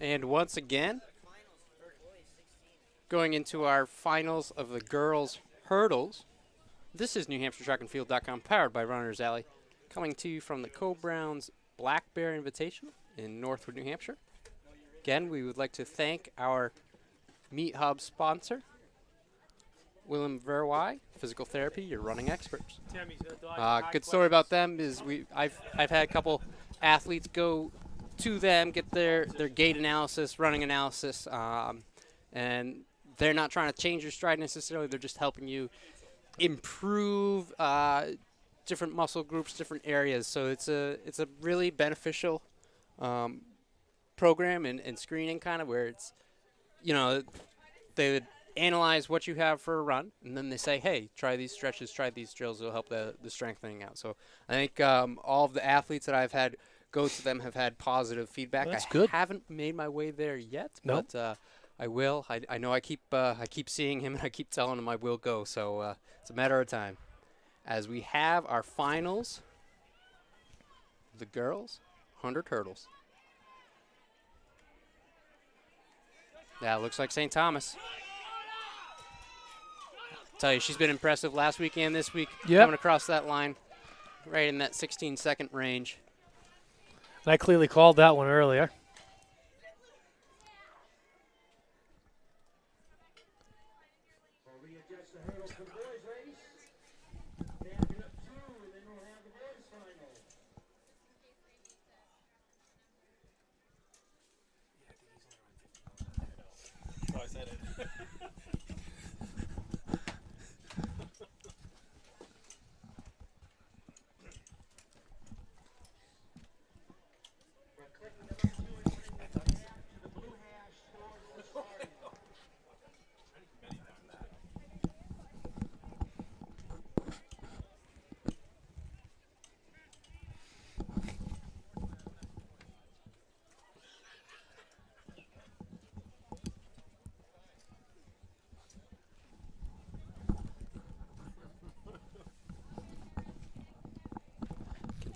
And once again, going into our finals of the girls' hurdles, this is NewHampshireTrackandField.com, powered by Runner's Alley, coming to you from the Co-Browns Black Bear Invitational in Northwood, New Hampshire. Again, we would like to thank our Meat Hub sponsor, Willem Verwij, Physical Therapy, your running experts. Good story about them is I've had a couple athletes go to them, get their gait analysis, running analysis, and they're not trying to change your stride necessarily. They're just helping you improve different muscle groups, different areas. So it's a really beneficial program and screening kind of where it's, they would analyze what you have for a run, and then they say, hey, try these stretches, try these drills. It'll help the strengthening out. So I think all of the athletes that I've had go to them have had positive feedback. That's I good. haven't made my way there yet, Nope. but I will. I know I keep seeing him, and I keep telling him I will go. So it's a matter of time. As we have our finals, the girls, 100 hurdles. Yeah, looks like St. Thomas. Tell you, she's been impressive last week and this week. Yep. Coming across that line, right in that 16-second range. And I clearly called that one earlier.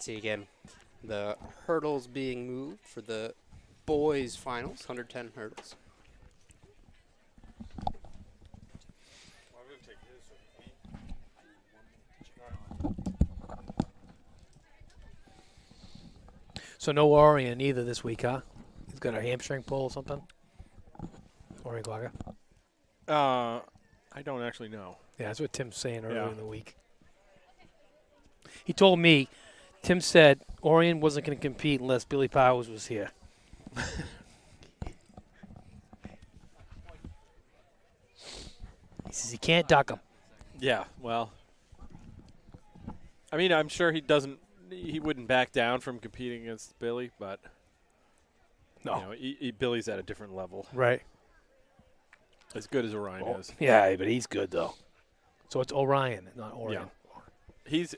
See again the hurdles being moved for the boys finals, 110 hurdles. So no Orion either this week, huh? He's got a hamstring pull or something. Orion Glaga. I don't actually know. Yeah, that's what Tim's saying earlier Yeah. in the week. He told me, Tim said Orion wasn't going to compete unless Billy Powers was here. He says he can't duck him. Yeah, well, I mean, I'm sure he wouldn't back down from competing against Billy, but No. Billy's at a different level. Right. As good as Orion is. Yeah, but he's good, though. So it's Orion, not Orion. He's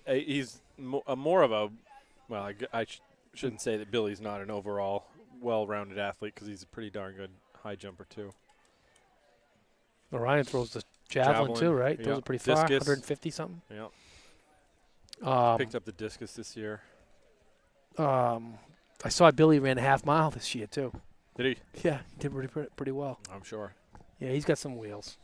more of a, well, I shouldn't say that Billy's not an overall well-rounded athlete because he's a pretty darn good high jumper, too. Orion throws the javelin too, right? Yeah. Throws it pretty far, Discus. 150-something. Yeah. Picked up the discus this year. I saw Billy ran a half mile this year, too. Did he? Yeah, he did pretty well. I'm sure. Yeah, he's got some wheels.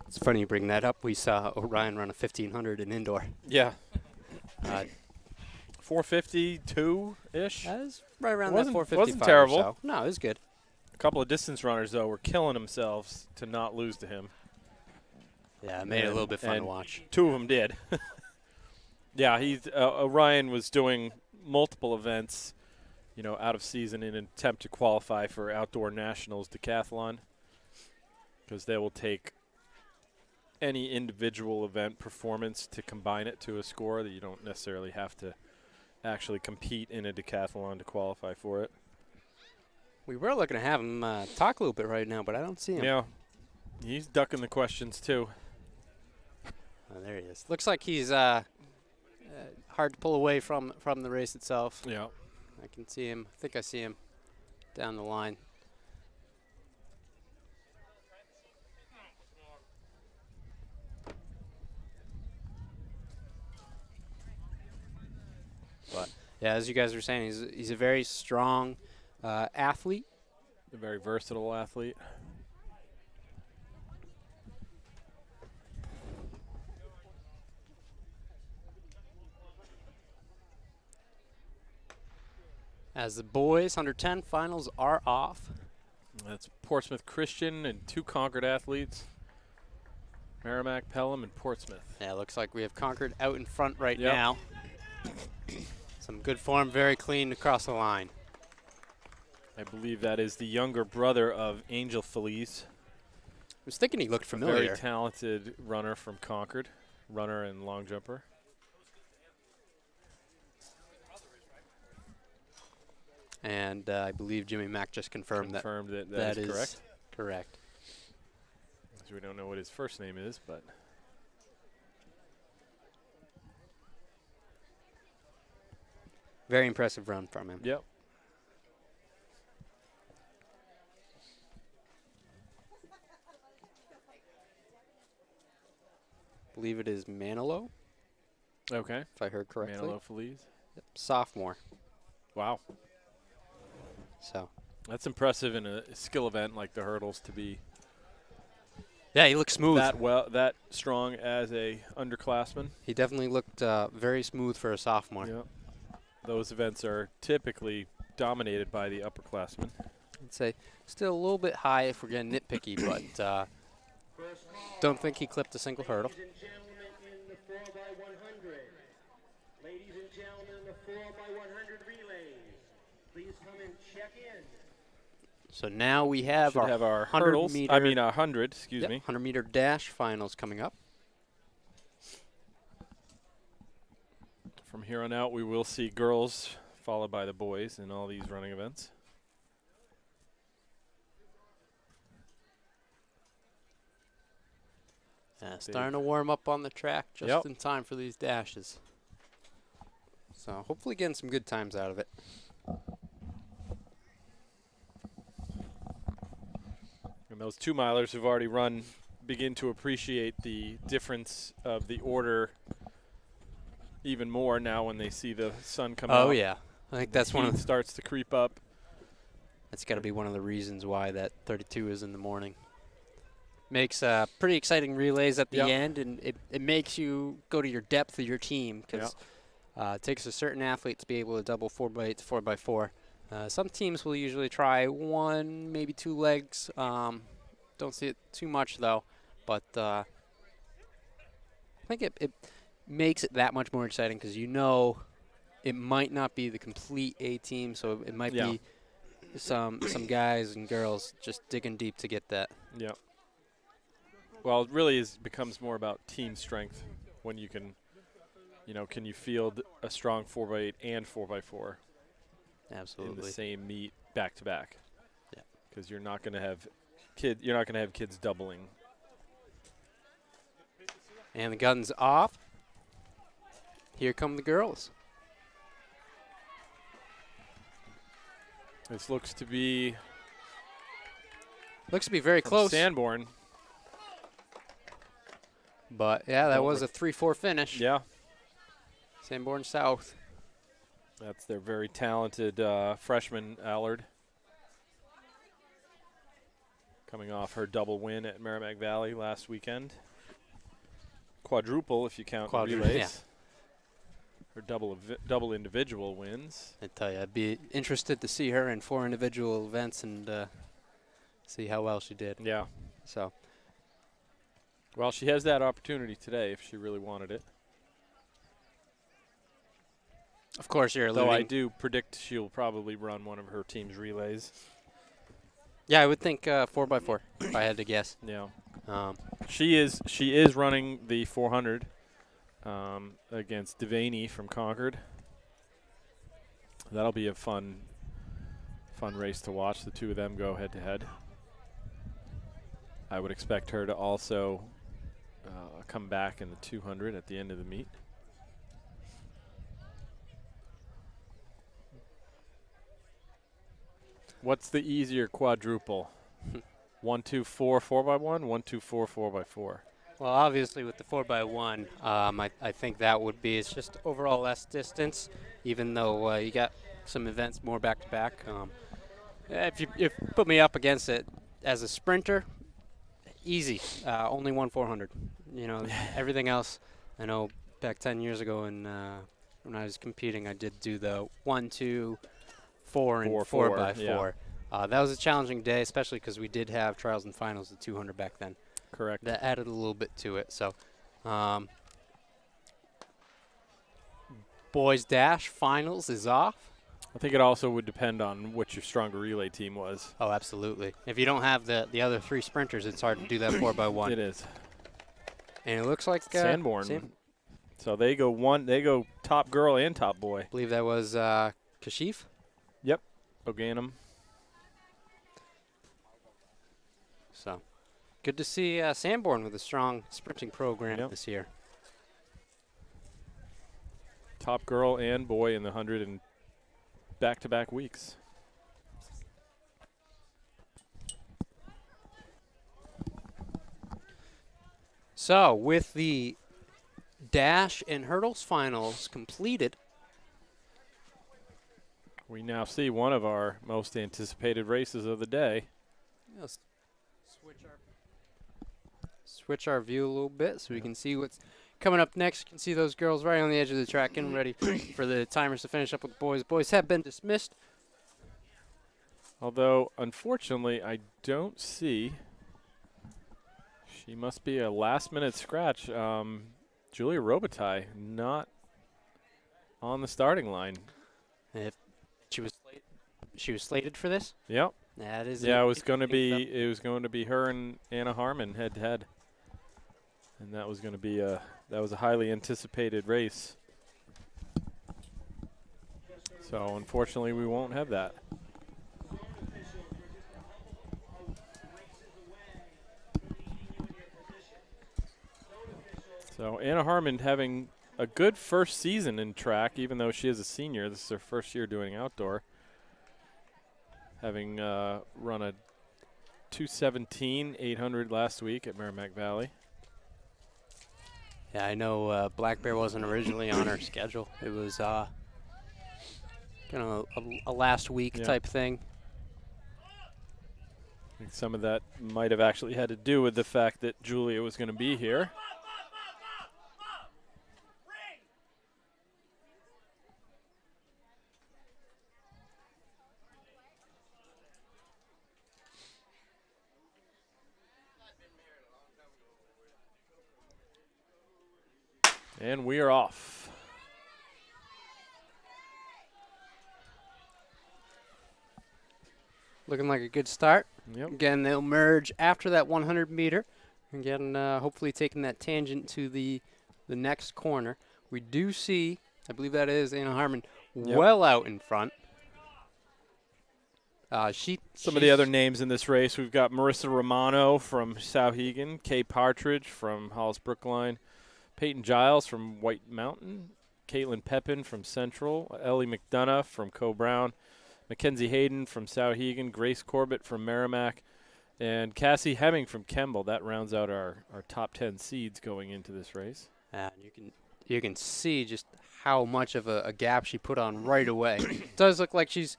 It's funny you bring that up. We saw Orion run a 1,500 in indoor. Yeah. 452-ish. That was right around that Wasn't 455 wasn't terrible. or so. No, it was good. A couple of distance runners, though, were killing themselves to not lose to him. Yeah, it made it a little bit fun to watch. Two of them did. Yeah, Orion was doing multiple events, out of season in an attempt to qualify for outdoor nationals decathlon, because they will take any individual event performance to combine it to a score that you don't necessarily have to actually compete in a decathlon to qualify for it. We were looking to have him talk a little bit right now, but I don't see him. Yeah, he's ducking the questions too. Oh, there he is. Looks like he's hard to pull away from the race itself. Yeah. I can see him. I think I see him down the line. But Yeah, as you guys were saying, he's a very strong athlete. A very versatile athlete. As the boys under 10 finals are off. That's Portsmouth Christian and 2 Concord athletes. Merrimack, Pelham, and Portsmouth. Yeah, looks like we have Concord out in front right Yep. now. Some good form, very clean across the line. I believe that is the younger brother of Angel Feliz. I was thinking he looked A familiar. very talented runner from Concord, runner and long jumper. And I believe Jimmy Mack just confirmed that that is correct. Correct. So we don't know what his first name is, but Very impressive run from him. yep. Believe it is Manilow, Okay. if I heard correctly. Manilow Feliz. Yep, sophomore. Wow. So That's impressive in a skill event like the hurdles to be yeah, he looked smooth. that strong as a underclassman. He definitely looked very smooth for a sophomore. Yep. Those events are typically dominated by the upperclassmen. I'd say still a little bit high if we're getting nitpicky, but don't think he clipped a single hurdle. Ladies and gentlemen, in the 4x100. Ladies and gentlemen, in the 4x100 relays. Please come and check in. So now we have Should have our 100 hurdles. meter, I mean, 100. Excuse yep, me. 100-meter dash finals coming up. From here on out, we will see girls followed by the boys in all these running events. Yeah, starting to warm up on the track just Yep. in time for these dashes. So hopefully getting some good times out of it. And those 2-milers who've already run begin to appreciate the difference of the order even more now when they see the sun come out. Oh yeah, I think that's one of the, starts to creep up. that's got to be one of the reasons why that 32 is in the morning. Makes pretty exciting relays at the Yep. end, and it makes you go to your depth of your team because it takes a certain athlete to be able to double 4x8 to 4x4. Some teams will usually try 1, maybe 2 legs. Don't see it too much though, but I think it makes it that much more exciting because you know it might not be the complete A team, so it might Yeah. be some guys and girls just digging deep to get that. Yeah. Well, it really becomes more about team strength when you can, can you field a strong 4x8 and 4x4 in Absolutely. the same meet back to back? Yeah. Because you're not going to have kids doubling. And the gun's off. Here come the girls. This looks to be Looks to be very from close. Sanborn. But yeah, that Don't was a look- 3-4 finish. Yeah. Sanborn South. That's their very talented freshman, Allard. Coming off her double win at Merrimack Valley last weekend. Quadruple if you count the relays. Yeah. Her double individual wins. I tell you, I'd be interested to see her in 4 individual events and see how well she did. Yeah. So, Well, she has that opportunity today if she really wanted it. of course, you're Though I alluding. do predict she'll probably run one of her team's relays. Yeah, I would think 4x4 if I had to guess. Yeah. Um, She is running the 400 against Devaney from Concord. That'll be a fun race to watch. The two of them go head to head. I would expect her to also come back in the 200 at the end of the meet. What's the easier quadruple? 1, 2, 4, 4x1. 1, 2, 4, 4x4. Well, obviously with the 4x1, I think that would be, it's just overall less distance, even though you got some events more back to back. If you put me up against it as a sprinter, easy. Only won 400. You know, everything else, I know back 10 years ago when I was competing, I did do the 1, 2, 4, and 4x4. Yeah. That was a challenging day, especially because we did have trials and finals at 200 back then. Correct. That added a little bit to it. So, boys dash finals is off. I think it also would depend on what your stronger relay team was. Oh, absolutely. If you don't have the other 3 sprinters, it's hard to do that 4x1. It is. And it looks like Sanborn. So they go top girl and top boy. I believe that was Kashif. Yep. Oganum. So, good to see Sanborn with a strong sprinting program this year. Top girl and boy in the 100 in back-to-back weeks. So, with the dash and hurdles finals completed, we now see one of our most anticipated races of the day. let's switch our view a little bit so we can see what's coming up next. You can see those girls right on the edge of the track getting ready for the timers to finish up with the boys. Boys have been dismissed. Although, unfortunately, I don't see. She must be a last-minute scratch. Julia Robitaille not on the starting line. If she was slated for this. Yep. That is. Yeah, it was going to be her and Anna Harmon head-to-head, and that was going to be a highly anticipated race. So unfortunately, we won't have that. So Anna Harmon having a good first season in track, even though she is a senior. This is her first year doing outdoor. Having run a 2:17 800 last week at Merrimack Valley. Yeah, I know Black Bear wasn't originally on our schedule. It was kind of a last week type thing. I think some of that might have actually had to do with the fact that Julia was going to be here. And we are off. Looking like a good start. Yep. Again, they'll merge after that 100 meter. Again, hopefully taking that tangent to the next corner. We do see, I believe that is Anna Harmon, well out in front. Some of the other names in this race, we've got Marissa Romano from Sauhegan, Kay Partridge from Hollis Brookline, Peyton Giles from White Mountain, Caitlin Pepin from Central, Ellie McDonough from Co-Brown, Mackenzie Hayden from Sauhegan, Grace Corbett from Merrimack, and Cassie Hemming from Kemble. That rounds out our top 10 seeds going into this race. And you can see just how much of a gap she put on right away. It does look like she's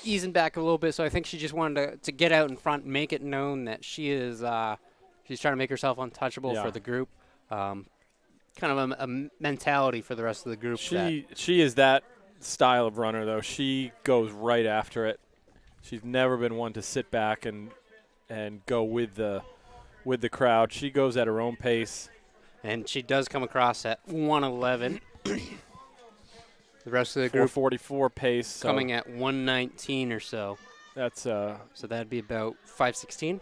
easing back a little bit, so I think she just wanted to get out in front, make it known that she is she's trying to make herself untouchable for the group. Kind of a mentality for the rest of the group. She is that style of runner, though. She goes right after it. She's never been one to sit back and go with the crowd. She goes at her own pace. And she does come across at 111. The rest of the group 444 pace. Coming at 119 or so. That's so that'd be about 516.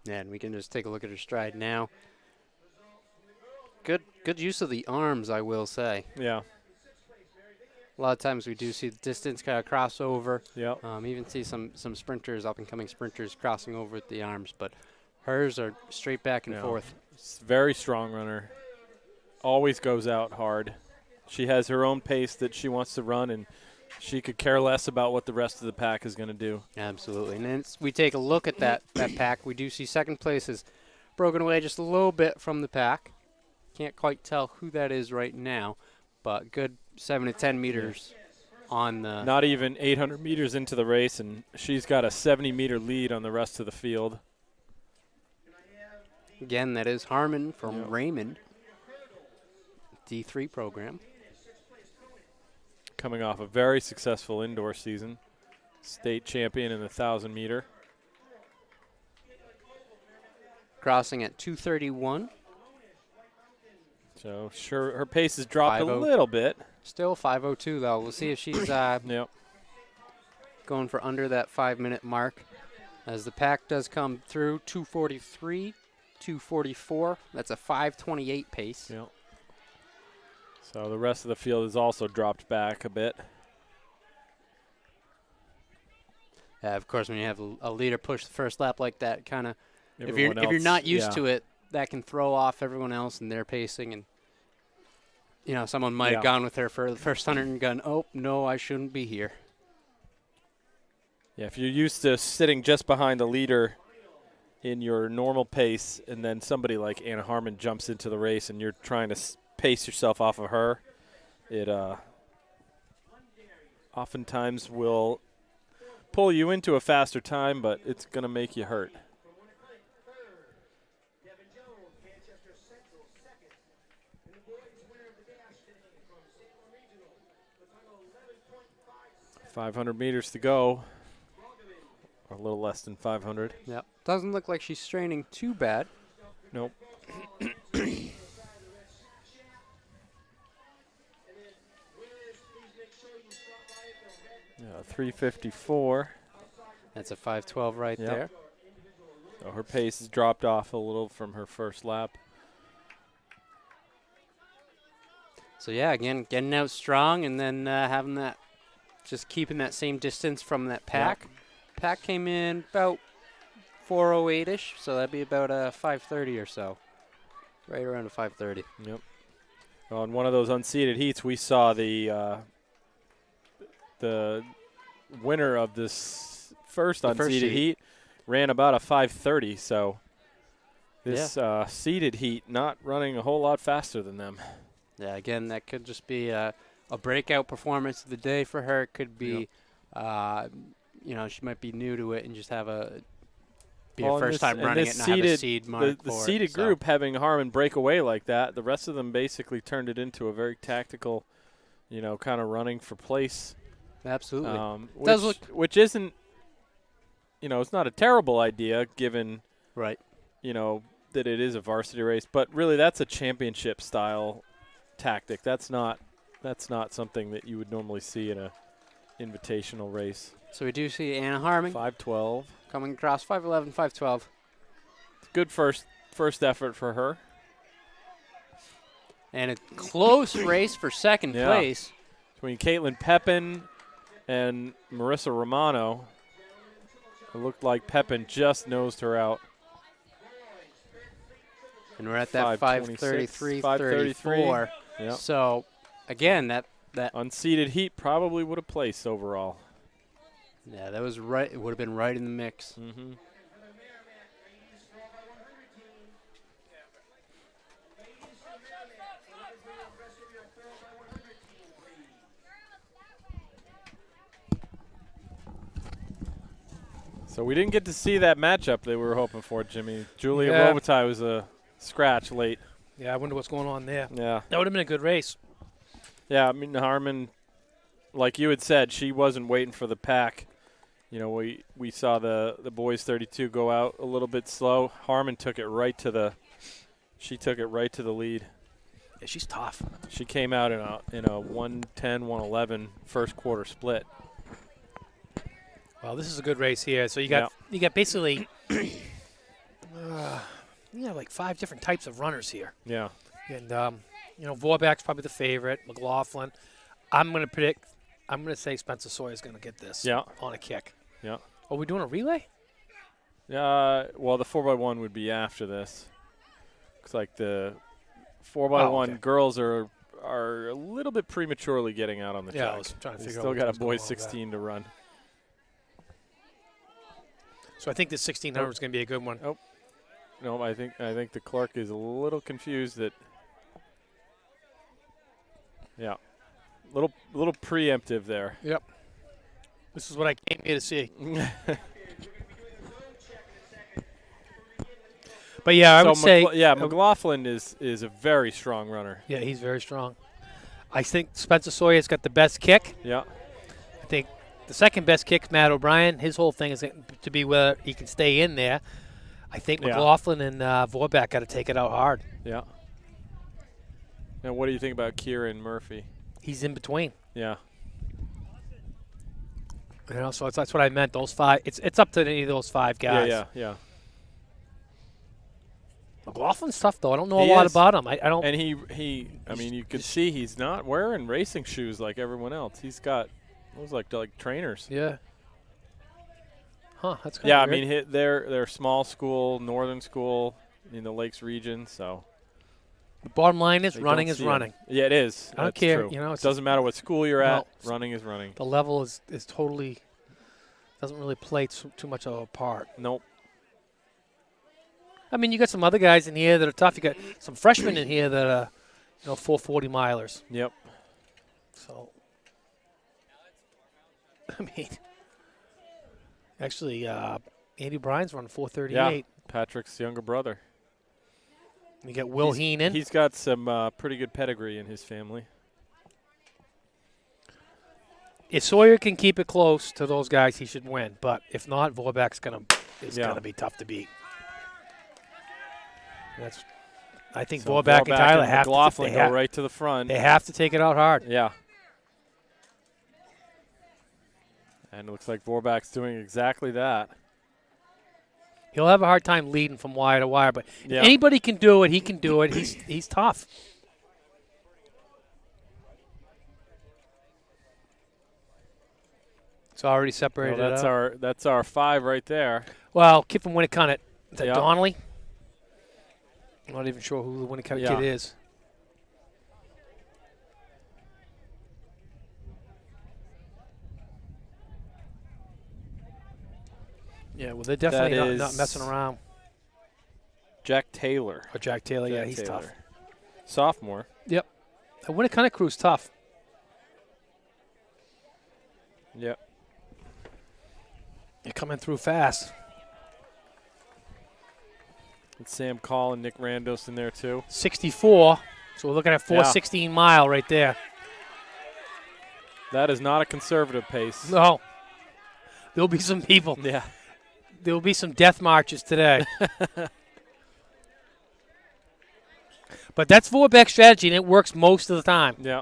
And we can just take a look at her stride now. Good use of the arms, I will say. Yeah. A lot of times we do see the distance kind of cross over. Yeah. Even see some sprinters, up-and-coming sprinters, crossing over with the arms. But hers are straight back and forth. Very strong runner. Always goes out hard. She has her own pace that she wants to run, and she could care less about what the rest of the pack is going to do. Absolutely. And then we take a look at that pack. We do see second place is broken away just a little bit from the pack. Can't quite tell who that is right now, but good 7 to 10 meters on the. Not even 800 meters into the race, and she's got a 70-meter lead on the rest of the field. Again, that is Harmon from Raymond, D3 program. Coming off a very successful indoor season. State champion in the 1,000-meter. Crossing at 2:31. So sure, her pace has dropped a 5:0. little bit. Still 5:02 though. We'll see if she's Yep. going for under that 5-minute mark. As the pack does come through, 2:43, 2:44. That's a 5:28 pace. Yep. So the rest of the field has also dropped back a bit. Of course, when you have a leader push the first lap like that, kind of, if Everyone you're else- not used yeah. to it, that can throw off everyone else and their pacing. And someone might have Yeah. gone with her for the first 100 and gone, oh no, I shouldn't be here. Yeah, if you're used to sitting just behind the leader in your normal pace, and then somebody like Anna Harmon jumps into the race and you're trying to pace yourself off of her, it oftentimes will pull you into a faster time, but it's going to make you hurt. Devin Jones, Manchester Central, second. And the boys winner of the dash today from Salem Regional. The time of 11.57. 500 meters to go, or a little less than 500. Yep. Doesn't look like she's straining too bad. Nope. Yeah, 3:54. That's a 5:12 right Yep. there. So her pace has dropped off a little from her first lap. So yeah, again, getting out strong and then having that, just keeping that same distance from that pack. Pack came in about 4:08ish, so that'd be about a 5:30 or so, right around a 5:30. Yep. Well, in one of those unseeded heats, we saw the winner of this first The first unseeded heat. heat ran about a 5:30. So this seeded heat not running a whole lot faster than them. Yeah, again, that could just be a breakout performance of the day for her. It could be, she might be new to it and just have a Well, and first this- time and running this it and have a seeded- seed mark The for seeded it. So, group having Harmon break away like that, the rest of them basically turned it into a very tactical, kind of running for place. absolutely. Which, Does look- which isn't, it's not a terrible idea given, Right. that it is a varsity race, but really that's a championship style tactic. That's not something that you would normally see in a invitational race. So we do see Anna Harmon 5:12. coming across 5:11, 5:12. Good first effort for her. And a close race for second Yeah. place. Between Caitlin Pepin and Marissa Romano. It looked like Pepin just nosed her out. And we're at that 5:33, 5:33. 34. Yep. So, again, that Unseeded heat probably would have placed overall. yeah, that was right. It would have been right in the mix. Mm-hmm. So we didn't get to see that matchup that we were hoping for, Jimmy. Julia Yeah. Robitaille was a scratch late. Yeah, I wonder what's going on there. Yeah. That would have been a good race. Yeah, I mean, Harmon, like you had said, she wasn't waiting for the pack. We saw the boys 32 go out a little bit slow. Harmon took it right to the lead. Yeah, she's tough. She came out in a 110, 111 first quarter split. Well, this is a good race here. So you got basically like 5 different types of runners here. Yeah. And Vorback's probably the favorite. McLaughlin. I'm going to say Spencer Sawyer's going to get this. Yeah. On a kick. Yeah. Are we doing a relay? Well, the 4x1 would be after this. Looks like the 4x1 okay. girls are are a little bit prematurely getting out on the Yeah, track. I was trying to They figure out still what got a was going boys on with that. 16 to run. So I think this 1600 is going to be a good one. No, I think the clerk is a little confused that. Yeah, little preemptive there. Yep. This is what I came here to see. But yeah, I would say McLaughlin is a very strong runner. yeah, he's very strong. I think Spencer Sawyer's got the best kick. Yeah, I think the second best kick's Matt O'Brien. His whole thing is to be where he can stay in there. I think Yeah. McLaughlin and Vorback got to take it out hard. yeah. And what do you think about Kieran Murphy? He's in between. Yeah, You know, so that's what I meant. Those five. It's up to any of those five guys. yeah. McLaughlin's tough though. I don't know He a lot is. about him. I don't. And I mean, you can see he's not wearing racing shoes like everyone else. He's got looks like trainers. Yeah. Huh. That's kind Yeah, I of mean, they're small school, northern school in the Lakes region, so the bottom line is they running don't is see 'em. running. Yeah, it is. I don't That's care, true. you know, It it's- doesn't matter what school you're No. at. Running is running. The level is totally doesn't really play too much of a part. Nope. I mean, you got some other guys in here that are tough. You got some freshmen in here that are, 440 milers. Yep. So, I mean, actually, Andy Bryan's running 438. Patrick's younger brother. You get Will Heenan. He's got some pretty good pedigree in his family. If Sawyer can keep it close to those guys, he should win. But if not, Vorback's Yeah. gonna be tough to beat. I think So Vorback and Tyler have to. McLaughlin go right to the front. They have to take it out hard. Yeah. And it looks like Vorback's doing exactly that. He'll have a hard time leading from wire to wire, but Yeah. if anybody can do it, he can do it. He's tough. It's already separated. Well, that's our 5 right there. Well, kid from Winnicott. Is that Yeah. Donnelly? I'm not even sure who the Winnicott Yeah. kid is. Yeah, well, they're definitely not is- messing around. Jack Taylor. Or Jack Taylor, yeah, Jack he's Taylor. tough. Sophomore. Yep. The Winnicott crew's tough. Yep. They're coming through fast. And Sam Call and Nick Randos in there too. 64. So we're looking at 416 mile right there. That is not a conservative pace. No. There'll be some people. Yeah. There'll be some death marches today. But that's Vorbeck's strategy, and it works most of the time. Yeah.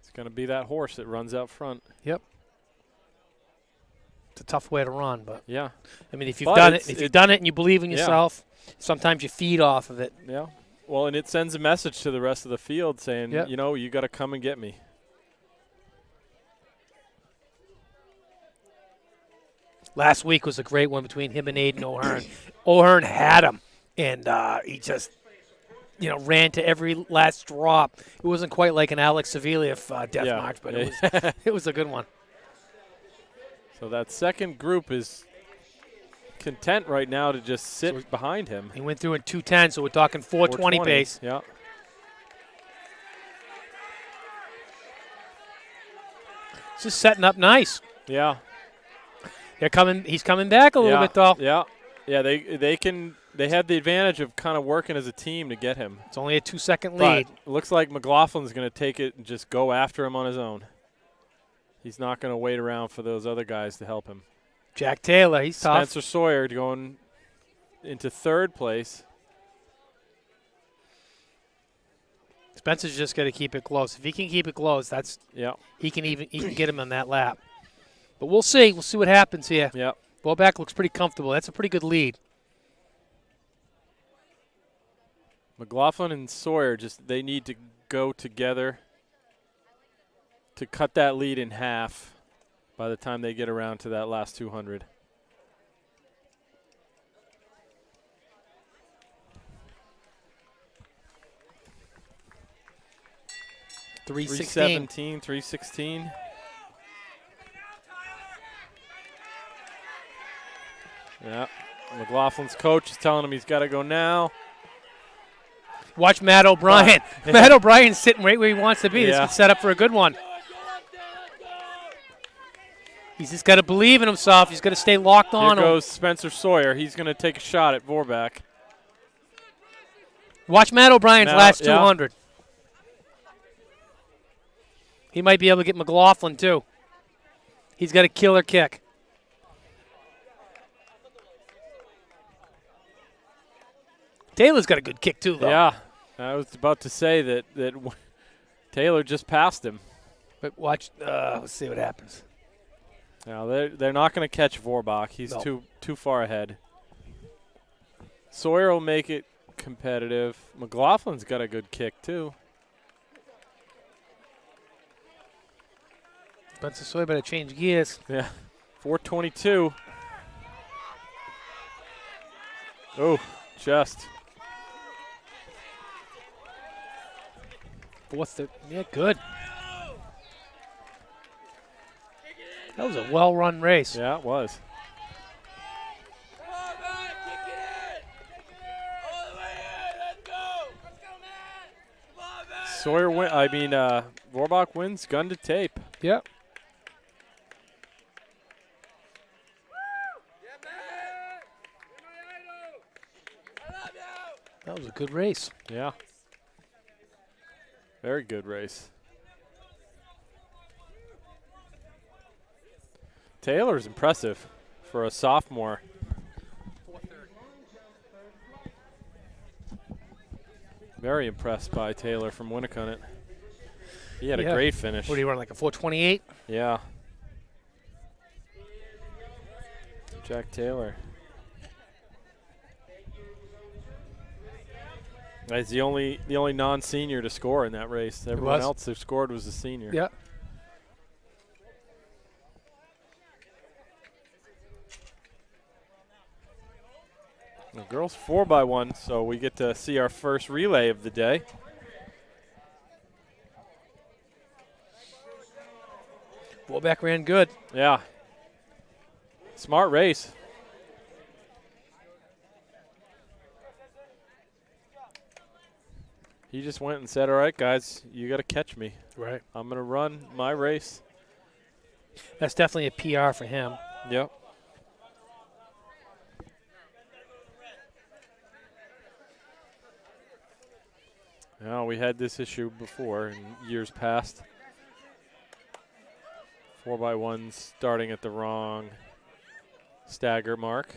It's going to be that horse that runs out front. Yep. It's a tough way to run, but Yeah. I mean, if you've But done it, it's- if you've done it and you believe in Yeah. yourself, sometimes you feed off of it. Yeah. Well, and it sends a message to the rest of the field saying, Yep. you got to come and get me. Last week was a great one between him and Aiden O'Hearn. O'Hearn had him, and he just, ran to every last drop. It wasn't quite like an Alex Saveliev death march, but it was a good one. So that second group is content right now to just sit behind him. He went through in 2:10, so we're talking 420 pace. Yeah. It's just setting up nice. Yeah. He's coming back a little bit though. Yeah. Yeah, they have the advantage of kind of working as a team to get him. It's only a 2-second But lead. it looks like McLaughlin's going to take it and just go after him on his own. He's not going to wait around for those other guys to help him. Jack Taylor, he's tough. Spencer Sawyer going into third place. Spencer's just got to keep it close. If he can keep it close, he can get him on that lap. But we'll see. We'll see what happens here. Yeah. Ballback looks pretty comfortable. That's a pretty good lead. McLaughlin and Sawyer they need to go together to cut that lead in half by the time they get around to that last 200. 317, 316. Yeah. McLaughlin's coach is telling him he's got to go now. Watch Matt O'Brien. Matt O'Brien's sitting right where he wants to be. This Yeah. could set up for a good one. He's just got to believe in himself. He's got to stay locked on Here him. goes Spencer Sawyer. He's going to take a shot at Vorback. Watch Matt O'Brien's last yeah. 200. He might be able to get McLaughlin, too. He's got a killer kick. Taylor's got a good kick, too, though. Yeah. I was about to say that Taylor just passed him. But watch. Let's see what happens. Now they're not going to catch Vorbach. He's No. too far ahead. Sawyer will make it competitive. McLaughlin's got a good kick, too. Spencer Sawyer better change gears. Yeah. 422. Oh, just. Yeah, good. That was a well-run race. Yeah, it was. Sawyer Vorbach wins gun to tape. Yep. That was a good race. Yeah. Very good race. Taylor's impressive for a sophomore. Very impressed by Taylor from Winnicott. He had a great finish. What do you run, like a 428? Yeah. Jack Taylor. He's the only non-senior to score in that race. Everyone else who scored was a senior. Yeah. The girls 4x1, so we get to see our first relay of the day. Vorback ran good. Yeah. Smart race. He just went and said, all right, guys, you got to catch me. Right. I'm going to run my race. That's definitely a PR for him. Yep. Now, we had this issue before in years past. 4x1s starting at the wrong stagger mark.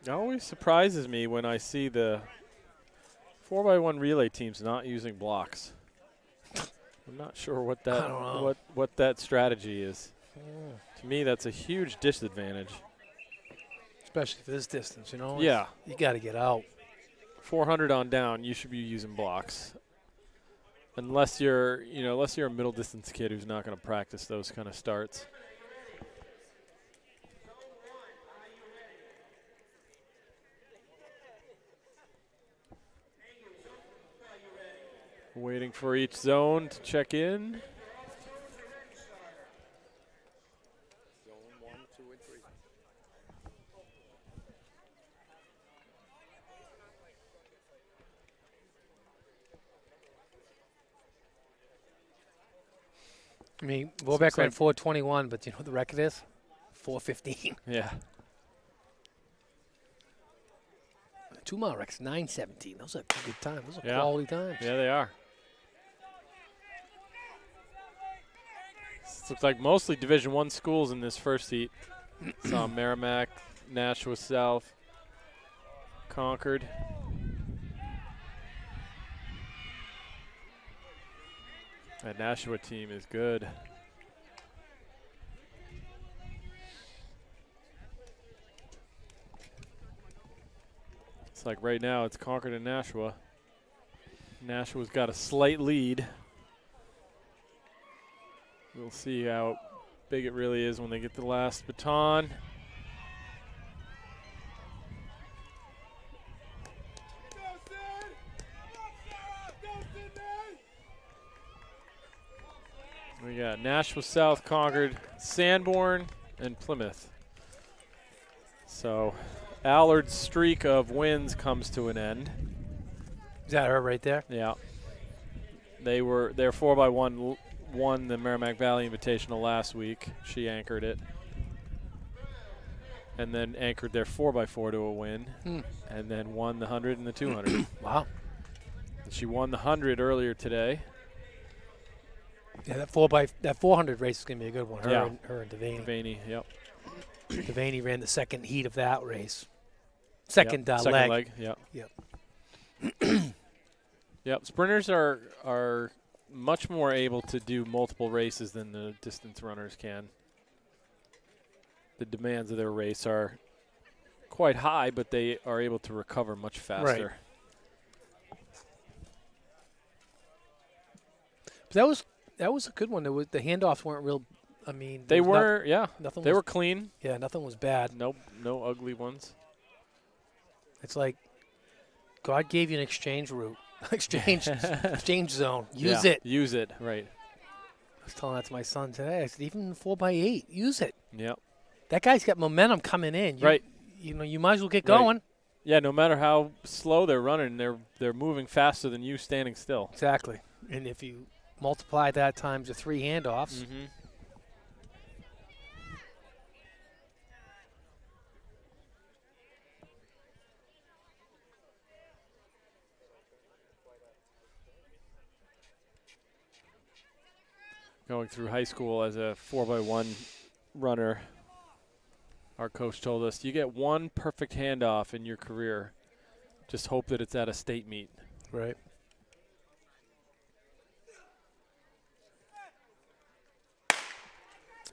It always surprises me when I see the 4x1 relay teams not using blocks. I'm not sure what that what that strategy is. To me, that's a huge disadvantage. Especially for this distance, you know? Yeah. You got to get out. 400 on down, you should be using blocks. Unless you're a middle distance kid who's not going to practice those kind of starts. Waiting for each zone to check in. Zone 1, 2, and 3. I mean, Vorback ran 421, but you know what the record is? 415. Yeah. 2-mile record's 9:17. Those are good times. Those are Yeah. quality times. Yeah, they are. This looks like mostly Division I schools in this first heat. Saw Merrimack, Nashua South, Concord. That Nashua team is good. Looks like right now it's Concord and Nashua. Nashua's got a slight lead. We'll see how big it really is when they get the last baton. We got Nashua South, Concord, Sanborn, and Plymouth. So Allard's streak of wins comes to an end. Is that her right there? Yeah. They're 4x1 won the Merrimack Valley Invitational last week. She anchored it. And then anchored their 4x4 to a win. And then won the 100 and the 200. Wow. And she won the 100 earlier today. Yeah, that 400 race is gonna be a good one. Yeah. Her and Devaney. Devaney, yep. Devaney ran the second heat of that race. Second Second leg. Yep. Yep. Yep. Sprinters are much more able to do multiple races than the distance runners can. The demands of their race are quite high, but they are able to recover much faster. But that was a good one. The handoffs weren't real. I mean, They there was were, yeah. nothing. They was, were clean. Yeah, nothing was bad. No ugly ones. It's like God gave you an exchange route, exchange zone. Use it. Use it, right. I was telling that to my son today. I said, even 4x8, use it. Yep. That guy's got momentum coming in. Right. You know, you might as well get Right. going. Yeah, no matter how slow they're running, they're moving faster than you standing still. Exactly. And if you multiply that times the 3 handoffs, Mm-hmm. Going through high school as a 4x1 runner, our coach told us, you get one perfect handoff in your career. Just hope that it's at a state meet. right?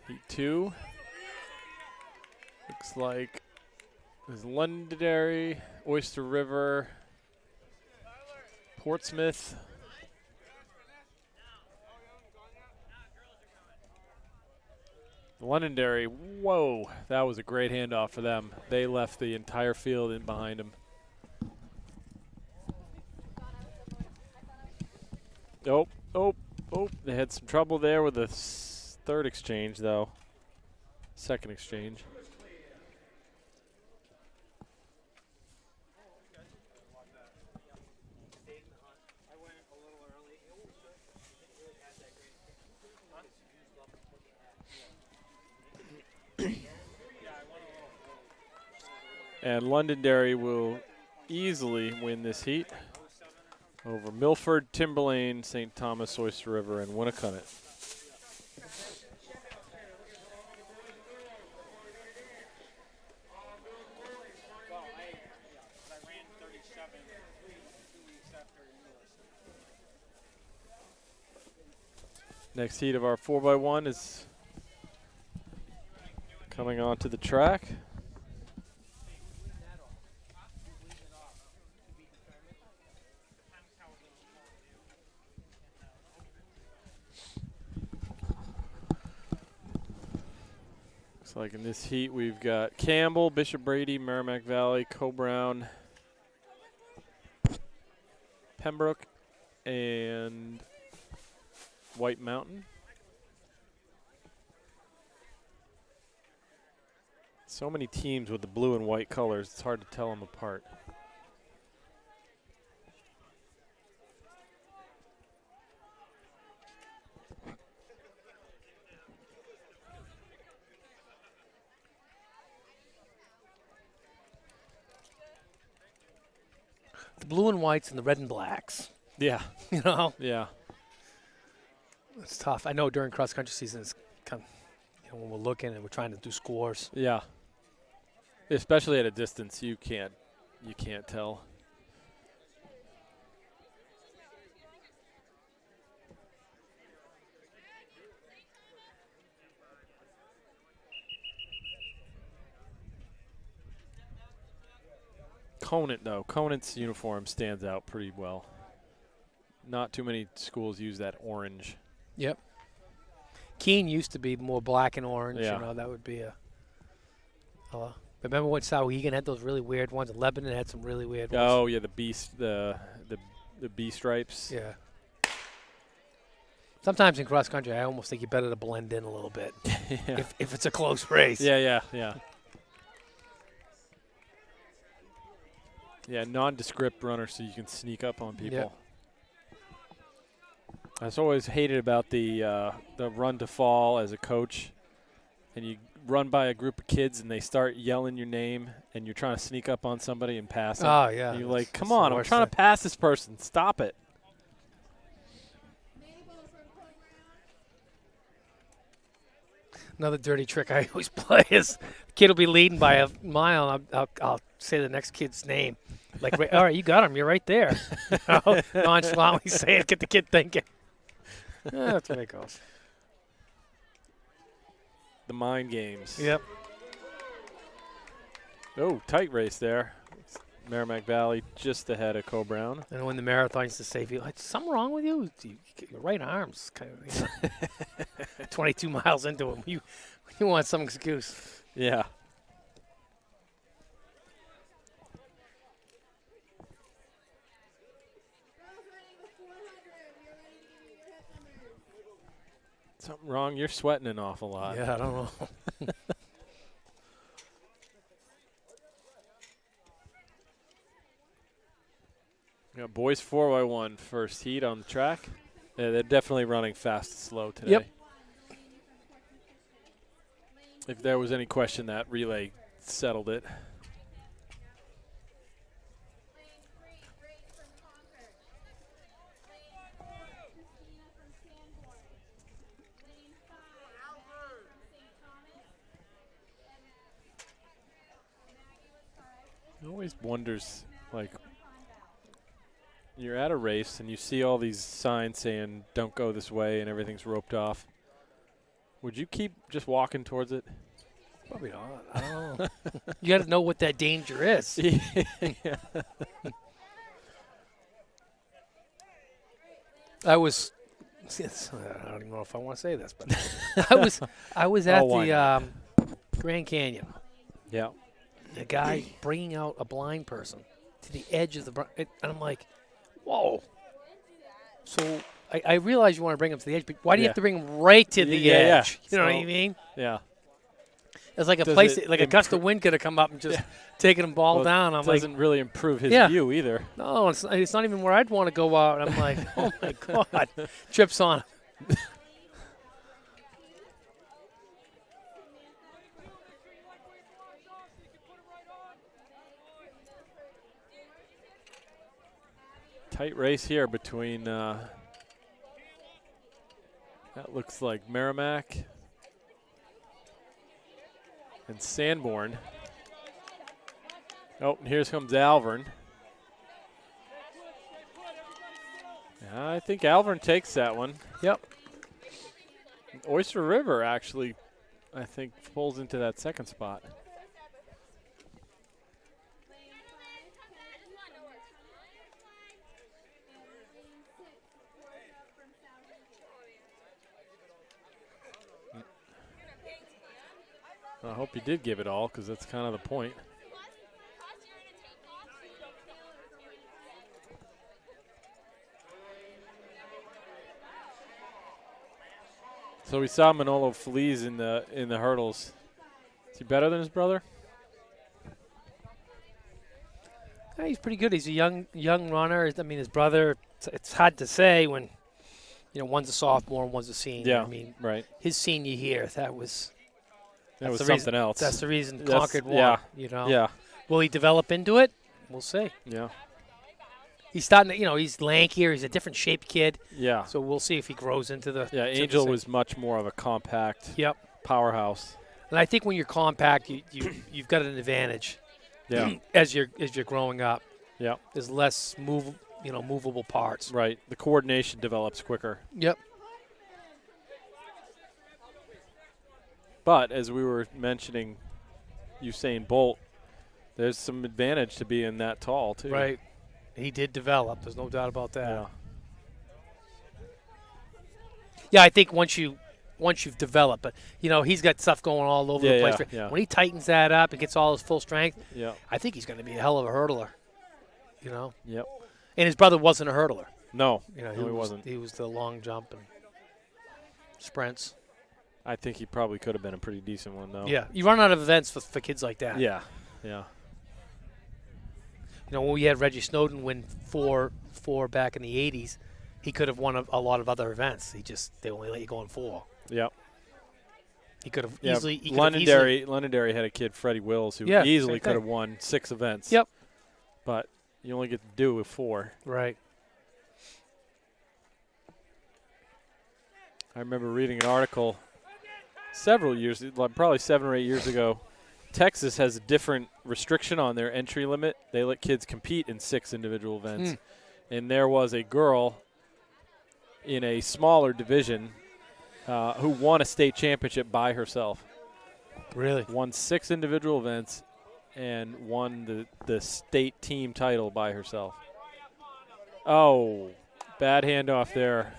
Heat 2. Looks like there's Londonderry, Oyster River, Portsmouth. Londonderry, whoa, that was a great handoff for them. They left the entire field in behind them. Oh, they had some trouble there with the third exchange, though. Second exchange. And Londonderry will easily win this heat over Milford, Timberlane, St. Thomas, Oyster River, and Winnicott. Next heat of our 4x1 is coming onto the track. Looks like in this heat we've got Campbell, Bishop Brady, Merrimack Valley, Co-Brown, Pembroke, and White Mountain. So many teams with the blue and white colors, it's hard to tell them apart. The blue and whites and the red and blacks. Yeah, You know, yeah. it's tough. I know during cross country season, it's kind of, when we're looking and we're trying to do scores. Yeah. Especially at a distance, you can't tell. Conant, though. Conant's uniform stands out pretty well. Not too many schools use that orange. Yep. Keene used to be more black and orange. Yeah. You know, that would be a. Remember when Sauhegan had those really weird ones? And Lebanon had some really weird ones. Oh yeah, the B stripes. Yeah. Sometimes in cross country, I almost think you better to blend in a little bit Yeah. if it's a close race. Yeah. Yeah, nondescript runner, so you can sneak up on people. Yep. I've always hated about the run to fall as a coach, and you run by a group of kids and they start yelling your name, and you're trying to sneak up on somebody and pass them. Oh yeah. And you're like, come That's the on, I'm worst trying to thing. pass this person. Stop it. Another dirty trick I always play is the kid will be leading by a mile, and I'll say the next kid's name. Like, all right, you got him. You're right there. You know, nonchalantly say it, get the kid thinking. That's the way it goes. The mind games. Yep. Oh, tight race there. Merrimack Valley just ahead of Co-Brown. And when the marathon used to say, "Is something wrong with you? Your right arm's kind of 22 miles into it. You want some excuse." Yeah. Something wrong? You're sweating an awful lot. Yeah, I don't know. Got boys 4x1 first heat on the track. Yeah, they're definitely running fast and slow today. Yep. If there was any question, that relay settled it. Always wonders, like, you're at a race and you see all these signs saying don't go this way and everything's roped off. Would you keep just walking towards it? Probably not. I don't know. You got to know what that danger is. Yeah. I was. I don't even know if I want to say this, but I was at why the Grand Canyon. Yeah. The guy bringing out a blind person to the edge of the and I'm like, whoa. So I realize you want to bring him to the edge, but why do you Yeah. have to bring him right to the Yeah. edge? You know what I So- mean? Yeah. It's like a Does place, it like a gust of wind could have come up and just taken him ball Well, down. I'm like, doesn't really improve his Yeah. view either. no, it's not even where I'd want to go out. I'm like, oh my God, trips on him. Tight race here between, that looks like Merrimack and Sanborn. Oh, and here comes Alvern. Yeah, I think Alvern takes that one. Yep. Oyster River actually, I think, pulls into that second spot. I hope he did give it all, because that's kind of the point. So we saw Manolo Feliz in the hurdles. Is he better than his brother? Yeah, he's pretty good. He's a young runner. I mean, his brother. It's hard to say when, one's a sophomore and one's a senior. Yeah, I mean, right. his senior year, that was That was the something reason, else. That's the reason That's- Concord won. yeah, Yeah, Will he develop into it? We'll see. yeah, He's starting to, he's lankier. He's a different shaped kid. yeah. So we'll see if he grows into the. Yeah, to the Angel same- was much more of a compact Yep. powerhouse. And I think when you're compact, you've got an advantage. Yeah, As you're growing up, yeah, there's less movable parts. right. The coordination develops quicker. Yep. But as we were mentioning, Usain Bolt, there's some advantage to being that tall too. Right. He did develop. There's no doubt about that. Yeah. Yeah, I think once you've developed, but he's got stuff going all over the place. Yeah. When he tightens that up and gets all his full strength, Yeah. I think he's going to be a hell of a hurdler. Yep. And his brother wasn't a hurdler. No. He wasn't. He was the long jump and sprints. I think he probably could have been a pretty decent one though. Yeah, you run out of events for kids like that. Yeah. Yeah. When we had Reggie Snowden win four back in the 80s, he could have won a lot of other events. They only let you go in 4. Yep. He could have Yeah. easily. Londonderry had a kid, Freddie Wills, who easily same could have thing. won 6 events. Yep. But you only get to do with 4. Right. I remember reading an article several years, like probably 7 or 8 years ago. Texas has a different restriction on their entry limit. They let kids compete in 6 individual events. And there was a girl in a smaller division who won a state championship by herself. Really? Won 6 individual events and won the state team title by herself. Oh, bad handoff there.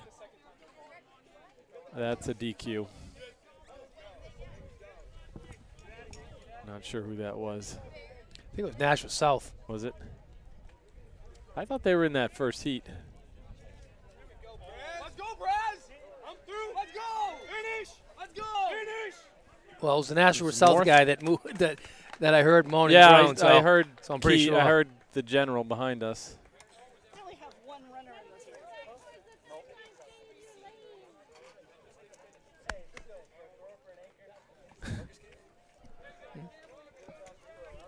That's a DQ. Not sure who that was. I think it was Nashville South. Was it? I thought they were in that first heat. Let's go, Braz! I'm through. Let's go! Finish! Let's go! Finish! Well, it was the Nashville It's South north? guy that moved that I heard moaning Yeah, around. So I heard. So I'm pretty sure. I heard the general behind us. We only have one runner in this race.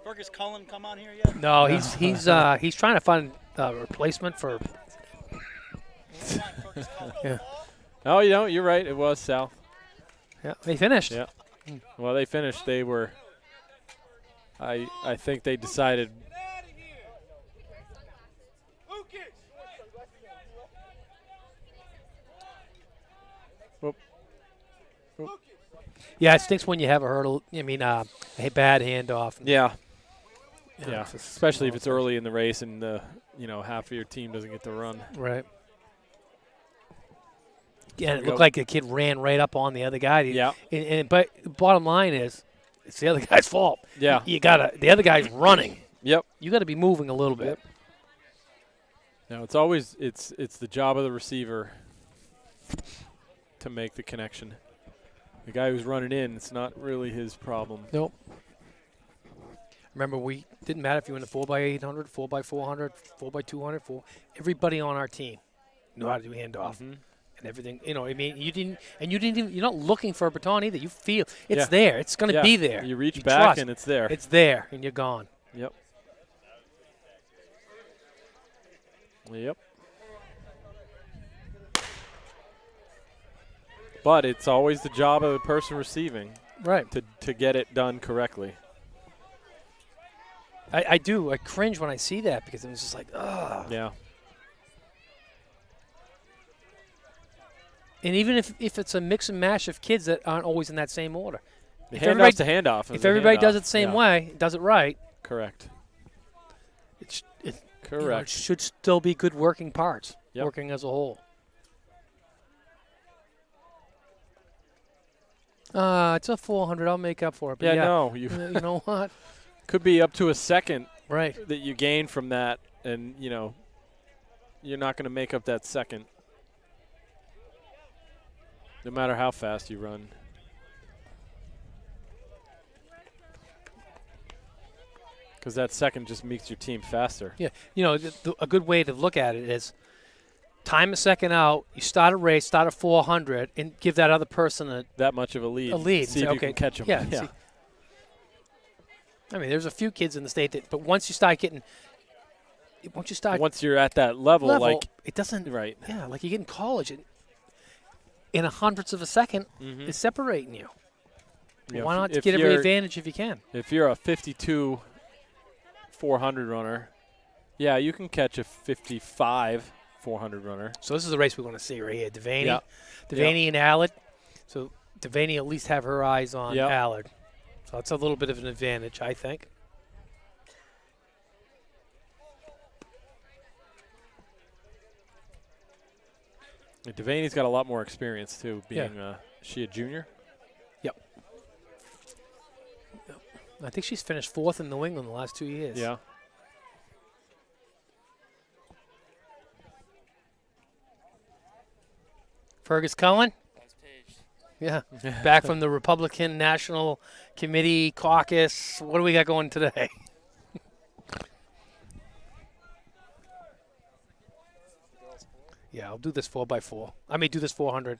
Fergus Cullen come on here yet? No, he's trying to find a replacement for. Yeah. Oh, you're right. It was South. Yeah, they finished. Yeah. Well, they finished. They were. I think they decided. Get out of here! Lucas! Whoop. Lucas! Yeah, it stinks when you have a hurdle. I mean, a bad handoff. Yeah. You know, Yeah. it's just Especially if small it's early in the race and half of your team doesn't get to run. Right. Yeah, and it Go. looked like the kid ran right up on the other guy. Yeah. But the bottom line is, it's the other guy's fault. Yeah. The other guy's running. Yep. You got to be moving a little bit. Yep. Now it's always it's the job of the receiver to make the connection. The guy who's running in, it's not really his problem. Nope. Remember, we didn't matter if you went to 4x800, 4x400, 4x200. Everybody on our team knew how to do handoff and everything. I mean, you're not looking for a baton either. You feel it's Yeah. there. It's going to Yeah. be there. You reach You back trust. and it's there. It's there, and you're gone. Yep. Yep. But it's always the job of the person receiving Right. to get it done correctly. I do. I cringe when I see that because it's just like, ugh. Yeah. And even if it's a mix and mash of kids that aren't always in that same order. The If handoff's a handoff. If everybody does it the same way, does it right, Correct. it Correct. should still be good working parts, Yep. working as a whole. It's a 400. I'll make up for it. But Yeah, no. you know what? Could be up to a second Right. that you gain from that, and, you're not going to make up that second. No matter how fast you run. Because that second just makes your team faster. Yeah. A good way to look at it is time a second out. You start a race, start a 400, and give that other person That much of a lead. a lead. See Say, if you okay, can catch them. Yeah. See, I mean, there's a few kids in the state but once you start Once you're at that level, like, it doesn't. right. Yeah, like you get in college, in a hundredths of a second, it's separating you. Yeah, Why if- not if get every you're- advantage if you can? If you're a 52 400 runner, yeah, you can catch a 55 400 runner. So this is the race we want to see right here. Devaney, Yeah. Devaney and Allard. So Devaney at least have her eyes on Yeah. Allard. So that's a little bit of an advantage, I think. Devaney's got a lot more experience, too, being is she a junior? Yep. I think she's finished 4th in New England the last 2 years. Yeah. Fergus Cullen? Yeah. Back from the Republican National Committee caucus. What do we got going today? Yeah, I'll do this 4x4. I may do this 400.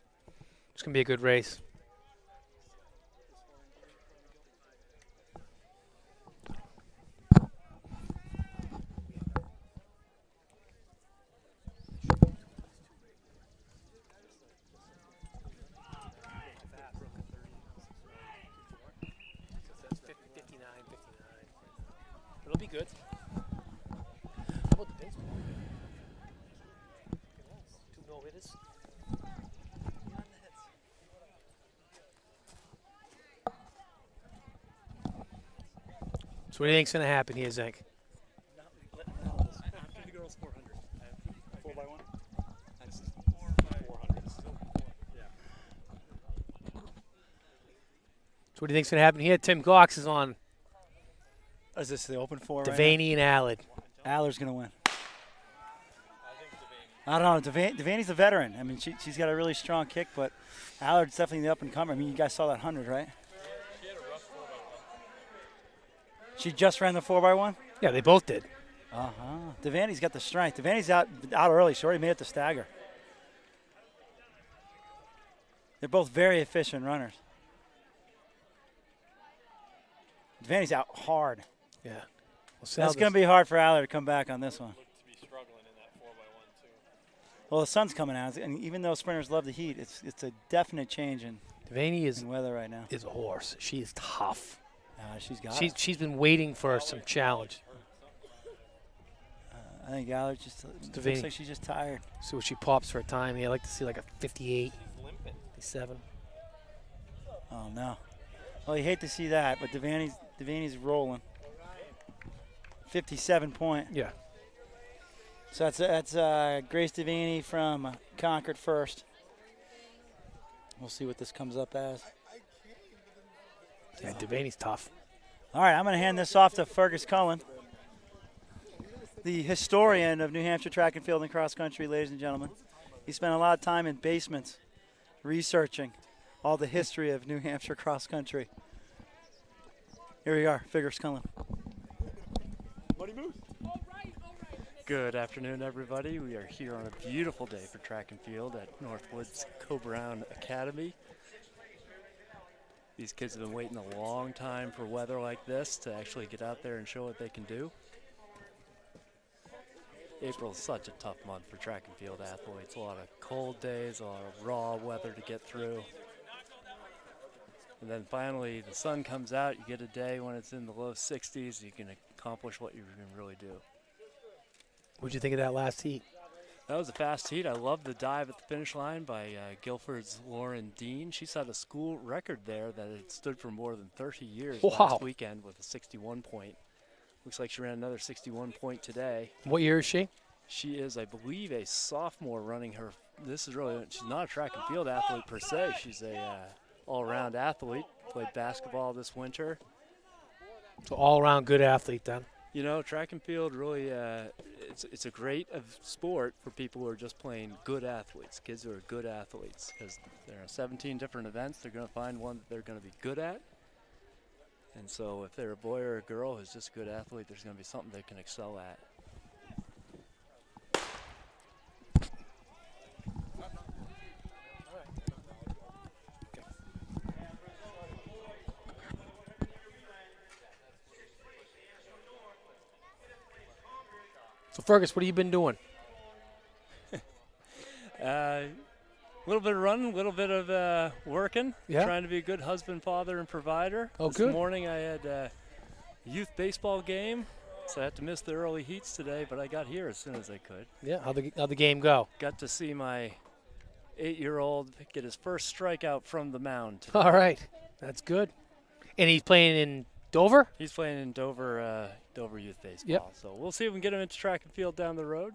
It's going to be a good race. It'll be good. How about the baseball? 2 no-hitters. So what do you think's going to happen here, Zink? After the girls 400. 4x1? That's 400. Yeah. So what do you think's going to happen here? Tim Cox is on Is this the open 4 right Devaney and Allard. now? Aller's going to win. I don't know. Devaney's a veteran. I mean, she's got a really strong kick, but Allard's definitely the up-and-comer. I mean, you guys saw that 100, right? She just ran the 4x1? Yeah, they both did. Uh-huh. Devaney's got the strength. Devaney's out early. She already made it to stagger. They're both very efficient runners. Devaney's out hard. Yeah. We'll see how That's going to be hard for Allard to come back on this one. To be struggling in that 4x1, too. Well, the sun's coming out, and even though sprinters love the heat, it's a definite change in Devaney is weather right now. a horse. She is tough. She's got it. She's been waiting for some challenge. I think Allard just Devaney. looks like she's just tired. See what she pops for a time. Yeah, I'd like to see like a 58, 57. Oh, no. Well, you hate to see that, but Devaney's rolling. 57 point. Yeah. So that's Grace Devaney from Concord first. We'll see what this comes up as. Yeah, Devaney's tough. All right, I'm going to hand this off to Fergus Cullen, the historian of New Hampshire track and field and cross country, ladies and gentlemen. He spent a lot of time in basements researching all the history of New Hampshire cross country. Here we are, Fergus Cullen. Good afternoon, everybody. We are here on a beautiful day for track and field at Northwood's Co-Brown Academy. These kids have been waiting a long time for weather like this to actually get out there and show what they can do. April is such a tough month for track and field athletes. A lot of cold days, a lot of raw weather to get through. And then finally the sun comes out, you get a day when it's in the low 60s, you can accomplish what you can really do. What'd you think of that last heat? That was a fast heat. I love the dive at the finish line by Guilford's Lauren Dean. She set a school record there that had stood for more than 30 years Wow. last weekend with a 61 point. Looks like she ran another 61 point today. What year is she? She is, I believe, a sophomore running her. This is really, she's not a track and field athlete per se. She's a all-around athlete. Played basketball this winter. So all-around good athlete then. You know, track and field really, it's a great sport for people who are just playing good athletes, kids who are good athletes, because there are 17 different events. They're going to find one that they're going to be good at. And so if they're a boy or a girl who's just a good athlete, there's going to be something they can excel at. So Fergus, what have you been doing? A little bit of running, a little bit of working, Yeah. trying to be a good husband, father, and provider. Oh, this good. morning I had a youth baseball game, so I had to miss the early heats today, but I got here as soon as I could. Yeah, how'd the game go? Got to see my 8-year-old get his first strikeout from the mound today. All right, that's good. And he's playing in Dover? He's playing in Dover Youth Baseball. Yep. So we'll see if we can get him into track and field down the road.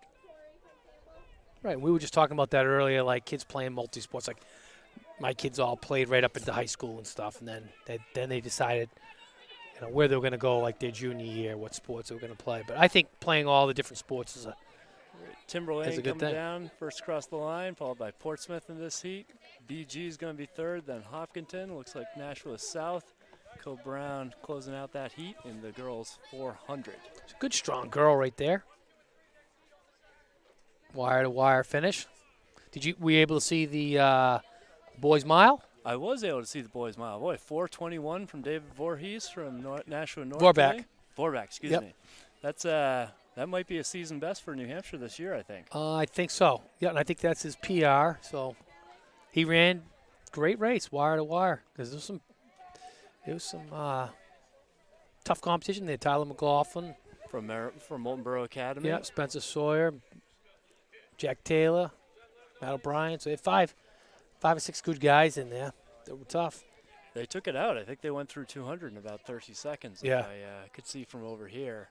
Right. We were just talking about that earlier, like kids playing multi-sports. Like my kids all played right up into high school and stuff, and then they decided, where they were going to go, like their junior year, what sports they were going to play. But I think playing all the different sports is a Timberlane good coming thing. down first across the line, followed by Portsmouth in this heat. BG is going to be third, then Hopkinton. Looks like Nashua is south. Co-Brown closing out that heat in the girls 400. It's a good, strong girl right there. Wire-to-wire finish. Were you able to see the boys' mile? I was able to see the boys' mile. Boy, 4:21 from David Voorhees from Nashua North. Vorback. today. Vorback, excuse Yep. me. That's that might be a season best for New Hampshire this year, I think. I think so. Yeah, and I think that's his PR. So he ran great race, wire-to-wire, because there was some tough competition there. Tyler McLaughlin. From Molten Borough Academy. Yeah, Spencer Sawyer, Jack Taylor, Matt O'Brien. So they had five or six good guys in there that were tough. They took it out. I think they went through 200 in about 30 seconds. Yeah. I could see from over here.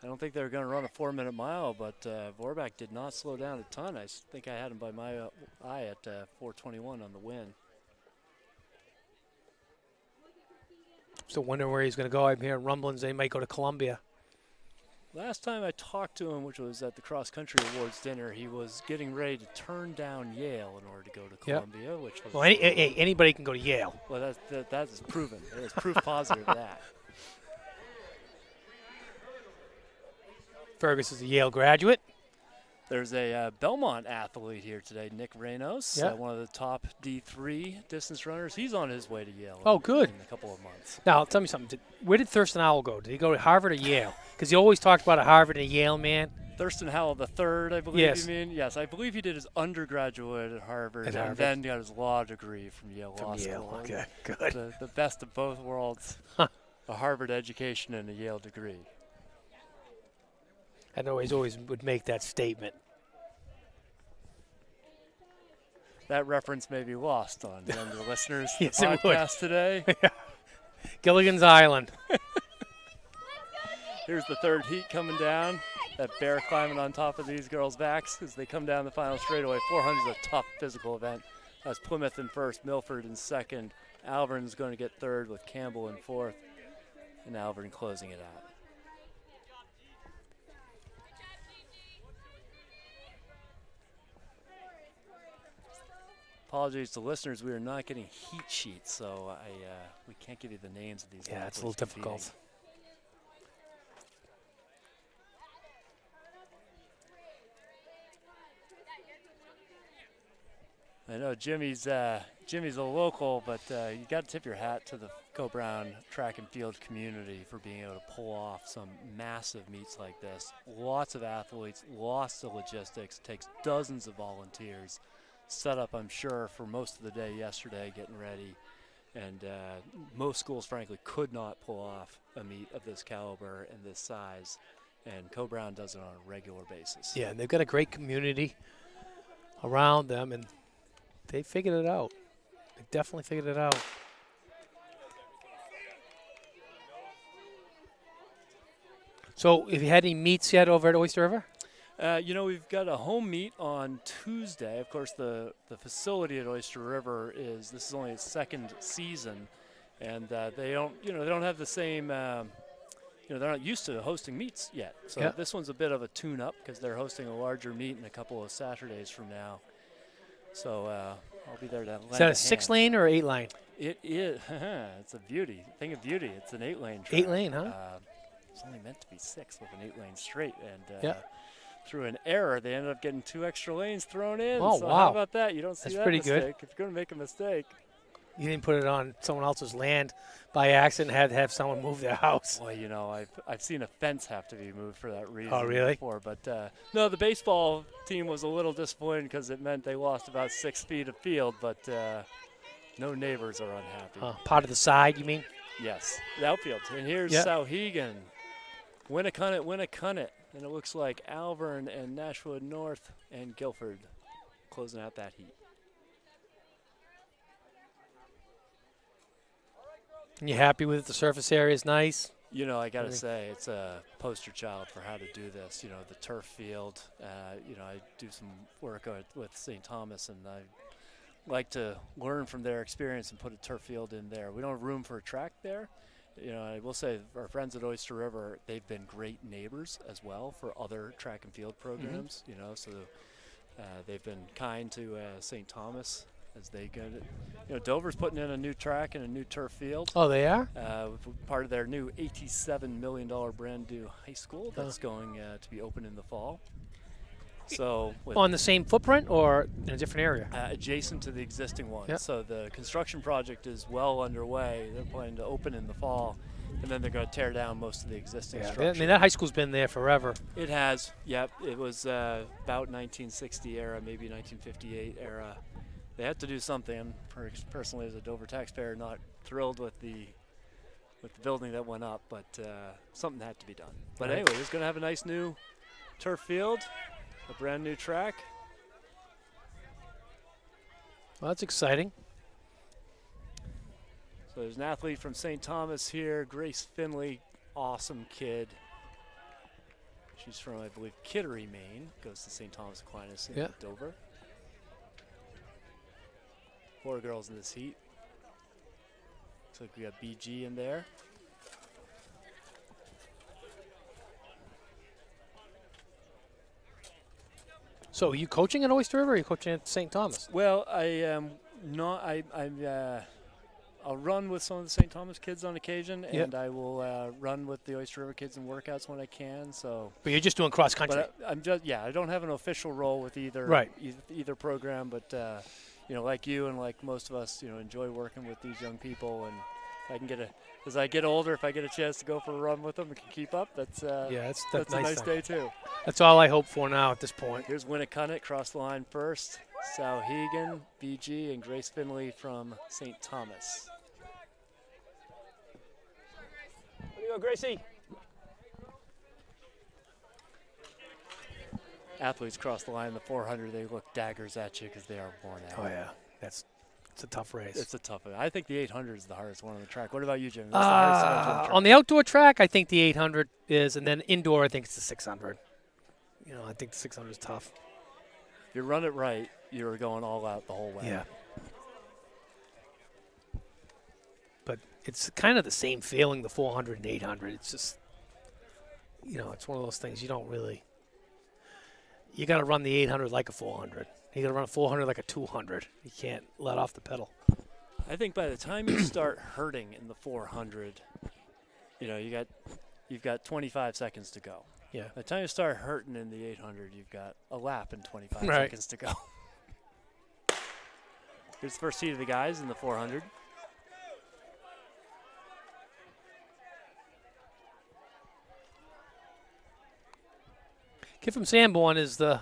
I don't think they were going to run a 4-minute mile, but Vorback did not slow down a ton. I think I had him by my eye at 4:21 on the win. So wondering where he's going to go. I'm hearing rumblings they might go to Columbia. Last time I talked to him, which was at the Cross Country Awards dinner, he was getting ready to turn down Yale in order to go to Columbia, which was... Well, anybody can go to Yale. Well, that is proven. There's proof positive of that. Fergus is a Yale graduate. There's a Belmont athlete here today, Nick Reynos, Yeah. one of the top D3 distance runners. He's on his way to Yale. Oh, good. In a couple of months. Now, tell me something. Where did Thurston Howell go? Did he go to Harvard or Yale? Because he always talked about a Harvard and a Yale man. Thurston Howell III, I believe Yes. you mean. Yes, I believe he did his undergraduate at Harvard, At and Harvard. then got his law degree from Yale Law Yale, School. okay, good. The best of both worlds, a Harvard education and a Yale degree. I know he always would make that statement. That reference may be lost on younger listeners to Yes, the it would. podcast today. Gilligan's Island. Here's the third heat coming down. That bear climbing on top of these girls' backs as they come down the final straightaway. 400 is a tough physical event. That's Plymouth in first, Milford in second. Alvern's going to get third with Campbell in fourth, and Alvern closing it out. Apologies to listeners, we are not getting heat sheets, so we can't give you the names of these. Yeah, it's a little athletes competing. difficult. I know Jimmy's a local, but you got to tip your hat to the Co-Brown track and field community for being able to pull off some massive meets like this. Lots of athletes, lots of logistics, takes dozens of volunteers. Set up, I'm sure, for most of the day yesterday, getting ready. And most schools, frankly, could not pull off a meet of this caliber and this size. And Co-Brown does it on a regular basis. Yeah, and they've got a great community around them, and they figured it out. They definitely figured it out. So, have you had any meets yet over at Oyster River? We've got a home meet on Tuesday. Of course, the facility at Oyster River this is only its second season, and they don't have the same, they're not used to hosting meets yet. So Yeah. this one's a bit of a tune-up because they're hosting a larger meet in a couple of Saturdays from now. So I'll be there to lend Is that a a 6 hand. lane or 8 lane? It is. It's a beauty. Thing of beauty. It's an 8-lane track. 8 lane, huh? It's only meant to be 6 with an 8-lane straight, and Yeah. through an error, they ended up getting 2 extra lanes thrown in. Oh, so wow. how about that? You don't see That's that pretty good. mistake. If you're going to make a mistake. You didn't put it on someone else's land by accident and had to have someone move their house. Boy, I've seen a fence have to be moved for that reason. Oh, really? Before, but no, the baseball team was a little disappointed because it meant they lost about 6 feet of field, but no neighbors are unhappy. Part of the side, you mean? Yes, the outfield. And here's Yeah. Souhegan. Winnicunnet. And it looks like Alvern and Nashua North and Guilford closing out that heat. You happy with it? The surface area is nice. You know, I got to Really? say, it's a poster child for how to do this. You know, the turf field. You know, I do some work with St. Thomas, and I like to learn from their experience and put a turf field in there. We don't have room for a track there. You know, I will say our friends at Oyster River, they've been great neighbors as well for other track and field programs. You know, so they've been kind to St. Thomas as they get it. You know, Dover's putting in a new track and a new turf field. Oh, they are? Part of their new $87 million brand new high school that's going to be open in the fall. So On the same footprint or in a different area? adjacent to the existing one. Yep. So the construction project is well underway. They're planning to open in the fall, and then they're going to tear down most of the existing Yeah, I structure. mean, that high school's been there forever. It has, yep. It was about 1960 era, maybe 1958 era. They had to do something. I'm personally, as a Dover taxpayer, not thrilled with the building that went up, but something had to be done. But Right. anyway, it's going to have a nice new turf field, a brand new track. Well, that's exciting. So there's an athlete from St. Thomas here, Grace Finley, awesome kid. She's from, I believe, Kittery, Maine. Goes to St. Thomas Aquinas in Yeah. Dover. 4 girls in this heat. Looks like we got BG in there. So, are you coaching at Oyster River or are you coaching at St. Thomas? Well, I am not. I'll run with some of the St. Thomas kids on occasion, Yep. and I will run with the Oyster River kids in workouts when I can. So, But you're just doing cross country. but I'm just I don't have an official role with either Right. either program, but you know, like you and like most of us, you know, enjoy working with these young people, and if I can as I get older, if I get a chance to go for a run with them and can keep up, that's Yeah, that's a nice thing. day too. That's all I hope for now at this point. Here's Winnicott cross the line first. Sal Hegan, BG, and Grace Finley from St. Thomas. There you go, Gracie. Athletes cross the line in the 400. They look daggers at you because they are worn out. Oh, yeah. It's a tough race. It's a tough one. I think the 800 is the hardest one on the track. What about you, Jim? That's the hardest one on the track. On the outdoor track, I think the 800 is, and then indoor, I think it's the 600. You know, I think the 600 is tough. If you run it right, you're going all out the whole way. Yeah. But it's kind of the same feeling, the 400 and 800. It's just, you know, it's one of those things you don't really. You got to run the 800 like a 400. You got to run a 400 like a 200. You can't let off the pedal. I think by the time you start hurting in the 400, you know, you've got 25 seconds to go. Yeah. By the time you start hurting in the 800, you've got a lap and 25 Right. seconds to go. Here's the first heat of the guys in the 400. Kid from Sanborn is the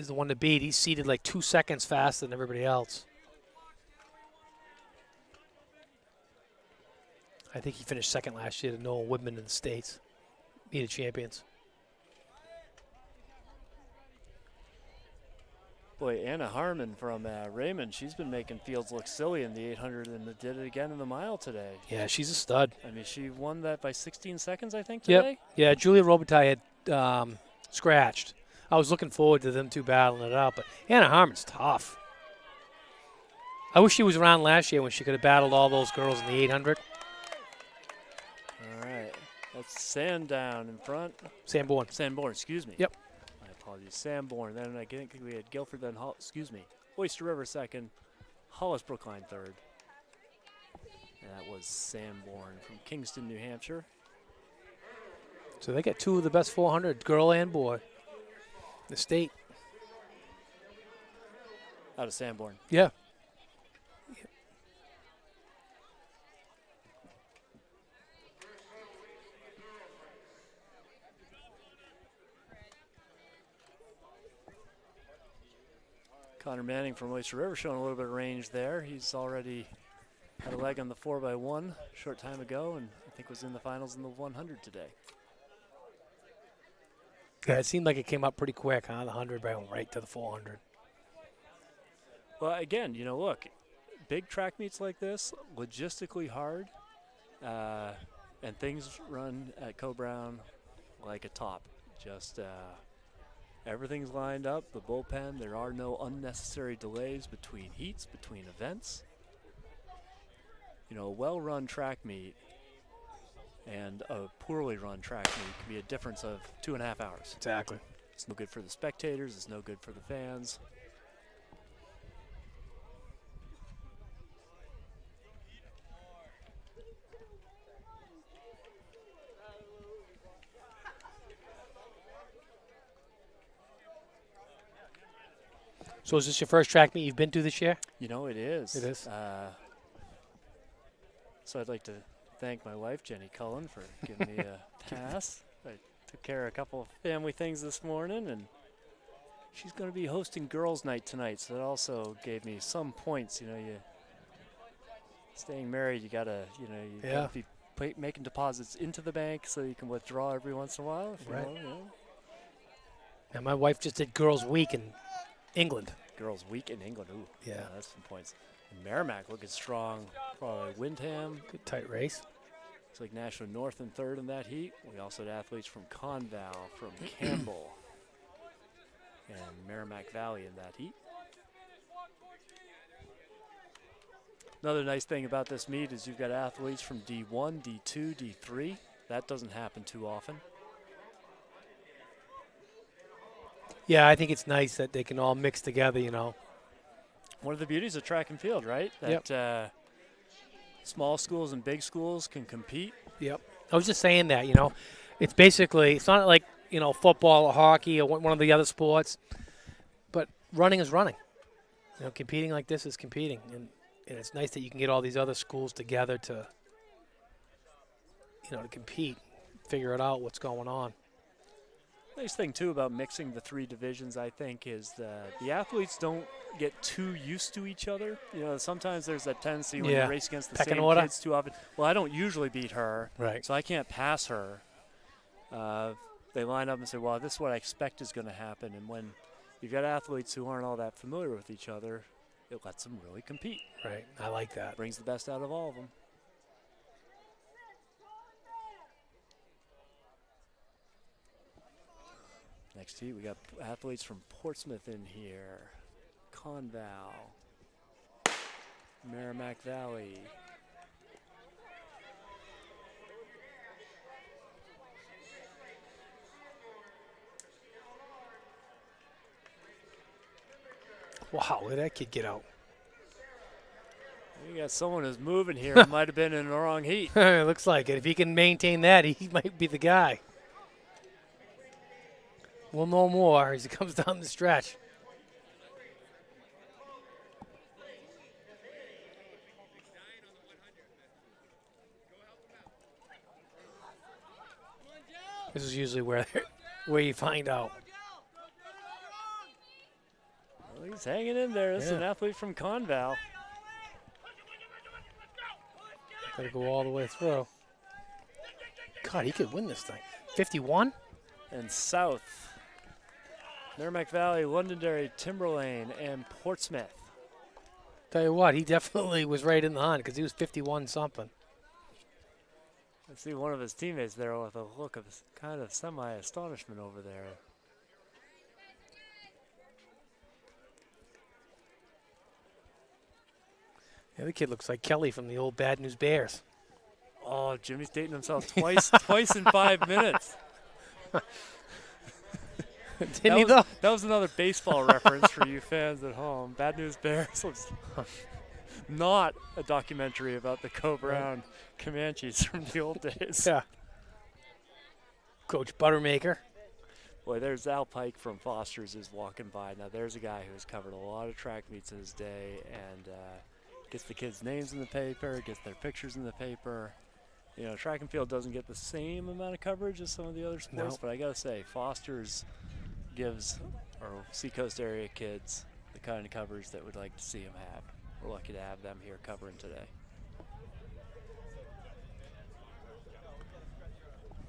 one to beat. He's seated like 2 seconds faster than everybody else. I think he finished second last year to Noel Woodman in the States. Be the champions. Boy, Anna Harmon from Raymond, she's been making fields look silly in the 800 and did it again in the mile today. Yeah, she's a stud. I mean, she won that by 16 seconds, I think, Yep. today. Yeah, Julia Robitaille had scratched. I was looking forward to them two battling it out, but Anna Harmon's tough. I wish she was around last year when she could have battled all those girls in the 800. All right. That's Sandown in front. Sanborn. Sanborn, excuse me. Yep. My apologies. Sanborn. Then I think we had Guilford, then Oyster River second. Hollis Brookline third. And that was Sanborn from Kingston, New Hampshire. So they got two of the best 400, girl and boy, in the state. Out of Sanborn. Yeah. Connor Manning from Oyster River showing a little bit of range there. He's already had a leg on the 4x1 a short time ago, and I think was in the finals in the 100 today. Yeah, it seemed like it came up pretty quick, huh? The 100 right to the 400. Well, again, you know, look, big track meets like this, logistically hard. And things run at Co-Brown like a top. Just everything's lined up, the bullpen. There are no unnecessary delays between heats, between events. You know, a well-run track meet and a poorly run track meet can be a difference of 2.5 hours. Exactly. It's no good for the spectators. It's no good for the fans. So is this your first track meet you've been to this year? You know, it is. It is. So I'd like to thank my wife, Jenny Cullen, for giving me a pass. I took care of a couple of family things this morning, and she's going to be hosting girls' night tonight, so that also gave me some points. You know, staying married, you gotta be making deposits into the bank so you can withdraw every once in a while. If Right. You know. Now, my wife just did Girls' Week in England. Girls' Week in England. Ooh, Yeah. that's some points. And Merrimack looking strong. Probably Windham. Good tight race. It's like National North and third in that heat. We also had athletes from Conval, from Campbell, and Merrimack Valley in that heat. Another nice thing about this meet is you've got athletes from D1, D2, D3. That doesn't happen too often. Yeah, I think it's nice that they can all mix together, you know. One of the beauties of track and field, right? That small schools and big schools can compete. Yep. I was just saying that, you know. It's basically, it's not like, you know, football or hockey or one of the other sports, but running is running. You know, competing like this is competing. And it's nice that you can get all these other schools together to, you know, to compete, figure it out, what's going on. Nice thing, too, about mixing the three divisions, I think, is that the athletes don't get too used to each other. You know, sometimes there's that tendency when you race against the Pecking same order. kids too often. Well, I don't usually beat her, Right. so I can't pass her. They line up and say, well, this is what I expect is going to happen. And when you've got athletes who aren't all that familiar with each other, it lets them really compete. Right. I like that. Brings the best out of all of them. Next heat, we got athletes from Portsmouth in here. Conval. Merrimack Valley. Wow, where'd that kid get out? We got someone who's moving here. It might have been in the wrong heat. It looks like it. If he can maintain that, he might be the guy. We'll know more as he comes down the stretch. This is usually where you find out. Well, he's hanging in there. This is an athlete from Conval. Got to go all the way through. God, he could win this thing. 51? And South. Merrimack Valley, Londonderry, Timberlane, and Portsmouth. Tell you what, he definitely was right in the hunt because he was 51 something. I see one of his teammates there with a look of kind of semi-astonishment over there. The other kid looks like Kelly from the old Bad News Bears. Oh, Jimmy's dating himself twice in 5 minutes. Didn't he though? That was another baseball reference for you fans at home. Bad News Bears was not a documentary about the Co-Brown Comanches from the old days. Yeah. Coach Buttermaker. Boy, there's Al Pike from Foster's is walking by. Now, there's a guy who's covered a lot of track meets in his day and gets the kids' names in the paper, gets their pictures in the paper. You know, track and field doesn't get the same amount of coverage as some of the other sports, but I got to say, Foster's gives our Seacoast area kids the kind of coverage that we'd like to see them have. We're lucky to have them here covering today.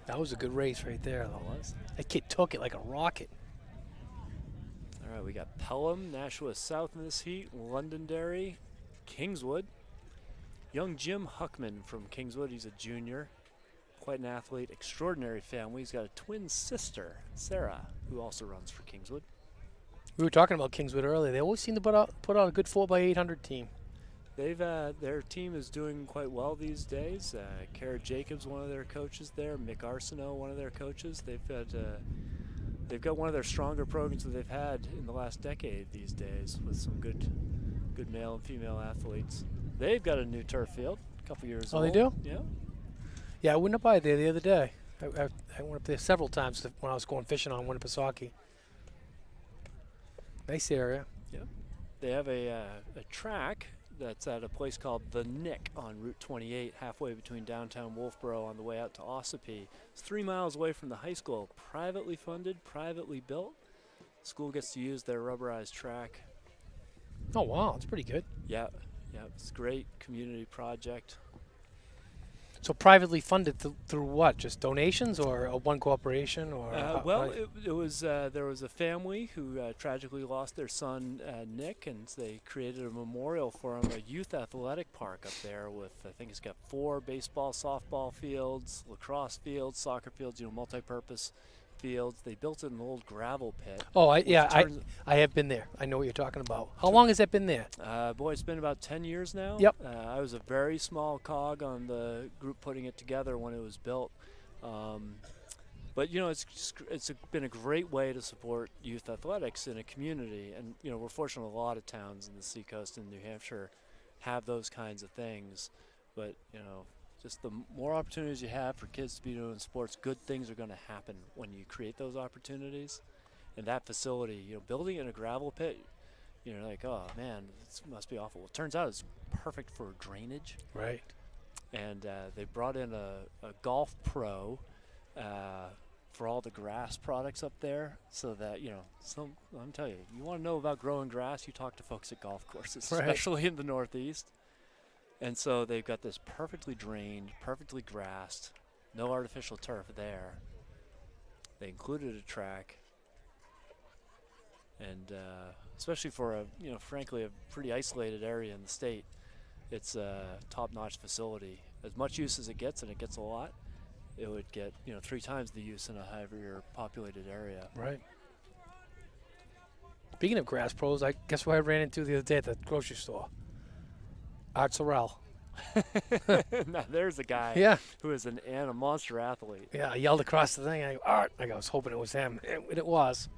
That was a good race right there, though. It was. That kid took it like a rocket. All right, we got Pelham, Nashua South in this heat, Londonderry, Kingswood. Young Jim Huckman from Kingswood, he's a junior. quite an athlete, extraordinary family. He's got a twin sister, Sarah, who also runs for Kingswood. We were talking about Kingswood earlier. They always seem to put out a good 4x800 team. They've their team is doing quite well these days. Kara Jacobs, one of their coaches there. Mick Arsenault, one of their coaches. They've got one of their stronger programs that they've had in the last decade these days, with some good male and female athletes. They've got a new turf field, a couple years old. Oh, they do? Yeah. Yeah, I went up by there the other day. I went up there several times when I was going fishing on Winnipesaukee. Nice area. Yeah. They have a track that's at a place called The Nick on Route 28, halfway between downtown Wolfboro on the way out to Ossipee. It's 3 miles away from the high school. Privately funded, privately built. School gets to use their rubberized track. Oh, wow. That's pretty good. Yeah, it's a great community project. So privately funded through what? Just donations or a one corporation? Or It was there was a family who tragically lost their son Nick, and they created a memorial for him, a youth athletic park up there with, I think it's got 4 baseball, softball fields, lacrosse fields, soccer fields, multi-purpose fields. They built an old gravel pit. Oh, I have been there. I know what you're talking about. How long has that been there? Boy, it's been about 10 years now. Yep. I was a very small cog on the group putting it together when it was built. But it's been a great way to support youth athletics in a community, and we're fortunate a lot of towns in the Seacoast in New Hampshire have those kinds of things. But just the more opportunities you have for kids to be doing sports, good things are going to happen when you create those opportunities. And that facility, building in a gravel pit, you're like, oh man, this must be awful. It turns out it's perfect for drainage. Right. And they brought in a golf pro for all the grass products up there, so that I'm telling you, you want to know about growing grass, you talk to folks at golf courses, right, especially in the Northeast. And so they've got this perfectly drained, perfectly grassed, no artificial turf there. They included a track, and especially for frankly, a pretty isolated area in the state, it's a top-notch facility. As much use as it gets, and it gets a lot, it would get 3 times the use in a heavier populated area. Right. Speaking of grass pros, guess what I ran into the other day at the grocery store? Art Sorrell. Now there's a guy who is a monster athlete. Yeah, I yelled across the thing. I go, Art. I was hoping it was him. It was.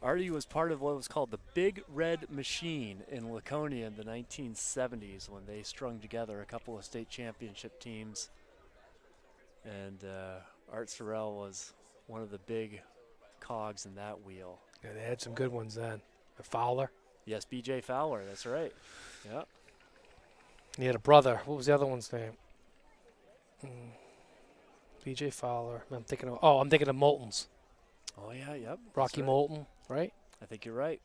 Artie was part of what was called the Big Red Machine in Laconia in the 1970s, when they strung together a couple of state championship teams. And Art Sorrell was one of the big cogs in that wheel. Yeah, they had some good ones then. Fowler. Yes, B.J. Fowler, that's right. Yeah. He had a brother. What was the other one's name? B.J. Fowler. I'm thinking of Moulton's. Oh, yeah, yep. Rocky right. Moulton, right? I think you're right.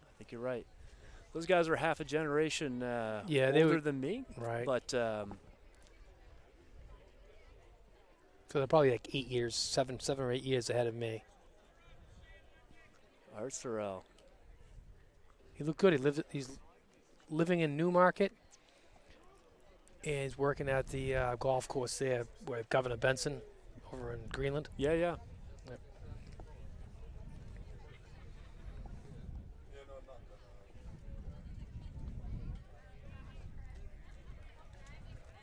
Those guys were half a generation older than me. Right. But so they're probably like 8 years, seven or 8 years ahead of me. Art Sorrell. He looked good. He's living in Newmarket, and he's working at the golf course there with Governor Benson over in Greenland. Yeah. Yep.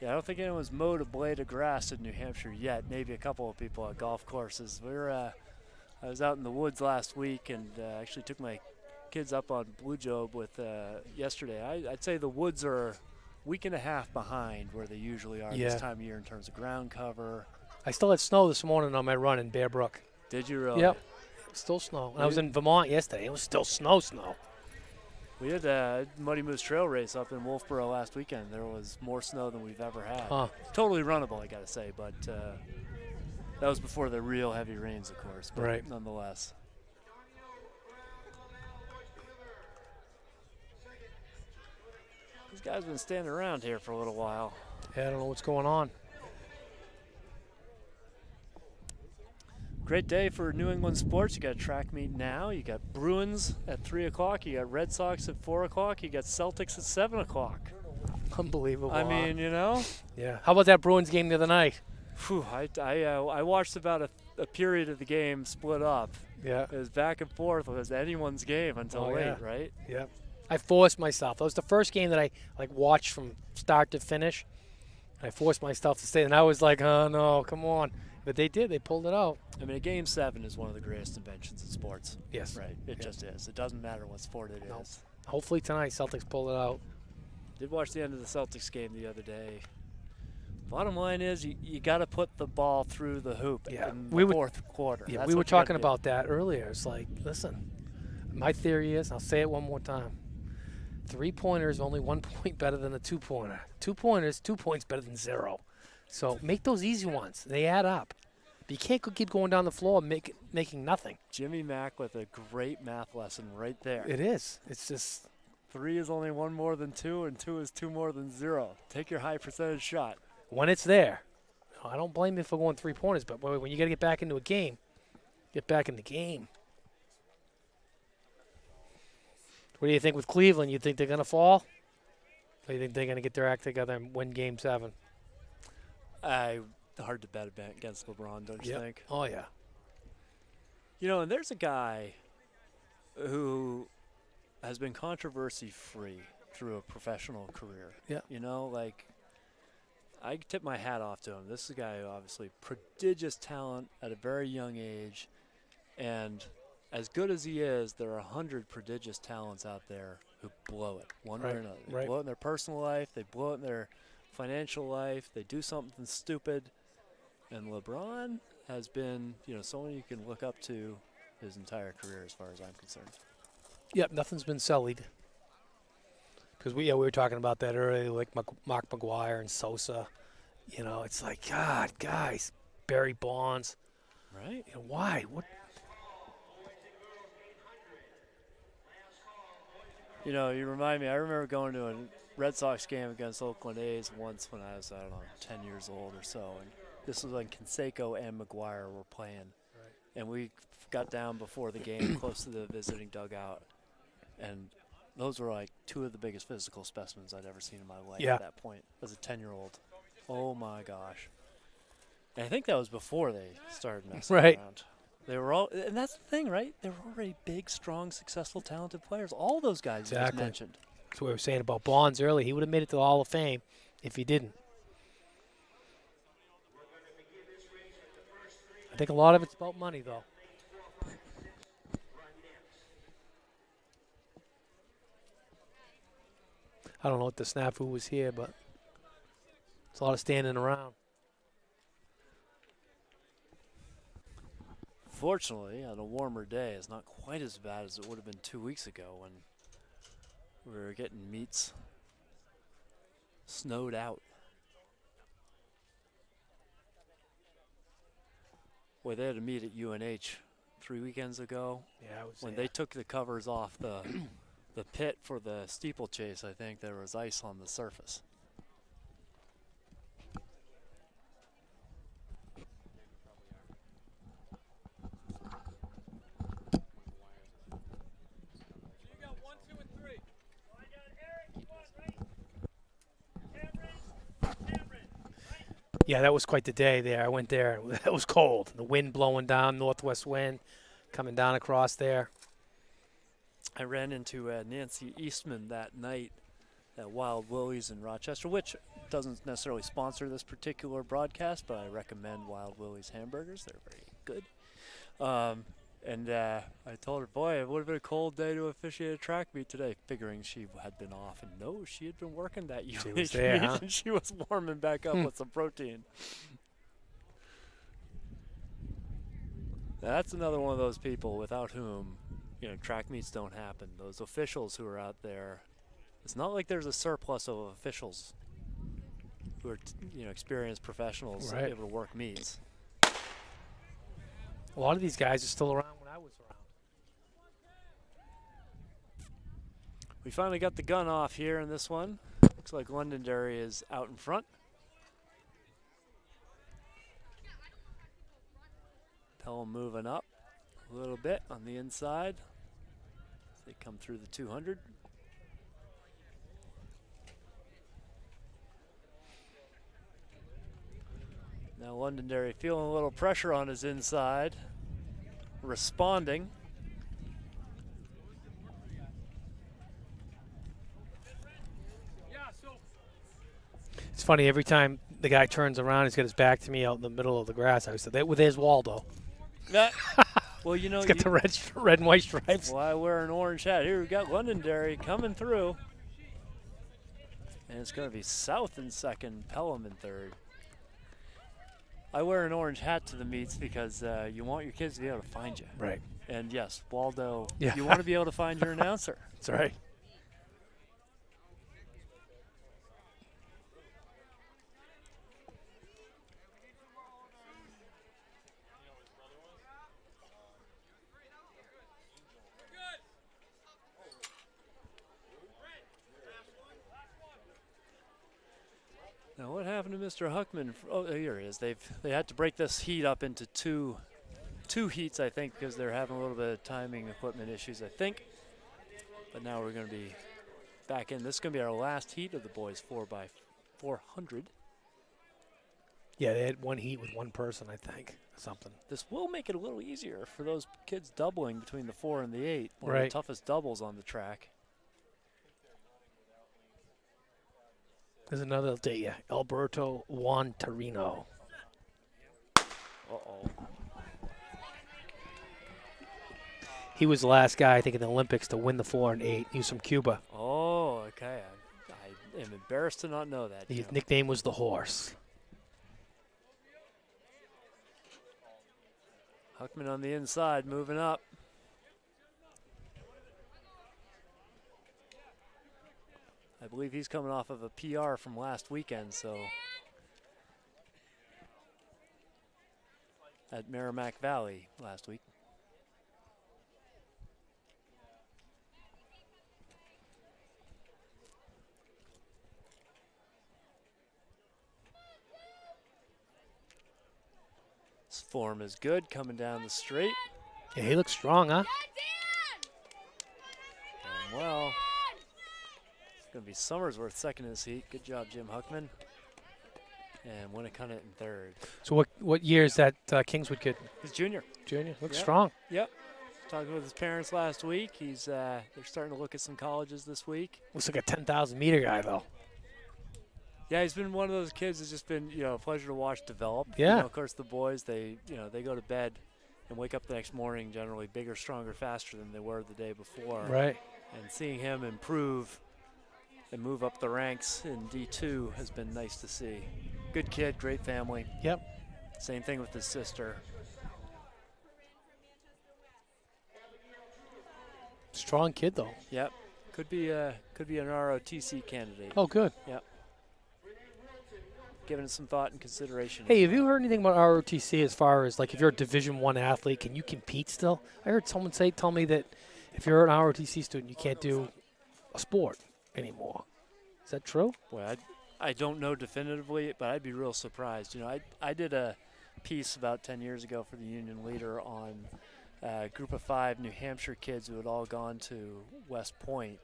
Yeah, I don't think anyone's mowed a blade of grass in New Hampshire yet. Maybe a couple of people at golf courses. I was out in the woods last week, and actually took my kids up on Blue Job with yesterday. I'd say the woods are a week and a half behind where they usually are this time of year in terms of ground cover. I still had snow this morning on my run in Bear Brook. Did you really? Yep. Still snow. And I was in Vermont yesterday. It was still snow. We had a Muddy Moose Trail race up in Wolfboro last weekend. There was more snow than we've ever had. Huh. Totally runnable, I got to say, but that was before the real heavy rains, of course. But right. Nonetheless. These guys have been standing around here for a little while. Yeah, I don't know what's going on. Great day for New England sports. You got a track meet now. You got Bruins at 3 o'clock. You got Red Sox at 4 o'clock. You got Celtics at 7 o'clock. Unbelievable. I mean, Yeah. How about that Bruins game the other night? Phew, I watched about a period of the game split up. Yeah. It was back and forth. It was anyone's game until late, yeah. right? Yep. I forced myself. That was the first game that I watched from start to finish. I forced myself to stay, and I was like, "Oh no, come on!" But they did. They pulled it out. I mean, a Game 7 is one of the greatest inventions in sports. Yes. Right. It just is. It doesn't matter what sport it No. is. Hopefully tonight, Celtics pull it out. Did watch the end of the Celtics game the other day. Bottom line is, you got to put the ball through the hoop Yeah. in We the were- fourth quarter. Yeah, That's we were what you gotta talking do. about that earlier. It's like, listen, my theory is, I'll say it one more time. 3-pointers only 1 point better than a 2-pointer. 2-pointers, 2 points better than 0. So make those easy ones. They add up. But you can't keep going down the floor making nothing. Jimmy Mack with a great math lesson right there. It is. It's just 3 is only 1 more than 2, and 2 is 2 more than 0. Take your high percentage shot. when it's there. I don't blame you for going 3-pointers, but when you got to get back into a game, get back in the game. What do you think with Cleveland? You think they're going to fall? Or do you think they're going to get their act together and win Game 7? Hard to bet against LeBron, don't you Yep. think? Oh, yeah. You know, and there's a guy who has been controversy-free through a professional career. Yeah. You know, like, I tip my hat off to him. This is a guy who obviously prodigious talent at a very young age. And as good as he is, there are 100 prodigious talents out there who blow it one way or another. They right. blow it in their personal life. They blow it in their financial life. They do something stupid. And LeBron has been, someone you can look up to his entire career as far as I'm concerned. Yep, nothing's been sullied. Because we were talking about that earlier, like Mark McGuire and Sosa. It's like, God, guys, Barry Bonds. Right? Why? What? You remind me, I remember going to a Red Sox game against Oakland A's once when I was, 10 years old or so. And this was when Canseco and McGuire were playing. Right. And we got down before the game close to the visiting dugout. And those were like two of the biggest physical specimens I'd ever seen in my life Yeah. at that point as a 10-year-old. Oh, my gosh. And I think that was before they started messing Right. around. They were all, and that's the thing, right? They were already big, strong, successful, talented players. All those guys you just Exactly. mentioned. That's what we were saying about Bonds earlier. He would have made it to the Hall of Fame if he didn't. I think a lot of it's about money, though. I don't know what the snafu was here, but it's a lot of standing around. Fortunately, on a warmer day, it's not quite as bad as it would have been 2 weeks ago when we were getting meets snowed out. Boy, they had a meet at UNH 3 weekends ago Yeah, I was when they took the covers off the pit for the steeplechase. I think there was ice on the surface. You got 1, 2, and 3. Yeah, that was quite the day there. I went there. It was cold. The wind blowing down, northwest wind coming down across there. I ran into Nancy Eastman that night at Wild Willie's in Rochester, which doesn't necessarily sponsor this particular broadcast, but I recommend Wild Willie's hamburgers. They're very good. And I told her, boy, it would have been a cold day to officiate a track meet today, figuring she had been off. And no, she had been working that She UNH was there, meet, huh? and she was warming back up with some protein. That's another one of those people without whom, track meets don't happen. Those officials who are out there, it's not like there's a surplus of officials who are, experienced professionals Right. able to work meets. A lot of these guys are still around when I was around. We finally got the gun off here in this one. Looks like Londonderry is out in front. Pelham moving up a little bit on the inside as they come through the 200. Now Londonderry feeling a little pressure on his inside, responding. It's funny, every time the guy turns around, he's got his back to me out in the middle of the grass. I was there with his Waldo. Well, you know, He's got the red and white stripes. well, I wear an orange hat. Here we got Londonderry coming through. And it's going to be South in second, Pelham in third. I wear an orange hat to the meets because you want your kids to be able to find you. Right. And yes, Waldo, Yeah. you want to be able to find your announcer. That's right. Now, what happened to Mr. Huckman? Oh, here he is. They had to break this heat up into two heats, I think, because they're having a little bit of timing equipment issues, I think. But now we're going to be back in. This is going to be our last heat of the boys 4x400. Yeah, they had one heat with one person, I think, or something. This will make it a little easier for those kids doubling between the 4 and the 8. One of Right. the toughest doubles on the track. There's another I'll tell you. Alberto Juan Torino. Uh-oh. He was the last guy, I think, in the Olympics to win the 4 and 8. He was from Cuba. Oh, okay. I am embarrassed to not know that. His Jim. nickname was the Horse. Huckman on the inside, moving up. I believe he's coming off of a PR from last weekend, so at Merrimack Valley last week. His form is good coming down the straight. Yeah, he looks strong, huh? And well, it's going to be Summersworth second in this heat. Good job, Jim Huckman. And Winnicott in third. So what year is that Kingswood kid? He's junior. Junior? Looks Yep. strong. Yep. Talking with his parents last week. He's they're starting to look at some colleges this week. Looks like a 10,000 meter guy, though. Yeah, he's been one of those kids that's just been, a pleasure to watch develop. Yeah. Of course, the boys, they go to bed and wake up the next morning generally bigger, stronger, faster than they were the day before. Right. And seeing him improve and move up the ranks in D2 has been nice to see. Good kid, great family. Yep. Same thing with his sister. Strong kid, though. Yep. Could be an ROTC candidate. Oh, good. Yep. Giving it some thought and consideration. Hey, have you heard anything about ROTC as far as, like, if you're a Division I athlete, can you compete still? I heard someone tell me that if you're an ROTC student, you can't do a sport anymore. Is that true? Boy, I don't know definitively, but I'd be real surprised. I did a piece about 10 years ago for the Union Leader on a group of 5 New Hampshire kids who had all gone to West Point.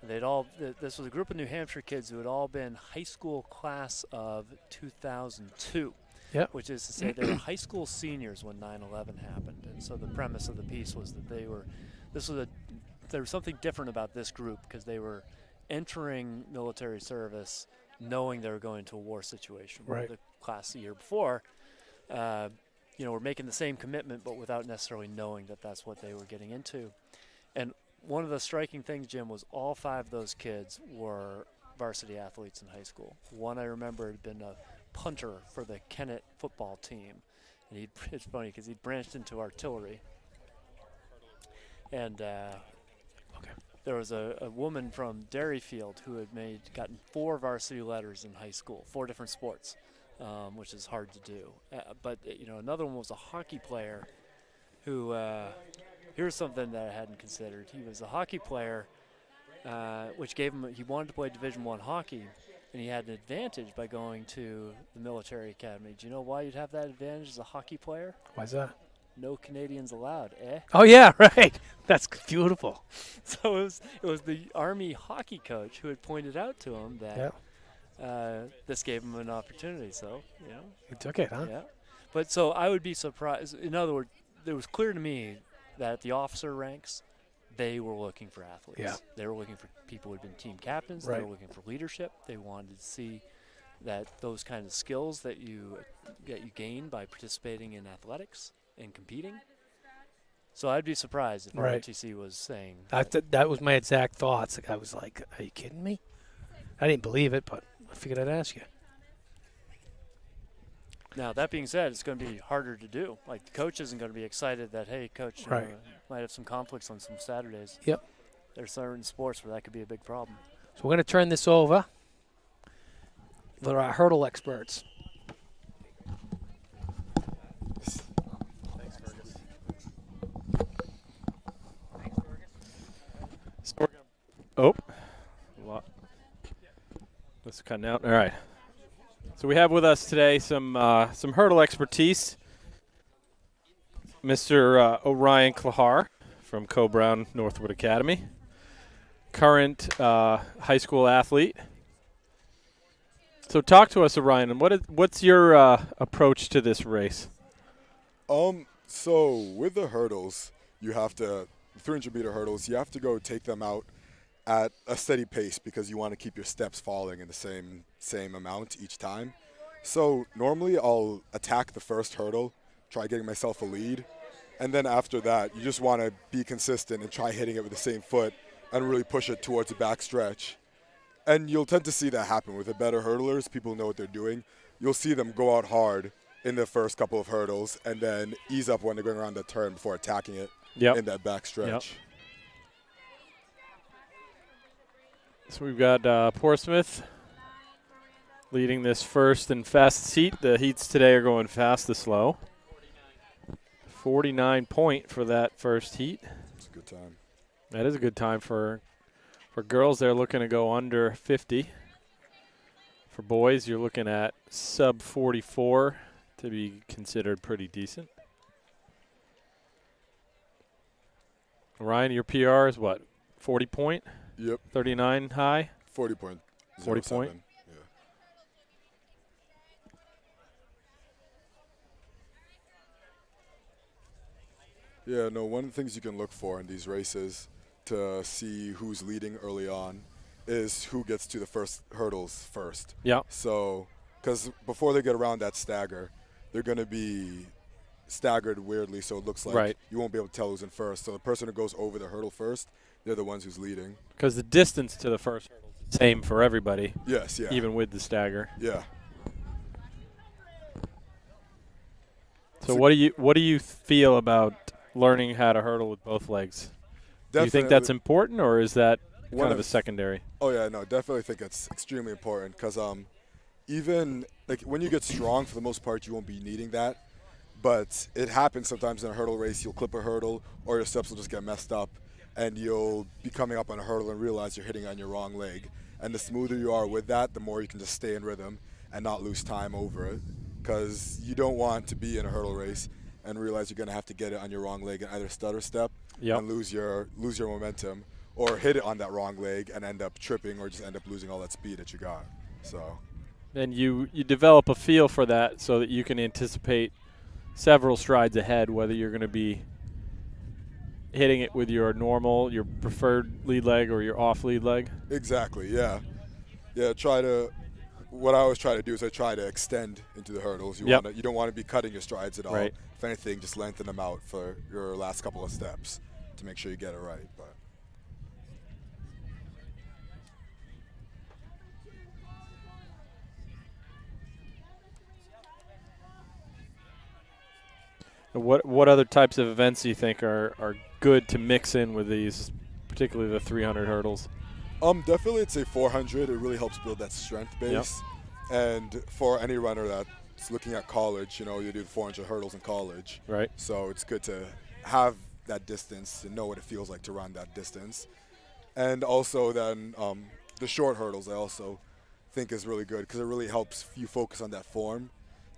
This was a group of New Hampshire kids who had all been high school class of 2002. Yep. Which is to say they were high school seniors when 9/11 happened. And so the premise of the piece was that there was something different about this group because they were entering military service knowing they were going to a war situation. Where Right. the class the year before, were making the same commitment but without necessarily knowing that that's what they were getting into. And one of the striking things, Jim, was all 5 of those kids were varsity athletes in high school. One I remember had been a punter for the Kennett football team. And it's funny because he'd branched into artillery. And there was a woman from Derryfield who had gotten 4 varsity letters in high school, 4 different sports, which is hard to do. But another one was a hockey player who, here's something that I hadn't considered. He was a hockey player, which gave him, he wanted to play Division I hockey, and he had an advantage by going to the military academy. Do you know why you'd have that advantage as a hockey player? Why's that? No Canadians allowed, eh? Oh, yeah, right. That's beautiful. So it was the Army hockey coach who had pointed out to him that Yeah. this gave him an opportunity. So, You took it, huh? yeah. But so I would be surprised. In other words, it was clear to me that at the officer ranks, they were looking for athletes. Yeah. They were looking for people who had been team captains. Right. They were looking for leadership. They wanted to see that those kinds of skills that you gain by participating in athletics and competing. So I'd be surprised if Right. ROTC was saying That was my exact thoughts. I was like, are you kidding me? I didn't believe it, but I figured I'd ask you. Now, that being said, it's going to be harder to do. Like, the coach isn't going to be excited that, hey, coach, you Right. know, might have some conflicts on some Saturdays. Yep. There's certain sports where that could be a big problem. So we're going to turn this over for our hurdle experts. Oh, that's cutting out. All right. So we have with us today some hurdle expertise. Mr. Orion Klahar from Co-Brown Northwood Academy, current high school athlete. So talk to us, Orion, and what's your approach to this race? So with the hurdles, you have to 300-meter hurdles. You have to go take them out at a steady pace because you want to keep your steps falling in the same amount each time. So normally I'll attack the first hurdle, try getting myself a lead, and then after that you just want to be consistent and try hitting it with the same foot and really push it towards the back stretch. And you'll tend to see that happen with the better hurdlers. People know what they're doing. You'll see them go out hard in the first couple of hurdles and then ease up when they're going around the turn before attacking it in that back stretch. Yep. So we've got Portsmouth leading this first and fastest heat. The heats today are going fast to slow. 49 point for that first heat. It's a good time. That is a good time for girls. They're looking to go under 50. For boys, you're looking at sub 44 to be considered pretty decent. Ryan, your PR is what? 40 point? Yep. 39 high? 40 point. 40 point? Yeah, no, one of the things you can look for in these races to see who's leading early on is who gets to the first hurdles first. Yeah. So, because before they get around that stagger, they're going to be staggered weirdly, so it looks like you won't be able to tell who's in first. So the person who goes over the hurdle first, they're the ones who's leading. Because the distance to the first hurdle is the same for everybody. Yes, yeah. Even with the stagger. Yeah. So what do you feel about learning how to hurdle with both legs? Do you think that's important, or is that kind of a secondary? Oh yeah, no, definitely think it's extremely important because even like when you get strong, for the most part, you won't be needing that. But it happens sometimes in a hurdle race. You'll clip a hurdle, or your steps will just get messed up, and you'll be coming up on a hurdle and realize you're hitting on your wrong leg. And the smoother you are with that, the more you can just stay in rhythm and not lose time over it. Because you don't want to be in a hurdle race and realize you're going to have to get it on your wrong leg and either stutter step and lose your momentum, or hit it on that wrong leg and end up tripping or just end up losing all that speed that you got. So. And you develop a feel for that so that you can anticipate several strides ahead, whether you're going to be hitting it with your preferred lead leg or your off lead leg. Exactly, yeah. Yeah, what I always try to do is I try to extend into the hurdles. You don't want to be cutting your strides at all. Right. If anything, just lengthen them out for your last couple of steps to make sure you get it right. But What other types of events do you think are good to mix in with these, particularly the 300 hurdles? Definitely I'd say 400. It really helps build that strength base. And for any runner that's looking at college, you do 400 hurdles in college. Right. So it's good to have that distance and know what it feels like to run that distance. And also then the short hurdles I also think is really good because it really helps you focus on that form.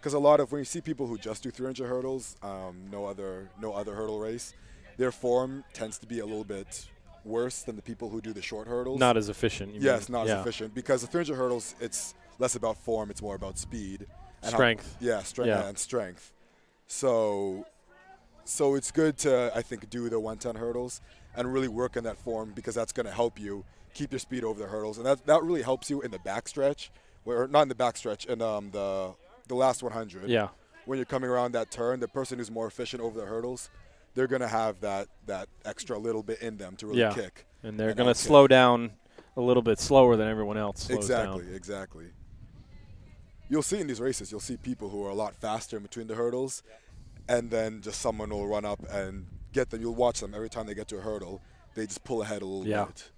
Because when you see people who just do 300 hurdles, no other hurdle race, their form tends to be a little bit worse than the people who do the short hurdles. Not as efficient. Yes, not as efficient. Because the 300 hurdles, it's less about form, it's more about speed. And strength. Strength and strength. So it's good to, I think, do the 110 hurdles and really work in that form, because that's going to help you keep your speed over the hurdles, and that really helps you in the backstretch, or not in the backstretch, in the last 100. Yeah. When you're coming around that turn, the person who's more efficient over the hurdles, they're going to have that extra little bit in them to really Yeah. kick. And they're and going to outkick. slow down a little bit slower than everyone else slows down. Exactly. You'll see in these races, you'll see people who are a lot faster in between the hurdles, and then just someone will run up and get them. You'll watch them every time they get to a hurdle, they just pull ahead a little Yeah. bit.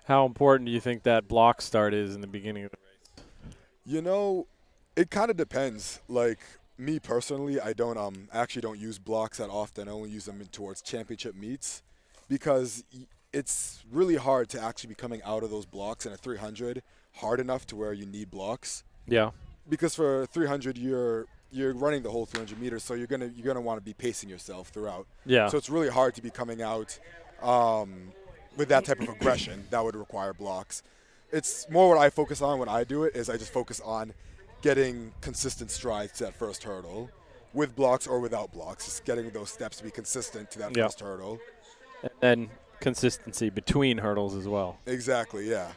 How important do you think that block start is in the beginning of the race? You know, it kind of depends. Like me personally, I actually don't use blocks that often. I only use them towards championship meets, because it's really hard to actually be coming out of those blocks in a 300 hard enough to where you need blocks. Yeah. Because for 300, you're running the whole 300 meters, so you're gonna want to be pacing yourself throughout. Yeah. So it's really hard to be coming out with that type of aggression that would require blocks. It's more what I focus on when I do it, is I just focus on getting consistent strides to that first hurdle, with blocks or without blocks. Just getting those steps to be consistent to that Yeah. first hurdle. And then consistency between hurdles as well. Exactly. Yeah.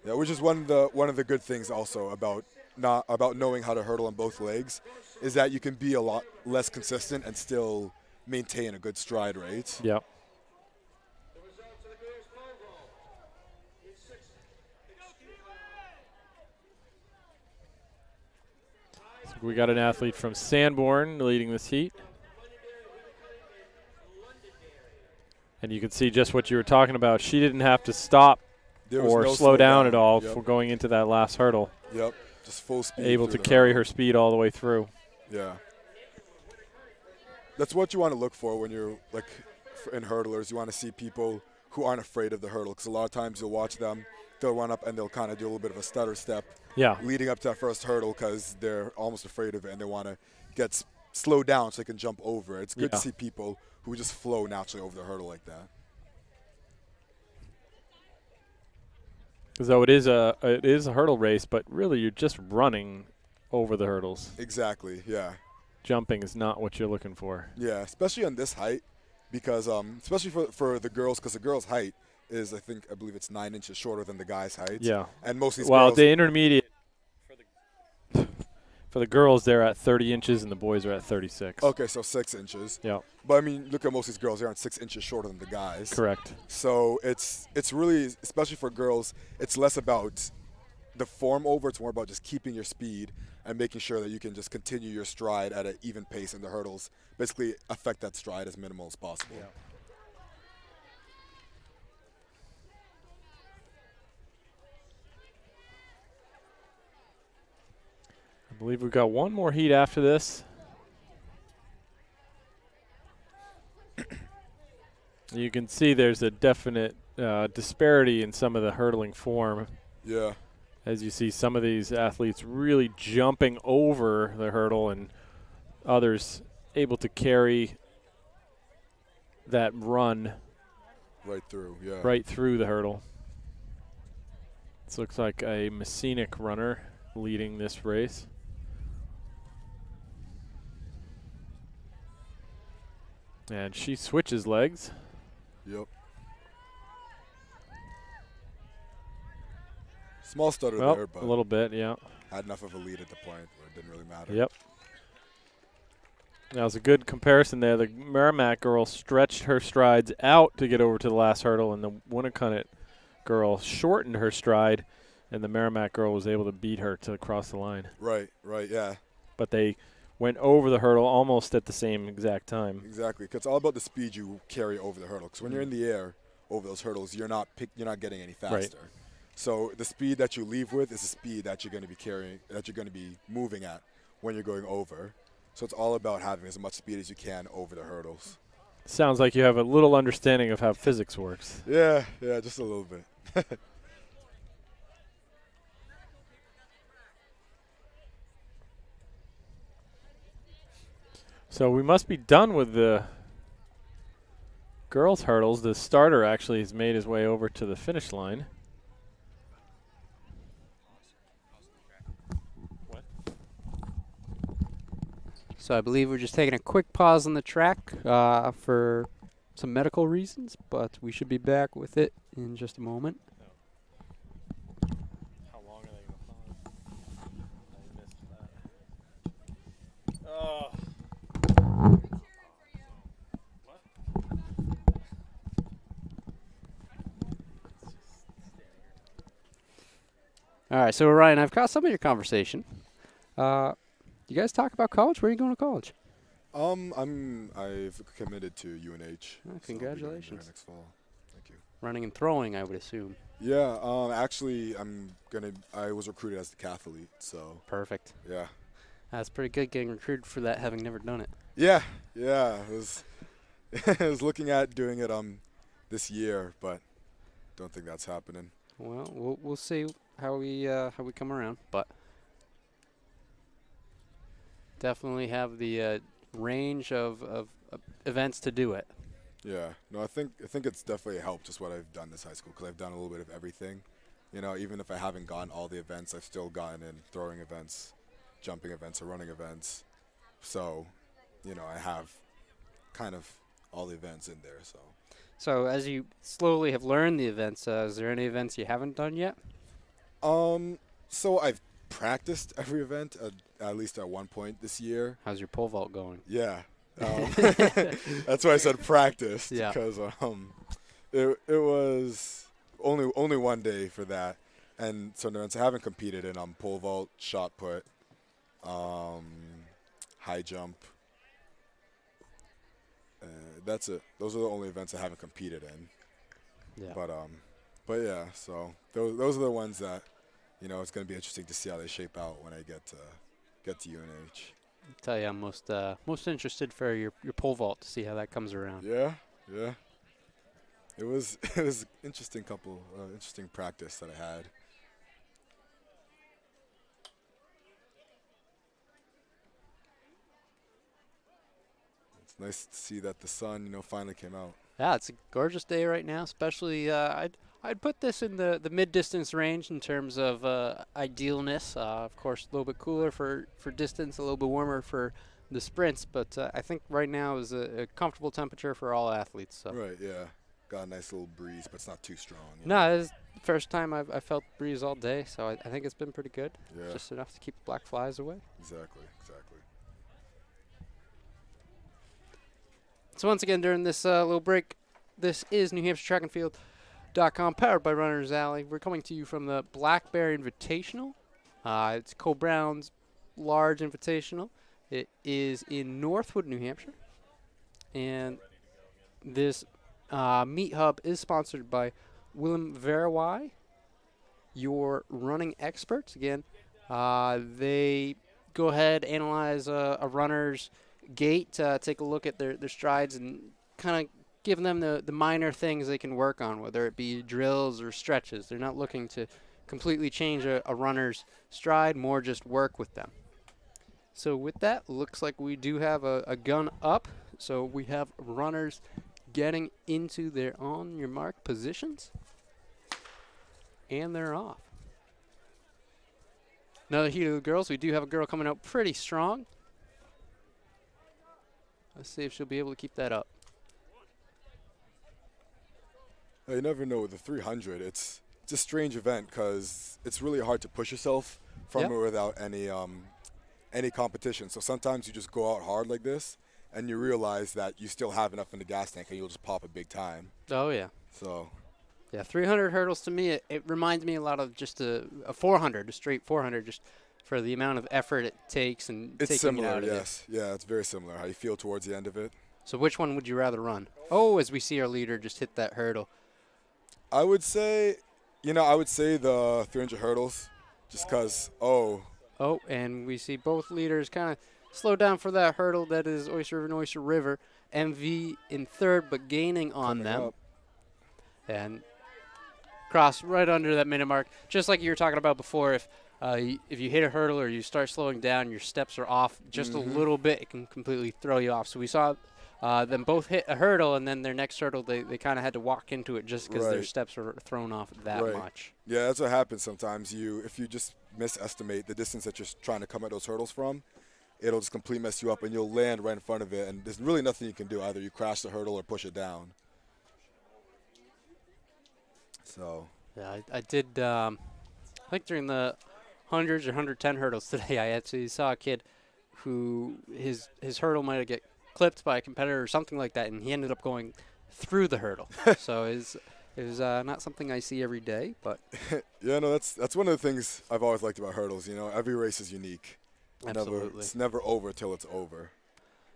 Which is one of the good things also about knowing how to hurdle on both legs, is that you can be a lot less consistent and still maintain a good stride rate. Yeah. So we got an athlete from Sanborn leading this heat. And you can see just what you were talking about. She didn't have to stop There was or no slow down slowdown. at all Yep. for going into that last hurdle. Yep. Just full speed. Able through to the carry hurdle. her speed all the way through. Yeah. That's what you want to look for when you're in hurdlers. You want to see people who aren't afraid of the hurdle, because a lot of times you'll watch them, they'll run up and they'll kind of do a little bit of a stutter step Yeah. leading up to that first hurdle, because they're almost afraid of it and they want to get slowed down so they can jump over it. It's good Yeah. to see people who just flow naturally over the hurdle like that. So it is a hurdle race, but really you're just running over the hurdles. Exactly, yeah. Jumping is not what you're looking for. Yeah, especially on this height, because especially for the girls, because the girls' height is, I believe it's 9 inches shorter than the guys' height. Yeah. And most of these Well, girls. the intermediate for the girls, they're at 30 inches and the boys are at 36. Okay, so 6 inches. Yeah. But I mean, look at most of these girls; they aren't 6 inches shorter than the guys. Correct. So it's really, especially for girls, it's less about the form over. It's more about just keeping your speed and making sure that you can just continue your stride at an even pace, and the hurdles basically affect that stride as minimal as possible. Yeah. I believe we've got one more heat after this. You can see there's a definite disparity in some of the hurdling form. Yeah. As you see some of these athletes really jumping over the hurdle and others able to carry that run Right through, yeah. right through the hurdle. This looks like a Messinic runner leading this race. And she switches legs. Yep. Small stutter Well, there, but a little bit, yeah. had enough of a lead at the point where it didn't really matter. Yep. That was a good comparison there. The Merrimack girl stretched her strides out to get over to the last hurdle, and the Winnacunnet girl shortened her stride, and the Merrimack girl was able to beat her to cross the line. Right, yeah. But they went over the hurdle almost at the same exact time. Exactly, 'cause it's all about the speed you carry over the hurdle. Because when you're in the air over those hurdles, you're not getting any faster. Right. So the speed that you leave with is the speed that you're going to be carrying, that you're going to be moving at when you're going over. So it's all about having as much speed as you can over the hurdles. Sounds like you have a little understanding of how physics works. Yeah, just a little bit. So we must be done with the girls' hurdles. The starter actually has made his way over to the finish line. So I believe we're just taking a quick pause on the track for some medical reasons, but we should be back with it in just a moment. How long are they going to pause? I missed that. Oh. All right, so Ryan, I've caught some of your conversation. You guys talk about college? Where are you going to college? I've committed to UNH. Oh, so I'll be going congratulations. there next fall. Thank you. Running and throwing, I would assume. Yeah. Actually, I was recruited as the decathlete, so Perfect. yeah. That's pretty good getting recruited for that, having never done it. Yeah. It was. I was looking at doing it this year, but don't think that's happening. Well, we'll see how we come around, but definitely have the range of events to do it. Yeah. No, I think it's definitely helped just what I've done this high school because I've done a little bit of everything. You know, even if I haven't gotten all the events, I've still gotten in throwing events, jumping events, or running events. So, you know, I have kind of all the events in there. So as you slowly have learned the events, is there any events you haven't done yet? So I've practiced every event at least at one point this year. How's your pole vault going? Yeah. That's why I said practiced. Yeah. Because it was only one day for that, and so no, I haven't competed in pole vault, shot put, high jump. That's it. Those are the only events I haven't competed in. Yeah. But yeah. So those are the ones that, you know, it's going to be interesting to see how they shape out when I get to UNH. Tell you, I'm most interested for your pole vault to see how that comes around. Yeah. It was interesting interesting practice that I had. It's nice to see that the sun, you know, finally came out. Yeah, it's a gorgeous day right now. Especially, I'd put this in the mid-distance range in terms of idealness. Of course, a little bit cooler for distance, a little bit warmer for the sprints. But I think right now is a comfortable temperature for all athletes. So. Right. Yeah. Got a nice little breeze, but it's not too strong. No, it's the first time I felt breeze all day, so I think it's been pretty good. Yeah. Just enough to keep black flies away. Exactly. So once again, during this little break, this is NewHampshireTrackandField.com, powered by Runners Alley. We're coming to you from the Black Bear Invitational. It's Cole Brown's large invitational. It is in Northwood, New Hampshire. And this meet hub is sponsored by Willem Verwij, your running experts. Again, they go ahead, analyze a runner's gait, take a look at their strides, and kind of give them the minor things they can work on, whether it be drills or stretches. They're not looking to completely change a runner's stride, more just work with them. So with that, looks like we do have a gun up. So we have runners getting into their on your mark positions, and they're off. Another heat of the girls. We do have a girl coming out pretty strong. Let's see if she'll be able to keep that up. You never know with the 300. It's a strange event because it's really hard to push yourself from it without any competition. So sometimes you just go out hard like this, and you realize that you still have enough in the gas tank, and you'll just pop a big time. Oh yeah. So. Yeah, 300 hurdles to me, it reminds me a lot of just a 400, a straight 400, just for the amount of effort it takes and it's taking similar, it out of yes. Yeah, it's very similar. How you feel towards the end of it. So which one would you rather run? Oh, as we see our leader just hit that hurdle. I would say the 300 hurdles, just because. Oh, and we see both leaders kind of slow down for that hurdle. That is Oyster River and Oyster River. MV in third, but gaining on coming them. up. And cross right under that minute mark. Just like you were talking about before, if you hit a hurdle or you start slowing down, your steps are off just a little bit, it can completely throw you off. So we saw them both hit a hurdle, and then their next hurdle, they kind of had to walk into it just because their steps were thrown off that much. Yeah, that's what happens sometimes. If you just misestimate the distance that you're trying to come at those hurdles from, it'll just completely mess you up, and you'll land right in front of it, and there's really nothing you can do. Either you crash the hurdle or push it down. So. Yeah, I did. I think during the hundreds or 110 hurdles today, I actually saw a kid who his hurdle might have get clipped by a competitor or something like that, and he ended up going through the hurdle. So it was not something I see every day, but Yeah, no, that's one of the things I've always liked about hurdles. You know, every race is unique. absolutely. It's never over till it's over.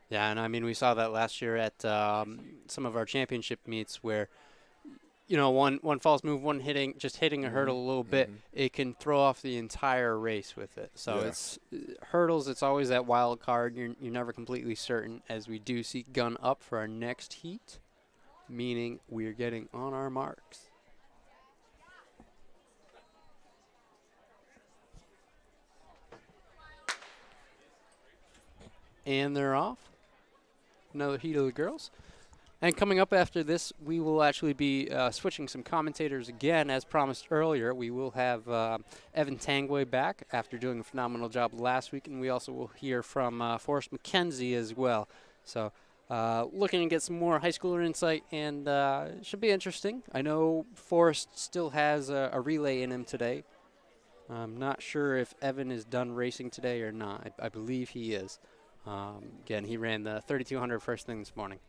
Yeah, and I mean we saw that last year at some of our championship meets where, you know, one false move, one hitting a hurdle a little bit, it can throw off the entire race with it. So Yeah. it's hurdles. It's always that wild card. You're never completely certain. As we do see gun up for our next heat, meaning we're getting on our marks. And they're off. Another heat of the girls. And coming up after this, we will actually be switching some commentators again. As promised earlier, we will have Evan Tangway back after doing a phenomenal job last week, and we also will hear from Forrest McKenzie as well. So looking to get some more high schooler insight, and it should be interesting. I know Forrest still has a relay in him today. I'm not sure if Evan is done racing today or not. I believe he is. Again, he ran the 3200 first thing this morning.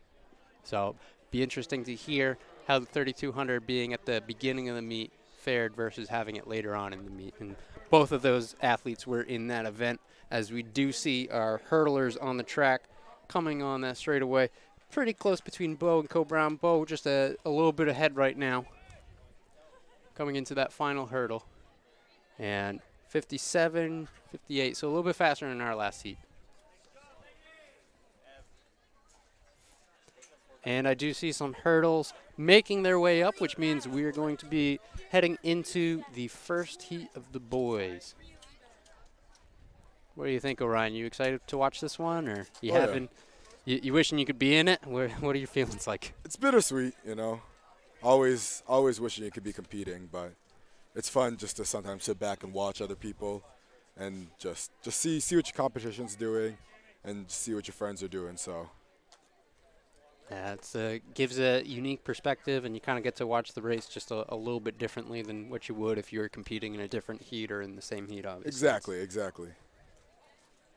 So be interesting to hear how the 3200 being at the beginning of the meet fared versus having it later on in the meet. And both of those athletes were in that event, as we do see our hurdlers on the track coming on that straightaway. Pretty close between Bo and Co-Brown. Bo just a little bit ahead right now coming into that final hurdle. And 57, 58, so a little bit faster than our last heat. And I do see some hurdles making their way up, which means we are going to be heading into the first heat of the boys. What do you think, Orion? You excited to watch this one, or you Oh, haven't? You wishing you could be in it? What are your feelings like? It's bittersweet, you know. Always wishing you could be competing, but it's fun just to sometimes sit back and watch other people, and just see what your competition's doing, and see what your friends are doing. So. Yeah, it gives a unique perspective, and you kind of get to watch the race just a little bit differently than what you would if you were competing in a different heat or in the same heat, obviously. Exactly.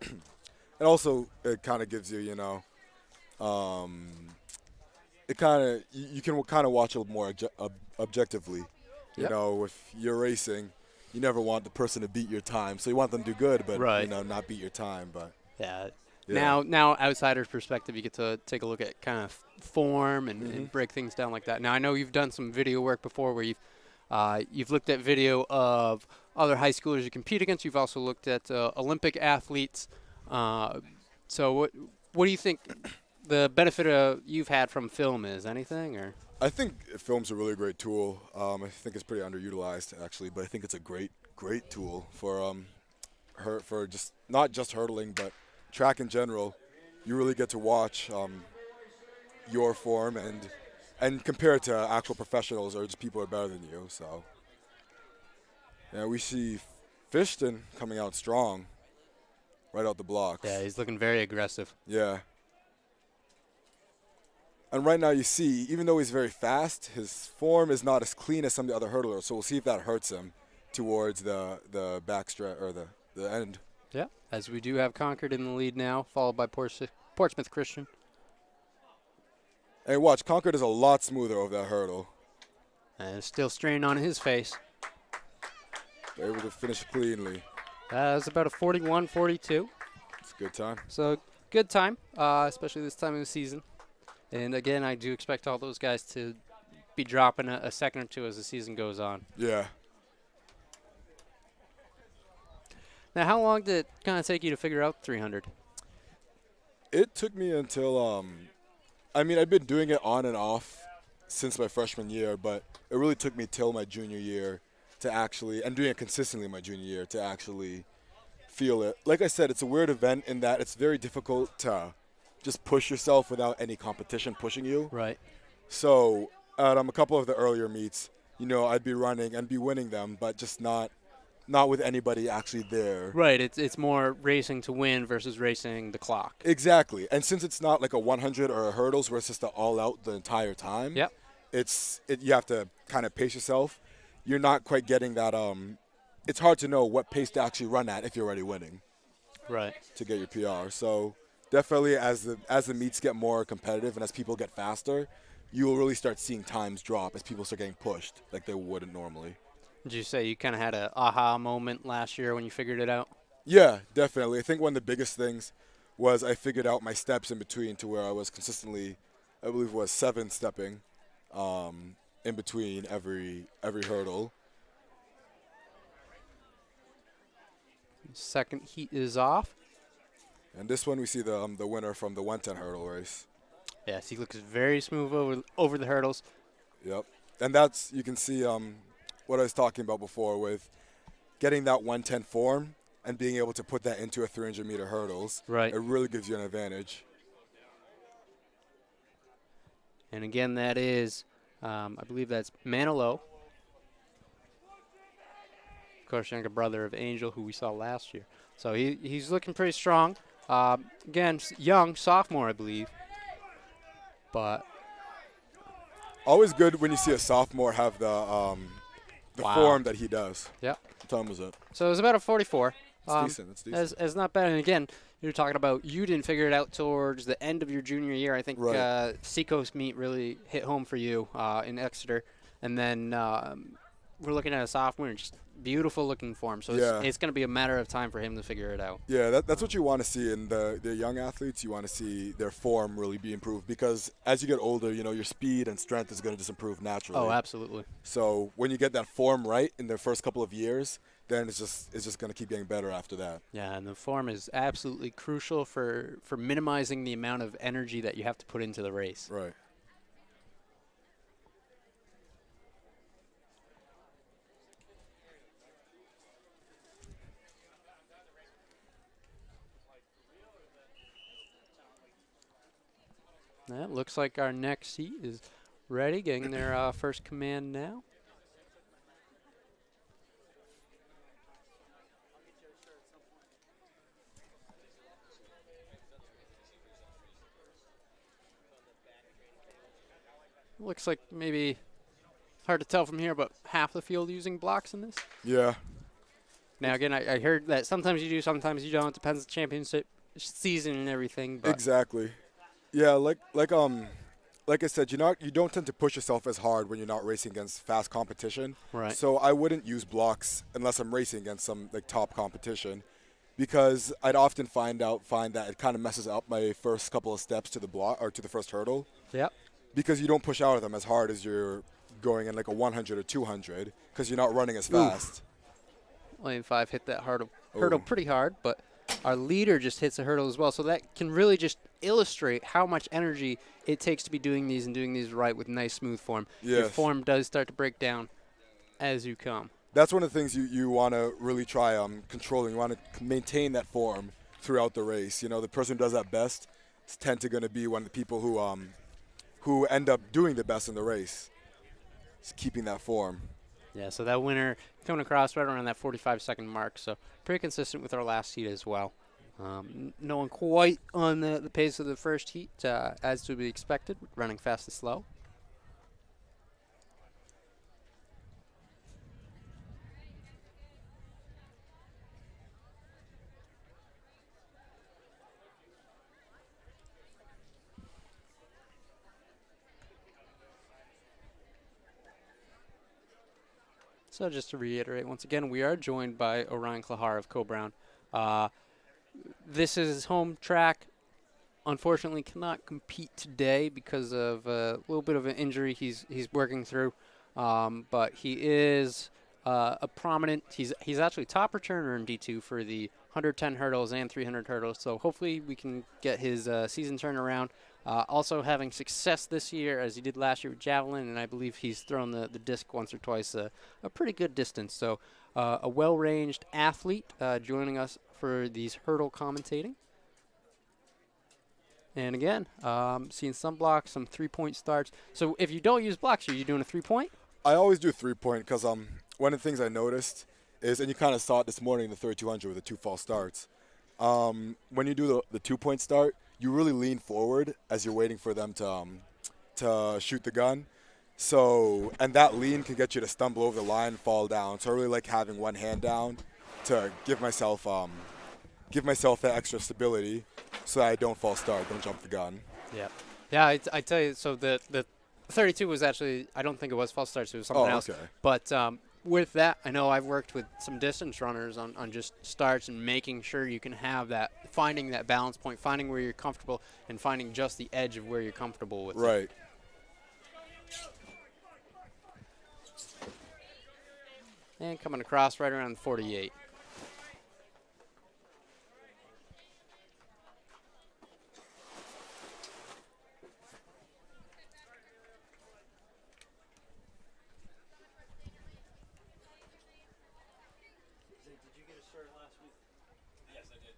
And also, it kind of gives you, you know, it kind of you can kind of watch it more objectively. You Yep. know, if you're racing, you never want the person to beat your time, so you want them to do good, but Right. you know, not beat your time. But Yeah. yeah. Now, outsider's perspective, you get to take a look at kind of form and break things down like that. Now, I know you've done some video work before where you've looked at video of other high schoolers you compete against. You've also looked at Olympic athletes. So what do you think the benefit you've had from film is? Anything or? I think film's a really great tool. I think it's pretty underutilized actually, but I think it's a great tool for for just not just hurdling, but track in general. You really get to watch your form and compare it to actual professionals or just people who are better than you. So yeah, we see Fishton coming out strong right out the blocks. Yeah, he's looking very aggressive. Yeah. And right now you see, even though he's very fast, his form is not as clean as some of the other hurdlers. So we'll see if that hurts him towards the backstretch or the end. Yeah, as we do have Concord in the lead now, followed by Portsmouth Christian. Hey, watch, Concord is a lot smoother over that hurdle. And still strain on his face. They're able to finish cleanly. That's about a 41-42. It's a good time. So good time, especially this time of the season. And again, I do expect all those guys to be dropping a second or two as the season goes on. Yeah. Now, how long did it kind of take you to figure out 300? It took me until, I mean, I've been doing it on and off since my freshman year, but it really took me till my junior year to actually, and doing it consistently my junior year, to actually feel it. Like I said, it's a weird event in that it's very difficult to just push yourself without any competition pushing you. Right. So at a couple of the earlier meets, you know, I'd be running and be winning them, but just not not with anybody actually there. Right. It's more racing to win versus racing the clock. Exactly. And since it's not like a 100 or a hurdles where it's just all out the entire time, Yep. You have to kind of pace yourself. You're not quite getting that. It's hard to know what pace to actually run at if you're already winning Right. to get your PR. So definitely, as the meets get more competitive and as people get faster, you will really start seeing times drop as people start getting pushed like they wouldn't normally. Did you say you kind of had a aha moment last year when you figured it out? Yeah, definitely. I think one of the biggest things was I figured out my steps in between to where I was consistently, I believe it was 7 stepping in between every hurdle. Second heat is off. And this one we see the winner from the 110 hurdle race. Yes, he looks very smooth over the hurdles. Yep. And that's, you can see what I was talking about before with getting that 110 form and being able to put that into a 300-meter hurdles. Right. It really gives you an advantage. And again, that is, I believe that's Manilow. Of course, younger brother of Angel, who we saw last year. So he's looking pretty strong. Again, young, sophomore, I believe. But Always good when you see a sophomore have the Wow. form that he does. Yep. What time was it? So it was about a 44. It's decent. It's decent. As not bad. And again, you're talking about you didn't figure it out towards the end of your junior year. I think Right. Seacoast meet really hit home for you in Exeter. And then we're looking at a sophomore and just beautiful looking form. So Yeah. it's going to be a matter of time for him to figure it out. Yeah, that's what you want to see in the young athletes. You want to see their form really be improved because as you get older, your speed and strength is going to just improve naturally. Oh, absolutely. So when you get that form right in the first couple of years, then it's just going to keep getting better after that. Yeah, and the form is absolutely crucial for minimizing the amount of energy that you have to put into the race. Right. That looks like our next heat is ready, getting their first command now. Looks like maybe, hard to tell from here, but half the field using blocks in this. Yeah. Now, again, I heard that sometimes you do, sometimes you don't. Depends on the championship season and everything. But Exactly. Yeah, like I said, you don't tend to push yourself as hard when you're not racing against fast competition. Right. So I wouldn't use blocks unless I'm racing against some top competition, because I'd often find that it kind of messes up my first couple of steps to the block or to the first hurdle, Yep. because you don't push out of them as hard as you're going in like a 100 or 200 because you're not running as fast. Lane 5 hit that hurdle Ooh. pretty hard, but our leader just hits a hurdle as well. So that can really just illustrate how much energy it takes to be doing these and doing these right with nice, smooth form. Your Yes. form does start to break down as you come. That's one of the things you want to really try controlling. You want to maintain that form throughout the race. The person who does that best tend to going to be one of the people who end up doing the best in the race. It's keeping that form. Yeah, so that winner coming across right around that 45-second mark. So pretty consistent with our last heat as well. No one quite on the pace of the first heat, as to be expected, running fast and slow. So just to reiterate, once again, we are joined by Orion Klahar of Co-Brown. This is his home track. Unfortunately, cannot compete today because of a little bit of an injury he's working through. But he is a prominent. He's actually top returner in D2 for the 110 hurdles and 300 hurdles. So hopefully we can get his season turnaround. Also having success this year as he did last year with javelin, and I believe he's thrown the disc once or twice a pretty good distance. So a well-ranged athlete joining us for these hurdle commentating. And again, seeing some blocks, some three-point starts. So if you don't use blocks, are you doing a three-point? I always do 3-point because one of the things I noticed is, and you kind of saw it this morning in the 3200 with the 2 false starts. When you do the 2-point start, you really lean forward as you're waiting for them to shoot the gun. So, and that lean can get you to stumble over the line, fall down. So I really like having one hand down to give myself that extra stability so that I don't false start, don't jump the gun. Yeah, I tell you, so the 32 was actually, I don't think it was false starts, it was something else. Okay. But with that, I know I've worked with some distance runners on just starts and making sure you can have that, finding that balance point, finding where you're comfortable, and finding just the edge of where you're comfortable with. Right. And coming across right around 48. Did you get a shirt last week? Yes, I did.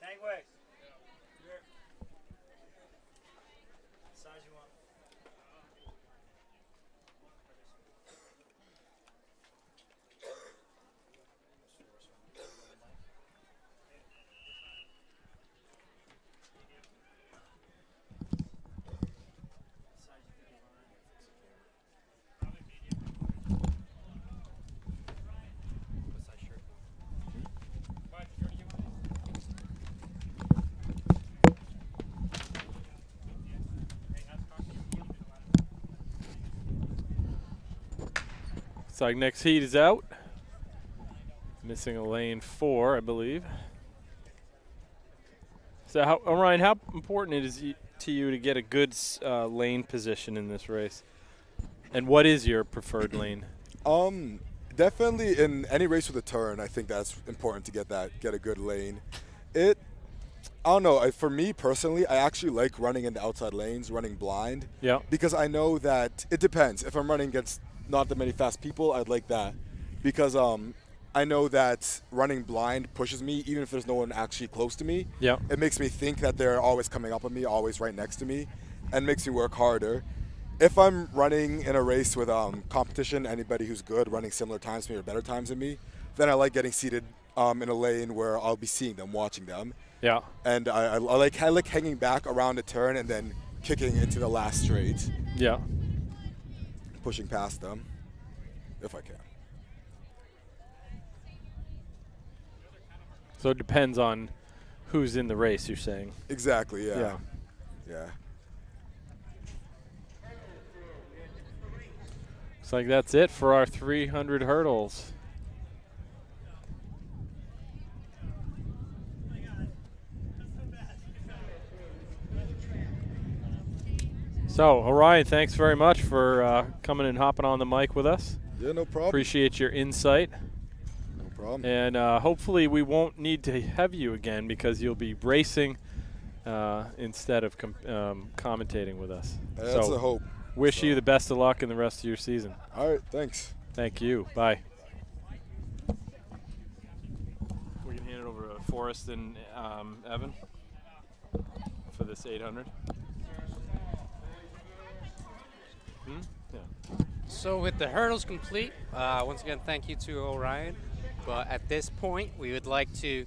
Tangway. Here. Size you want. Looks like next heat is out. Missing a lane 4, I believe. So, Orion, how important it is to you to get a good lane position in this race? And what is your preferred lane? Definitely in any race with a turn, I think that's important to get a good lane. I don't know. For me personally, I actually like running in the outside lanes, running blind. Yeah. Because I know that it depends. If I'm running against not that many fast people, I'd like that. Because I know that running blind pushes me, even if there's no one actually close to me. Yeah. It makes me think that they're always coming up on me, always right next to me, and makes me work harder. If I'm running in a race with competition, anybody who's good, running similar times to me or better times than me, then I like getting seated in a lane where I'll be seeing them, watching them. Yeah. And I like hanging back around a turn and then kicking into the last straight, Yeah. pushing past them, if I can. So it depends on who's in the race, you're saying? Exactly, yeah. Yeah. Yeah. Looks like that's it for our 300 hurdles. So, Orion, thanks very much for coming and hopping on the mic with us. Yeah, no problem. Appreciate your insight. No problem. And hopefully we won't need to have you again because you'll be racing instead of commentating with us. That's so a hope. Wish you the best of luck in the rest of your season. All right, thanks. Thank you. Bye. We're going to hand it over to Forrest and Evan for this 800. Yeah. So with the hurdles complete, once again, thank you to Orion. But at this point, we would like to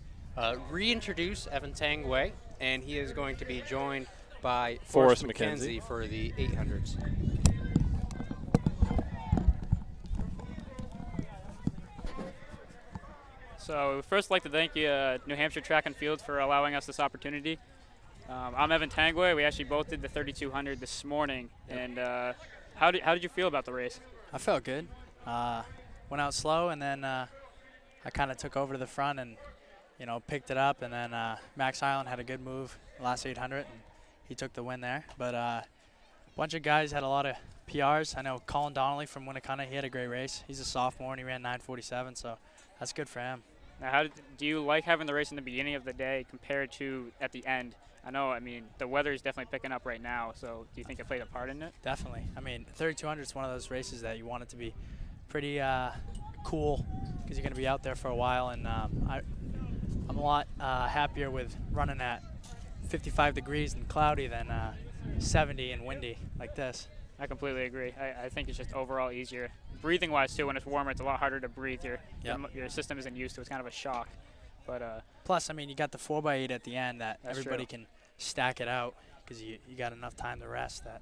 reintroduce Evan Tangway, and he is going to be joined by Forrest McKenzie for the 800s. So we'd first like to thank you, New Hampshire Track and Field, for allowing us this opportunity. I'm Evan Tangway. We actually both did the 3200 this morning. And how did you feel about the race? I felt good. Went out slow, and then I kind of took over to the front and, picked it up. And then Max Island had a good move the last 800, and he took the win there. But a bunch of guys had a lot of PRs. I know Colin Donnelly from Winnicott, he had a great race. He's a sophomore, and he ran 9:47, so that's good for him. Now, do you like having the race in the beginning of the day compared to at the end? The weather is definitely picking up right now, so do you think it played a part in it? Definitely. 3200 is one of those races that you want it to be pretty cool because you're going to be out there for a while. And I'm a lot happier with running at 55 degrees and cloudy than 70 and windy like this. I completely agree. I think it's just overall easier. Breathing-wise, too, when it's warmer, it's a lot harder to breathe. Your system isn't used to it. It's kind of a shock. But plus, I mean, you got the 4x8 at the end that That's everybody true. can stack it out because you got enough time to rest. That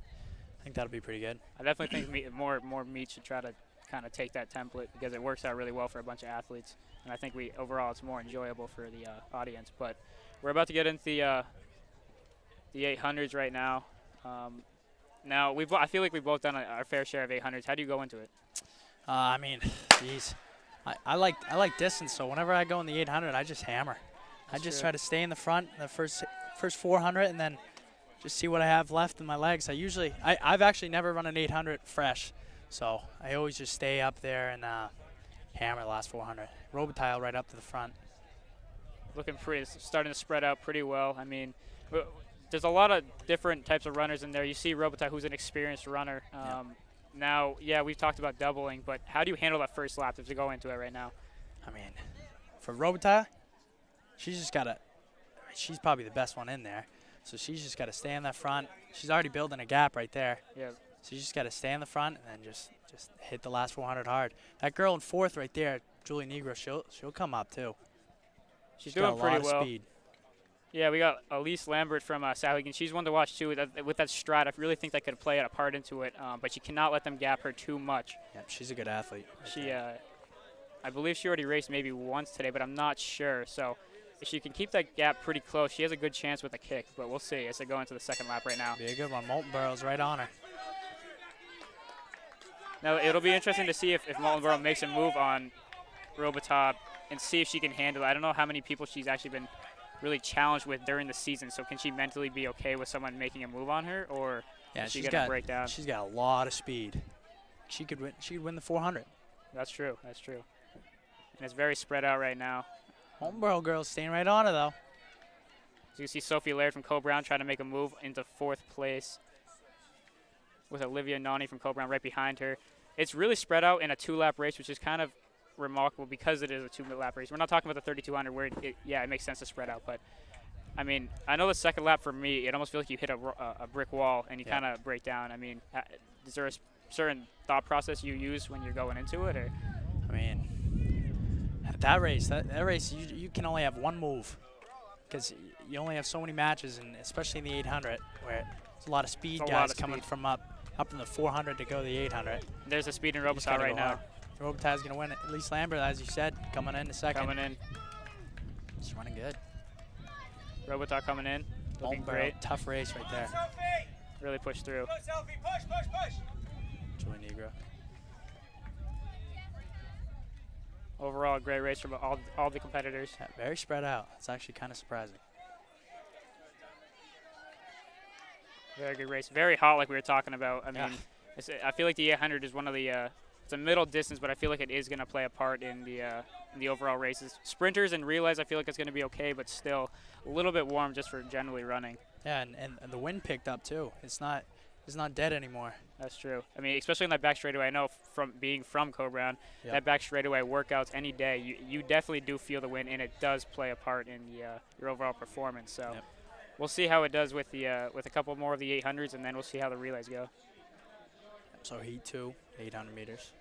I think that'll be pretty good. I definitely think more meet should try to kind of take that template because it works out really well for a bunch of athletes. And I think overall it's more enjoyable for the audience. But we're about to get into the 800s right now. Now I feel like we've both done our fair share of 800s. How do you go into it? I mean, geez, I like distance. So whenever I go in the 800, I just hammer. I just try to stay in the front in the first 400, and then just see what I have left in my legs. I've actually never run an 800 fresh, so I always just stay up there and hammer the last 400. Robotile right up to the front. Looking pretty, starting to spread out pretty well. I mean, there's a lot of different types of runners in there. You see Robotile, who's an experienced runner. Now, we've talked about doubling, but how do you handle that first lap if you go into it right now? I mean, for Robotile, she's probably the best one in there. So she's just got to stay in that front. She's already building a gap right there. Yeah. So you just got to stay in the front and then just hit the last 400 hard. That girl in fourth right there, Julie Negro, she'll come up too. She's got doing a lot pretty of well. speed. Yeah, we got Elise Lambert from Souhegan. She's one to watch too. With that stride, I really think that could play a part into it. But you cannot let them gap her too much. Yep, she's a good athlete. I believe she already raced maybe once today, but I'm not sure. So if she can keep that gap pretty close, she has a good chance with a kick. But we'll see as they go into the second lap right now. Be a good one. Moltenborough's right on her. Now it'll be interesting to see if Moltenborough makes a move on Robotop and see if she can handle it. I don't know how many people she's actually been really challenged with during the season. So can she mentally be okay with someone making a move on her, or is she gonna break down? She's got a lot of speed. She could win the 400. That's true. That's true. And it's very spread out right now. Moltenborough girl's staying right on her though. So you see Sophie Laird from Co-Brown trying to make a move into fourth place with Olivia Nani from Co-Brown right behind her. It's really spread out in a 2-lap race, which is kind of remarkable because it is a 2-lap race. We're not talking about the 3200 where it makes sense to spread out, but I mean, I know the second lap for me, it almost feels like you hit a brick wall and you kind of break down. I mean, is there a certain thought process you use when you're going into it, or? I mean, at that race, you can only have one move because you only have so many matches, and especially in the 800 where there's a lot of speed guys coming from up in the 400 to go to the 800. There's a speed in Robotile right now. Robotile's going to win it. Elise Lambert, as you said, coming in second. Coming in. She's running good. Robotile coming in. Looking great. Tough race right there. Really pushed through. Push. Julie Negro. Overall, a great race from all the competitors. Yeah, very spread out. It's actually kind of surprising. Very good race. Very hot, like we were talking about. I mean, I feel like the 800 is one of the it's a middle distance, but I feel like it is going to play a part in the overall races. Sprinters and relays, I feel like it's going to be okay, but still a little bit warm just for generally running. Yeah, and the wind picked up too. It's not dead anymore. That's true. I mean, especially in that back straightaway. I know from being from Co-Brown, that back straightaway workouts any day, you definitely do feel the wind, and it does play a part in your overall performance. So we'll see how it does with with a couple more of the 800s, and then we'll see how the relays go. So heat 2, 800 meters.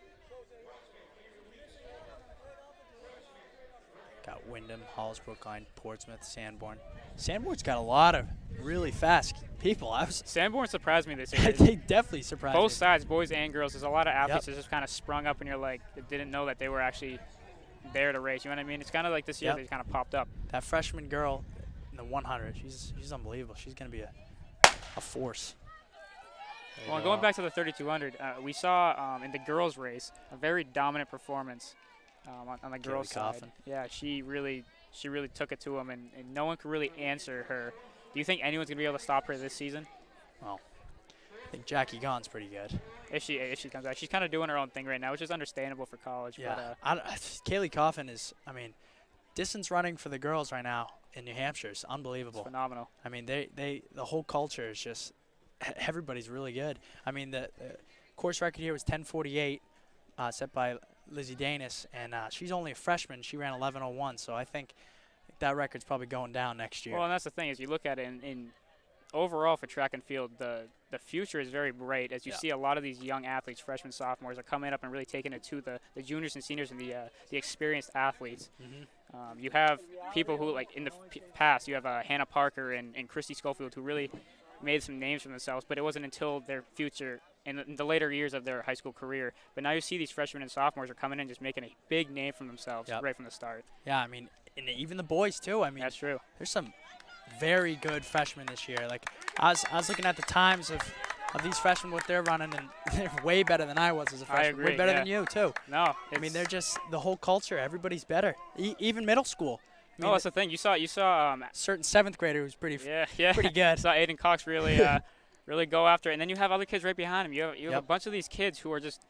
Got Wyndham, Hollis Brookline, Portsmouth, Sanborn. Sanborn's got a lot of really fast people. Sanborn surprised me this year. They definitely surprised me. Both sides, boys and girls. There's a lot of athletes that just kind of sprung up, and you're like, didn't know that they were actually there to race. You know what I mean? It's kind of like this year they kind of popped up. That freshman girl in the 100, she's unbelievable. She's going to be a force. Well, going back to the 3200, we saw in the girls' race a very dominant performance on the girls' side. Yeah, she really took it to them, and no one could really answer her. Do you think anyone's gonna be able to stop her this season? Well, I think Jackie Gaughan's pretty good. If she comes back, she's kind of doing her own thing right now, which is understandable for college. Yeah, Kaylee Coffin is. I mean, distance running for the girls right now in New Hampshire is unbelievable. It's phenomenal. I mean, the whole culture is just. Everybody's really good. I mean, the course record here was 10:48, set by Lizzie Danis, and she's only a freshman. She ran 11:01, so I think that record's probably going down next year. Well, and that's the thing is you look at it in overall for track and field, the future is very bright as you see a lot of these young athletes, freshmen, sophomores, are coming up and really taking it to the juniors and seniors and the experienced athletes. You have people who, like in the past, you have Hannah Parker and Christy Schofield who really made some names for themselves, but it wasn't until their future in the later years of their high school career. But now you see these freshmen and sophomores are coming in just making a big name for themselves right from the start. Yeah, I mean, and even the boys too. I mean, that's true. There's some very good freshmen this year. Like I was looking at the times of these freshmen, what they're running, and they're way better than I was as a freshman. I agree, way better than you too. No, I mean they're just the whole culture. Everybody's better. Even middle school. I mean, that's the thing. You saw certain 7th grader who's pretty pretty good. Saw Aiden Cox really really go after it, and then you have other kids right behind him. You have a bunch of these kids who are just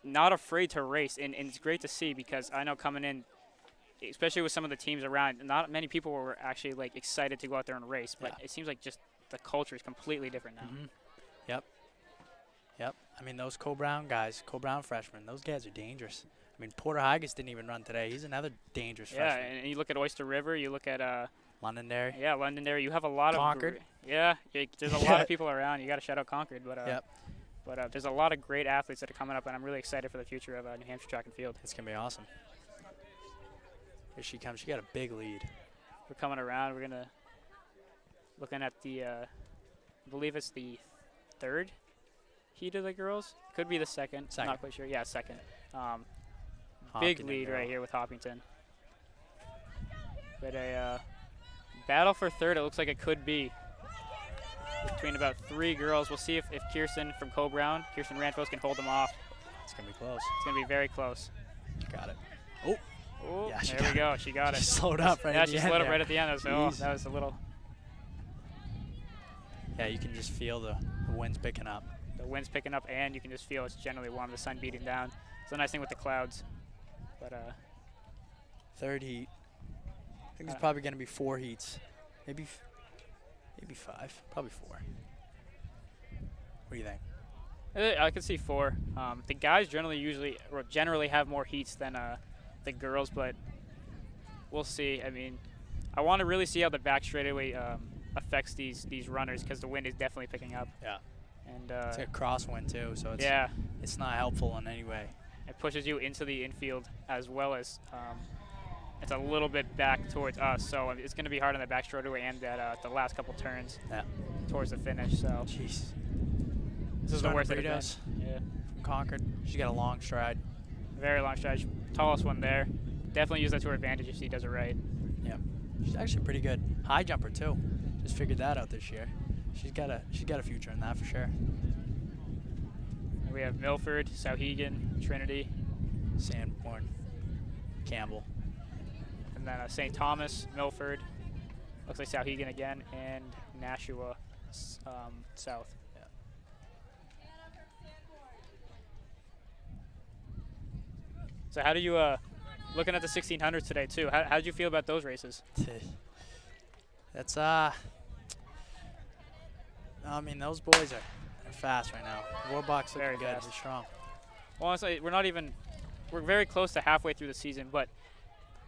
not afraid to race, and it's great to see because I know coming in, especially with some of the teams around, not many people were actually like excited to go out there and race, but it seems like just the culture is completely different now. Yep. I mean, those Co-Brown guys, Co-Brown freshmen, those guys are dangerous. I mean, Porter Higas didn't even run today. He's another dangerous freshman. Yeah, and you look at Oyster River, you look at Londonderry. Yeah, Londonderry. You have a lot Concord. There's a lot of people around. You got to shout out Concord, but there's a lot of great athletes that are coming up, and I'm really excited for the future of New Hampshire track and field. It's gonna be awesome. Here she comes. She got a big lead. We're coming around. We're looking at the, I believe it's the 3rd heat of the girls. Could be the second. Not quite sure. Yeah, second. Big lead right here with Hoppington. But a battle for 3rd. It looks like it could be between about 3 girls. We'll see if Kirsten from Co-Brown, Kirsten Ranfos, can hold them off. It's gonna be close. It's gonna be very close. Got it. Oh, yeah, there we go. She got it. She slowed up right at the end. Yeah, she slowed up there. right at the end. That was a little. Yeah, you can just feel the wind's picking up. The wind's picking up, and you can just feel it's generally warm. The sun beating down. It's a nice thing with the clouds. But 3rd heat. I think it's probably going to be 4 heats, maybe 5, probably 4. What do you think? I could see 4. The guys generally have more heats than the girls, but we'll see. I mean, I want to really see how the back straightaway affects these runners because the wind is definitely picking up. Yeah. And it's a crosswind too, so it's not helpful in any way. It pushes you into the infield as well as it's a little bit back towards us, so it's going to be hard on the back straightaway and the last couple turns towards the finish. So jeez, this is the worst it has been. Yeah. From Concord, she's got a long stride. Very long stride, tallest one there. Definitely use that to her advantage if she does it right. Yeah, she's actually pretty good. High jumper too. Just figured that out this year. She's got a future in that for sure. And we have Milford, Sauhegan, Trinity, Sanborn, Campbell. And then St. Thomas, Milford, looks like Sauhegan again, and Nashua South. Yeah. So how do you, looking at the 1600s today too, how did you feel about those races? That's, I mean, those boys are fast right now. Warbucks looking good, they're strong. Well, honestly, we're very close to halfway through the season, but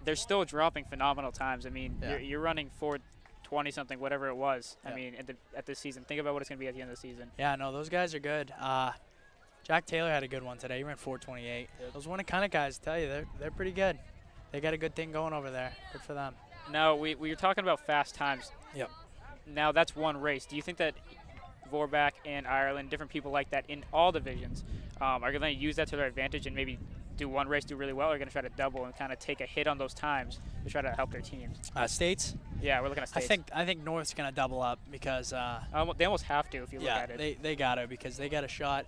they're still dropping phenomenal times. I mean, you're running 4:20 something, whatever it was. I mean, at this season, think about what it's going to be at the end of the season. Yeah, no, those guys are good. Jack Taylor had a good one today. He ran 4:28. Those one kind of guys, I tell you, they're pretty good. They got a good thing going over there. Good for them. Now, we were talking about fast times. Yep. Now, that's one race. Do you think that Vorbak and Ireland, different people like that in all divisions, are going to use that to their advantage and maybe do one race, do really well, or are going to try to double and kind of take a hit on those times to try to help their teams? States? Yeah, we're looking at states. I think North's going to double up because they almost have to if you look at it. Yeah, they got to because they got a shot.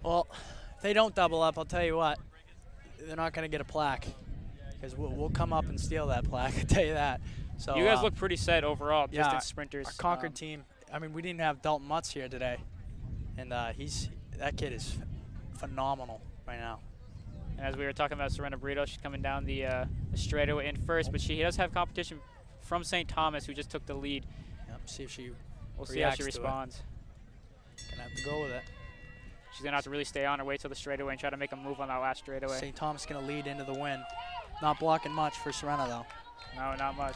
Well, if they don't double up, I'll tell you what, they're not going to get a plaque because we'll come up and steal that plaque. I tell you that. So you guys look pretty set overall, yeah, distance sprinters. Our Concord team. I mean, we didn't have Dalton Mutz here today, and that kid is phenomenal right now. And as we were talking about Serena Brito, she's coming down the straightaway in first, but she does have competition from St. Thomas, who just took the lead. Yep, see if she We'll see how she responds. Gonna have to go with it. She's going to have to really stay on her way till the straightaway and try to make a move on that last straightaway. St. Thomas going to lead into the win. Not blocking much for Serena, though. No, not much.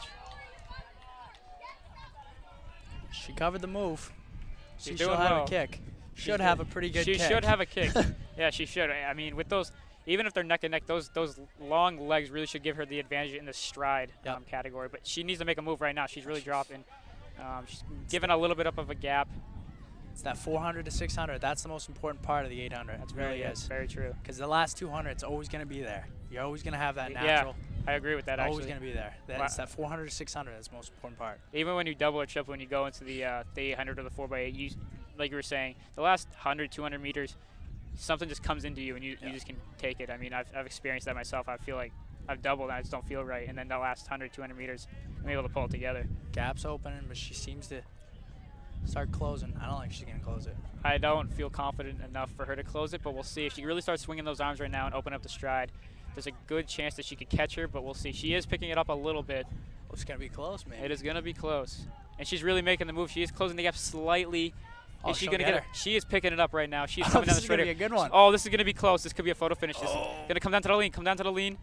She covered the move. She's She'll doing have well. a kick. Should have a pretty good She kick. should have a kick. Yeah, she should. I mean, with those, even if they're neck and neck, those long legs really should give her the advantage in the stride category. But she needs to make a move right now. She's really dropping. She's giving a little bit up of a gap. It's that 400 to 600. That's the most important part of the 800. That's really is. Very true. Because the last 200, it's always going to be there. You're always going to have that Yeah, natural. I agree with that. Always Actually, going to be there. It's that 400 to 600 that's the most important part. even when you double or triple, when you go into the 800 or the 4x8, you, like you were saying, the last 100, 200 meters, something just comes into you and you just can take it. I mean, I've experienced that myself. I feel like I've doubled and I just don't feel right. And then the last 100, 200 meters, I'm able to pull it together. Gap's opening, but she seems to start closing. I don't think she's going to close it. I don't feel confident enough for her to close it, but we'll see. If she really starts swinging those arms right now and open up the stride, there's a good chance that she could catch her, but we'll see. She is picking it up a little bit. Oh, it's going to be close, man. It is going to be close. And she's really making the move. She is closing the gap slightly. Oh, Is she she'll going to get get her. her? She is picking it up right now. She's coming down the This is going to straight. be a good one. Oh, this is going to be close. This could be a photo finish. This is going to come down to the lean. Come down to the lean.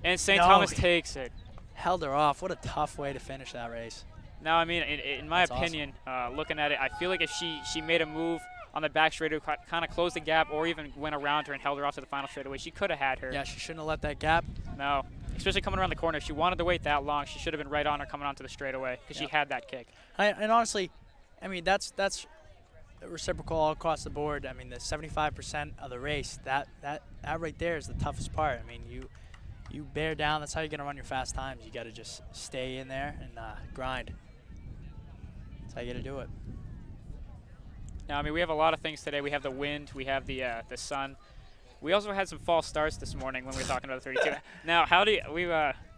And St. No. Thomas takes it. Held her off. What a tough way to finish that race. Now, I mean, in my That's opinion, looking at it, I feel like if she made a move on the back straightaway, kind of closed the gap, or even went around her and held her off to the final straightaway, she could have had her. Yeah, she shouldn't have let that gap. No, especially coming around the corner. If she wanted to wait that long, she should have been right on her coming onto the straightaway because she had that kick. And honestly, I mean, that's reciprocal all across the board. I mean, the 75% of the race, that right there is the toughest part. I mean, you bear down. That's how you're going to run your fast times. You got to just stay in there and grind. That's how you got to do it. Now, I mean, we have a lot of things today. We have the wind. We have the sun. We also had some false starts this morning when we were talking about the 32. Now, how do you,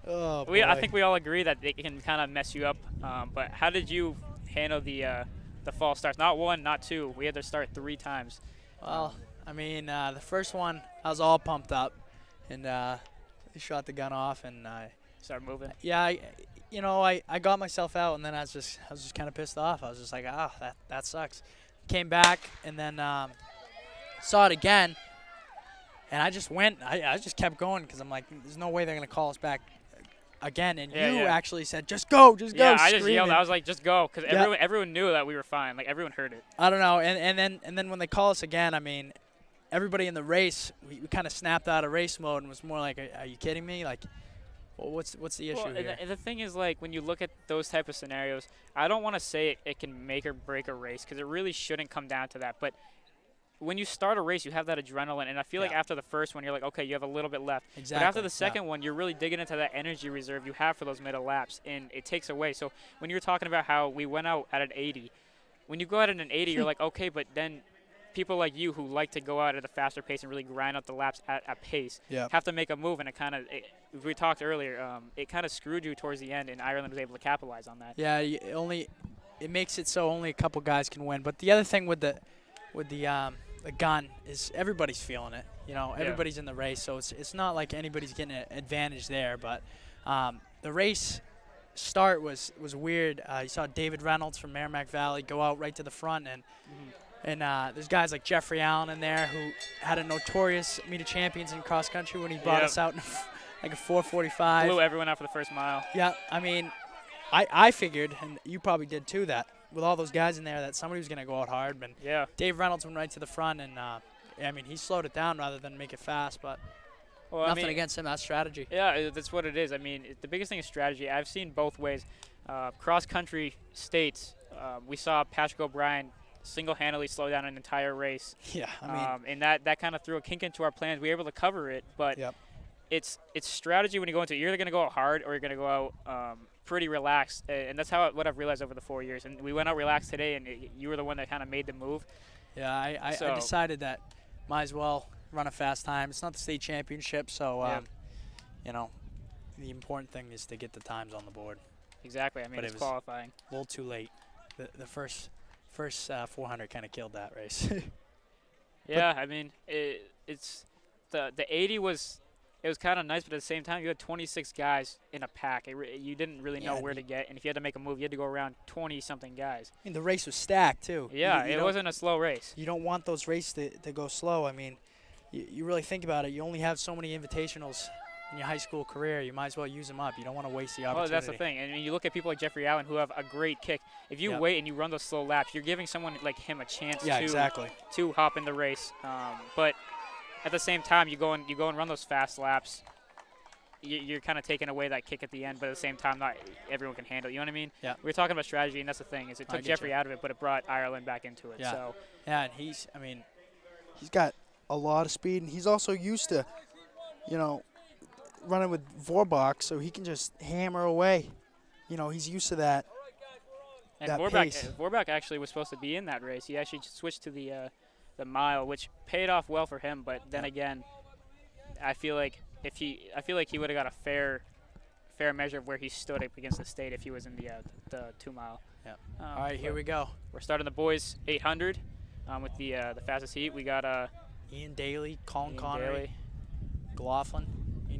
Oh, I think we all agree that it can kind of mess you up. But how did you handle the false starts? Not one, not two. We had to start 3 times. Well, I mean, the first one, I was all pumped up, and shot the gun off, and Start moving. yeah, I got myself out, and then I was just kind of pissed off. I was just like, that sucks. Came back, and then saw it again, and I just went. I just kept going because I'm like, there's no way they're gonna call us back again. And Yeah, you yeah. actually said, just go, just go. Yeah, I just yelled. screaming. I was like, just go, because Yeah. everyone knew that we were fine. Like, everyone heard it. I don't know. And then when they call us again, I mean, everybody in the race, we kind of snapped out of race mode and was more like, are you kidding me? Like, well, what's the issue Well, and here? the thing is, like, when you look at those type of scenarios, I don't want to say it can make or break a race because it really shouldn't come down to that. But when you start a race, you have that adrenaline, and I feel like Yeah. after the first one, you're like, okay, you have a little bit left. Exactly. But after the yeah. second one, you're really digging into that energy reserve you have for those middle laps, and it takes away. So when you were talking about how we went out at an 80, when you go out at an 80, you're like, okay, but then people like you who like to go out at a faster pace and really grind out the laps at a pace Yep. have to make a move, and it kind of, we talked earlier, it kind of screwed you towards the end, and Ireland was able to capitalize on that. Yeah, it makes it so only a couple guys can win. But the other thing with the gun is everybody's feeling it. You know, everybody's in the race, so it's not like anybody's getting an advantage there. But the race start was weird. You saw David Reynolds from Merrimack Valley go out right to the front, and there's guys like Jeffrey Allen in there who had a notorious meet of champions in cross country when he brought Yep. us out in like a 4:45. Blew everyone out for the first mile. Yeah, I mean, I figured, and you probably did too, that with all those guys in there, that somebody was going to go out hard. But Yeah. Dave Reynolds went right to the front, and I mean, he slowed it down rather than make it fast. But Well, nothing I mean, against him. That's strategy. Yeah, that's what it is. I mean, the biggest thing is strategy. I've seen both ways. Cross-country states, we saw Patrick O'Brien single-handedly slow down an entire race. Yeah, I mean, And that kind of threw a kink into our plans. We were able to cover it, but Yep. it's strategy when you go into it. You're either going to go out hard or you're going to go out pretty relaxed. And that's what I've realized over the 4 years. And we went out relaxed today, and you were the one that kind of made the move. yeah, I So- decided that might as well run a fast time. It's not the state championship, so Yeah. you know, the important thing is to get the times on the board. Exactly. I mean, But it's it was- qualifying. A little too late. The first 400 kind of killed that race. Yeah, I mean, it's the 80 was it was kind of nice, but at the same time, you had 26 guys in a pack. You didn't really know Yeah, where to get, and if you had to make a move, you had to go around 20-something guys. I mean, the race was stacked too. Yeah, You it don't- wasn't a slow race. You don't want those races to go slow. I mean, you really think about it. You only have so many invitationals in your high school career. You might as well use them up. You don't want to waste the Well, opportunity. that's the thing. And you look at people like Jeffrey Allen who have a great kick. If you Yep. wait and you run those slow laps, you're giving someone like him a chance Yeah, to exactly. to hop in the race. But at the same time, you go and run those fast laps. You're kind of taking away that kick at the end, but at the same time, not everyone can handle it. You know what I mean? Yeah. We're talking about strategy, and that's the thing is it I took get Jeffrey you. out of it, but it brought Ireland back into it. Yeah. So Yeah, and he's got a lot of speed, and he's also used to, running with Vorbach, so he can just hammer away. He's used to that. and that Vorbach, pace. Vorbach actually was supposed to be in that race. He actually switched to the mile, which paid off well for him. But then again, I feel like he would have got a fair measure of where he stood up against the state if he was in the 2 mile. Yeah. All right, here we go. We're starting the boys 800 with the fastest heat. We got Ian Daly, Colin Ian Connery, Daly. McLaughlin.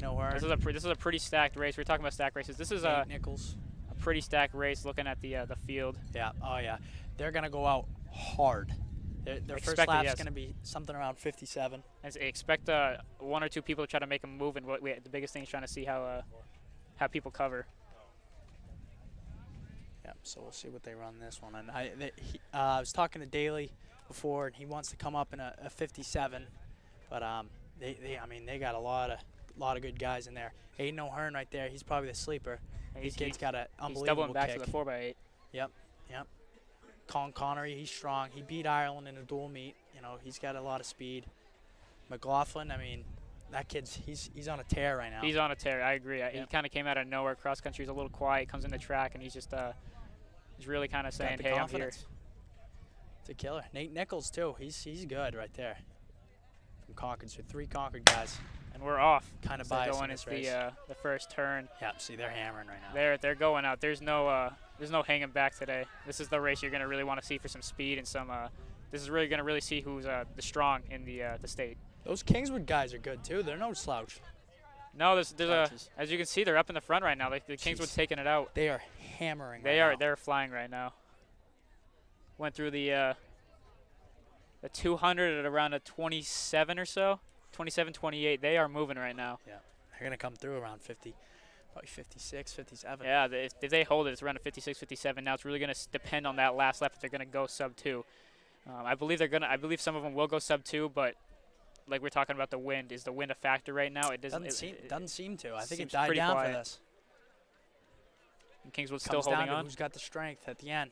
Her. This is a pretty stacked race. We're talking about stacked races. This is a Nichols. pretty stacked race. Looking at the field. Yeah. Oh yeah. They're gonna go out hard. Their first Expect it, lap's yes. gonna be something around 57. And expect 1 or 2 people to try to make a move, and the biggest thing is trying to see how people cover. Yeah. So we'll see what they run this one. And I was talking to Daly before, and he wants to come up in a 57, but they got a lot of good guys in there. Aiden O'Hearn right there. He's probably the sleeper. He's got an He's unbelievable doubling back kick. to the 4x8. Yep. Colin Connery, he's strong. He beat Ireland in a dual meet. He's got a lot of speed. McLaughlin, that kid's he's on a tear right now. He's on a tear. I agree. He kind of came out of nowhere. Cross country's a little quiet. Comes in the track, and he's just he's really kind of saying, the "Hey, I'm here." confidence. It's a killer. Nate Nichols too. He's good right there. From Concord, so 3 Concord guys. And we're off. Kind of So biased going in this into race. the first turn. Yeah, see they're hammering right now. They're going out. There's no hanging back today. This is the race you're going to really want to see for some speed and some. This is really going to really see who's the strong in the state. Those Kingswood guys are good too. They're no slouch. No, there's as you can see, they're up in the front right now. Like the Kingswood's taking it out. They are hammering. They're flying right now. Went through the 200 at around a 27 or so, 27, 28. They are moving right now. Yeah, they're gonna come through around 50, probably 56, 57. Yeah, if they hold it, it's around a 56, 57. Now it's really gonna depend on that last lap if they're gonna go sub 2. I believe some of them will go sub 2, but like we're talking about the wind, is the wind a factor right now? It doesn't seem to. I think it seems died pretty down quiet. for this. And Kingswood's Comes still down holding to on. who's got the strength at the end.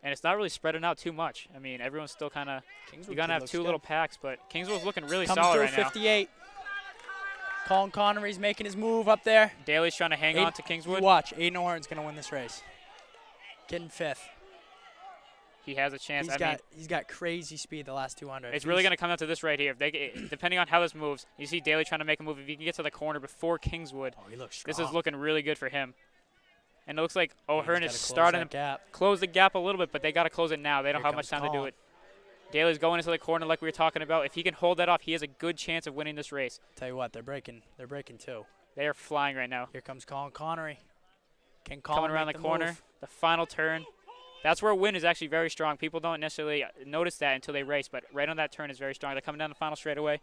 And it's not really spreading out too much. I mean, everyone's still kind of. You're gonna have 2 little packs, but Kingswood's looking really Coming solid through right now. 58. Colin Connery's making his move up there. Daly's trying to hang on to Kingswood. You watch. Aiden O'Hearn's gonna win this race. Getting 5th. He has a chance. He's got crazy speed the last 200. It's really going to come down to this right here. If they depending on how this moves, you see Daly trying to make a move. If he can get to the corner before Kingswood, he looks this strong. is looking really good for him. And it looks like He's O'Hearn gotta is close starting that to gap. close the gap a little bit, but they got to close it now. They don't Here have much comes time to do Colin. it. Daly's going into the corner like we were talking about. If he can hold that off, he has a good chance of winning this race. Tell you what, they're breaking 2. They are flying right now. Here comes Colin Connery. Can Colin Coming around make the corner, move? the final turn. That's where wind is actually very strong. People don't necessarily notice that until they race, but right on that turn is very strong. They're coming down the final straightaway.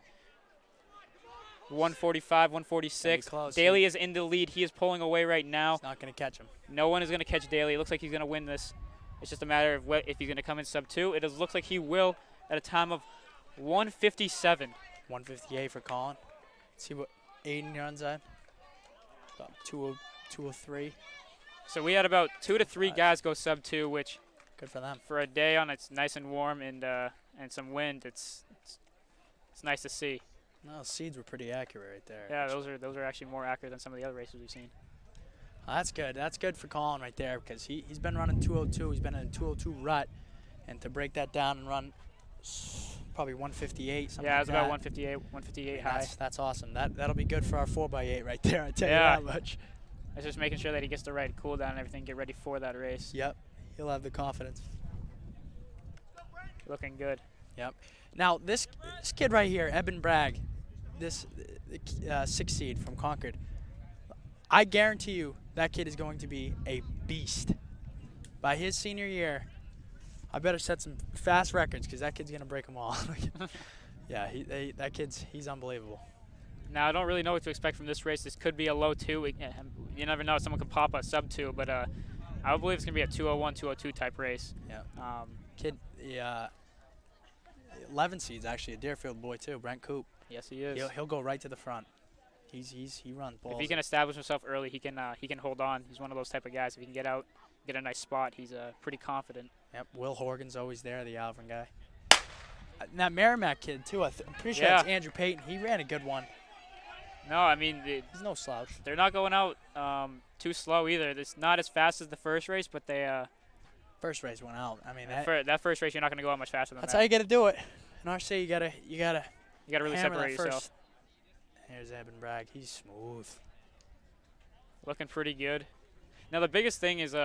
145, 146. Close. Daly is in the lead. He is pulling away right now. He's not going to catch him. No one is going to catch Daly. It looks like he's going to win this. It's just a matter of if he's going to come in sub 2. It looks like he will at a time of 157. 158 for Colin. Let's see what Aiden runs at. About 203. So we had about 2 to 3 guys go sub 2, which good for them. For a day on it's nice and warm and some wind, it's nice to see. No, seeds were pretty accurate right there. Yeah, those are actually more accurate than some of the other races we've seen. That's good. That's good for Colin right there because he's been running 202. He's been in a 202 rut, and to break that down and run probably 158. Something Yeah, it was like about that. 158 high. That's awesome. That'll be good for our 4x8 right there. I tell Yeah. you that much. It's just making sure that he gets the right cool down and everything, get ready for that race. Yep, he'll have the confidence. Looking good. Yep. Now this kid right here, Eben Bragg, this 6 seed from Concord. I guarantee you that kid is going to be a beast. By his senior year, I better set some fast records because that kid's going to break them all. Yeah, he's unbelievable. Now, I don't really know what to expect from this race. This could be a low 2. You never know. Someone could pop a sub 2, but I would believe it's going to be a 201, 202 type race. Yeah. Kid, the 11 seed's actually a Deerfield boy too, Brent Coop. Yes, he is. He'll go right to the front. He runs balls. If he can establish himself early, he can hold on. He's one of those type of guys. If he can get out, get a nice spot, he's pretty confident. Yep. Will Horgan's always there, the Alvin guy. And that Merrimack kid too. I'm pretty sure Yeah. it's Andrew Payton. He ran a good one. No, I mean He's no slouch. they're not going out too slow either. It's not as fast as the first race, but they First race went out. I mean, that first race you're not going to go out much faster than that's that. how you got to do it. In RC, you gotta You got to really hammer separate that yourself. first. Here's Eben Bragg. He's smooth. Looking pretty good. Now the biggest thing is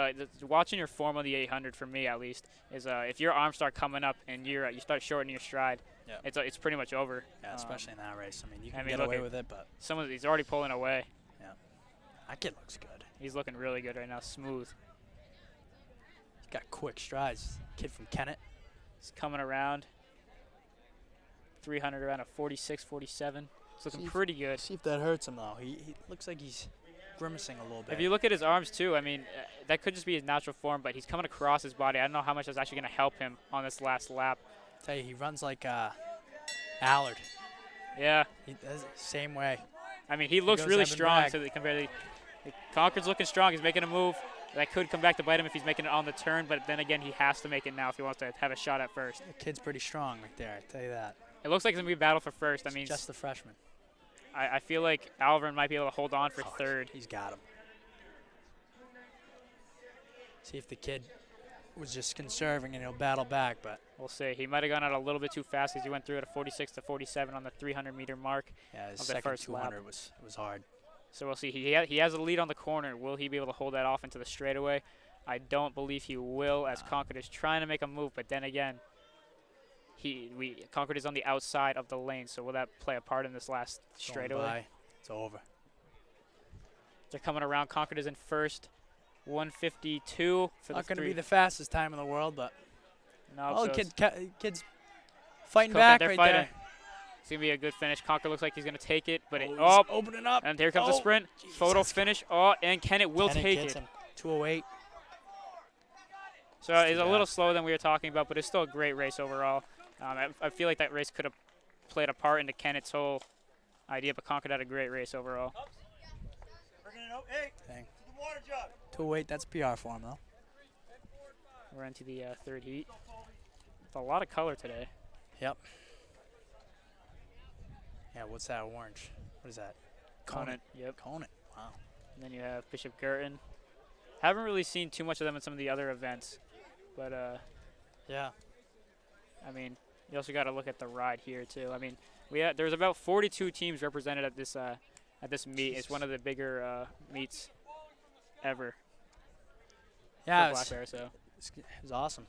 watching your form on the 800 for me at least is if your arms start coming up and you start shortening your stride, Yeah. it's pretty much over. Yeah, especially in that race. I mean, you can mean, get look away at- with it, but He's already pulling away. that kid looks good. He's looking really good right now, smooth. He's got quick strides. Kid from Kennett. He's coming around. 300 around a 46, 47. It's looking pretty good. See if that hurts him though. He looks like he's grimacing a little bit. If you look at his arms too, I mean, that could just be his natural form, but he's coming across his body. I don't know how much that's actually going to help him on this last lap. tell you, he runs like Allard. Yeah. He does the same way. I mean, he looks goes really Evan strong. Bragg. So they compare Concord's looking strong. He's making a move. That could come back to bite him if he's making it on the turn, but then again, he has to make it now if he wants to have a shot at first. The kid's pretty strong right there, I tell you that. It looks like it's going to be a battle for first. I mean, Just the freshman. I feel like Alvin might be able to hold on for third. He's got him. See if the kid was just conserving and he'll battle back, but We'll see. He might have gone out a little bit too fast because he went through at a 46 to 47 on the 300-meter mark. yeah, his of the second first lap. 200 was hard. So we'll see. He has a lead on the corner. Will he be able to hold that off into the straightaway? I don't believe he will, as Concord is trying to make a move. But then again, Concord is on the outside of the lane. So will that play a part in this last Going straightaway? by. It's over. They're coming around. Concord is in first, 152 for Not the going to three. be the fastest time in the world, but No, oh, so the it's kid's fighting cooking. back They're right fighting. there. It's going to be a good finish. Concord looks like he's going to take it, but He's oh, opening up. and here comes the Oh, sprint. Photo finish. Oh, and Kennett will Kennett take gets it. him. 208. So It's it's too a little bad. slower than we were talking about, but it's still a great race overall. I feel like that race could have played a part into Kennett's whole idea, but Concord had a great race overall. Bringing it up. Hey, Dang. to the water jug. 208, that's PR for him, though. We're into the third heat. It's a lot of color today. Yep. Yeah, what's that orange? What is that? Conant, yep. Conant. Wow. And then you have Bishop Girton. Haven't really seen too much of them in some of the other events, but Yeah. I mean, you also got to look at the ride here too. I mean, there's about 42 teams represented at this meet. It's one of the bigger meets ever Yeah, for it Black was, Bear. So it was awesome.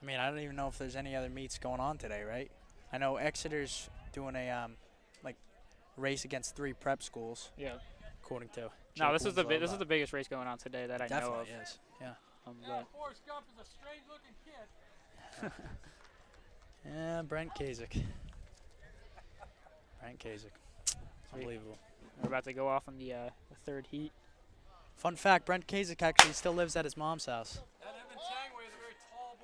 I mean, I don't even know if there's any other meets going on today, right? I know Exeter's doing a like race against 3 prep schools, yeah. according to. No, Jake this is the Winslow, this is but the biggest race going on today that I know definitely of. is. Yeah. But Forrest Gump is a strange-looking kid. Yeah, Brent Kasich. Brent Kasich. Unbelievable. we're about to go off on the third heat. Fun fact: Brent Kasich actually still lives at his mom's house. That Evan Tangway is a very tall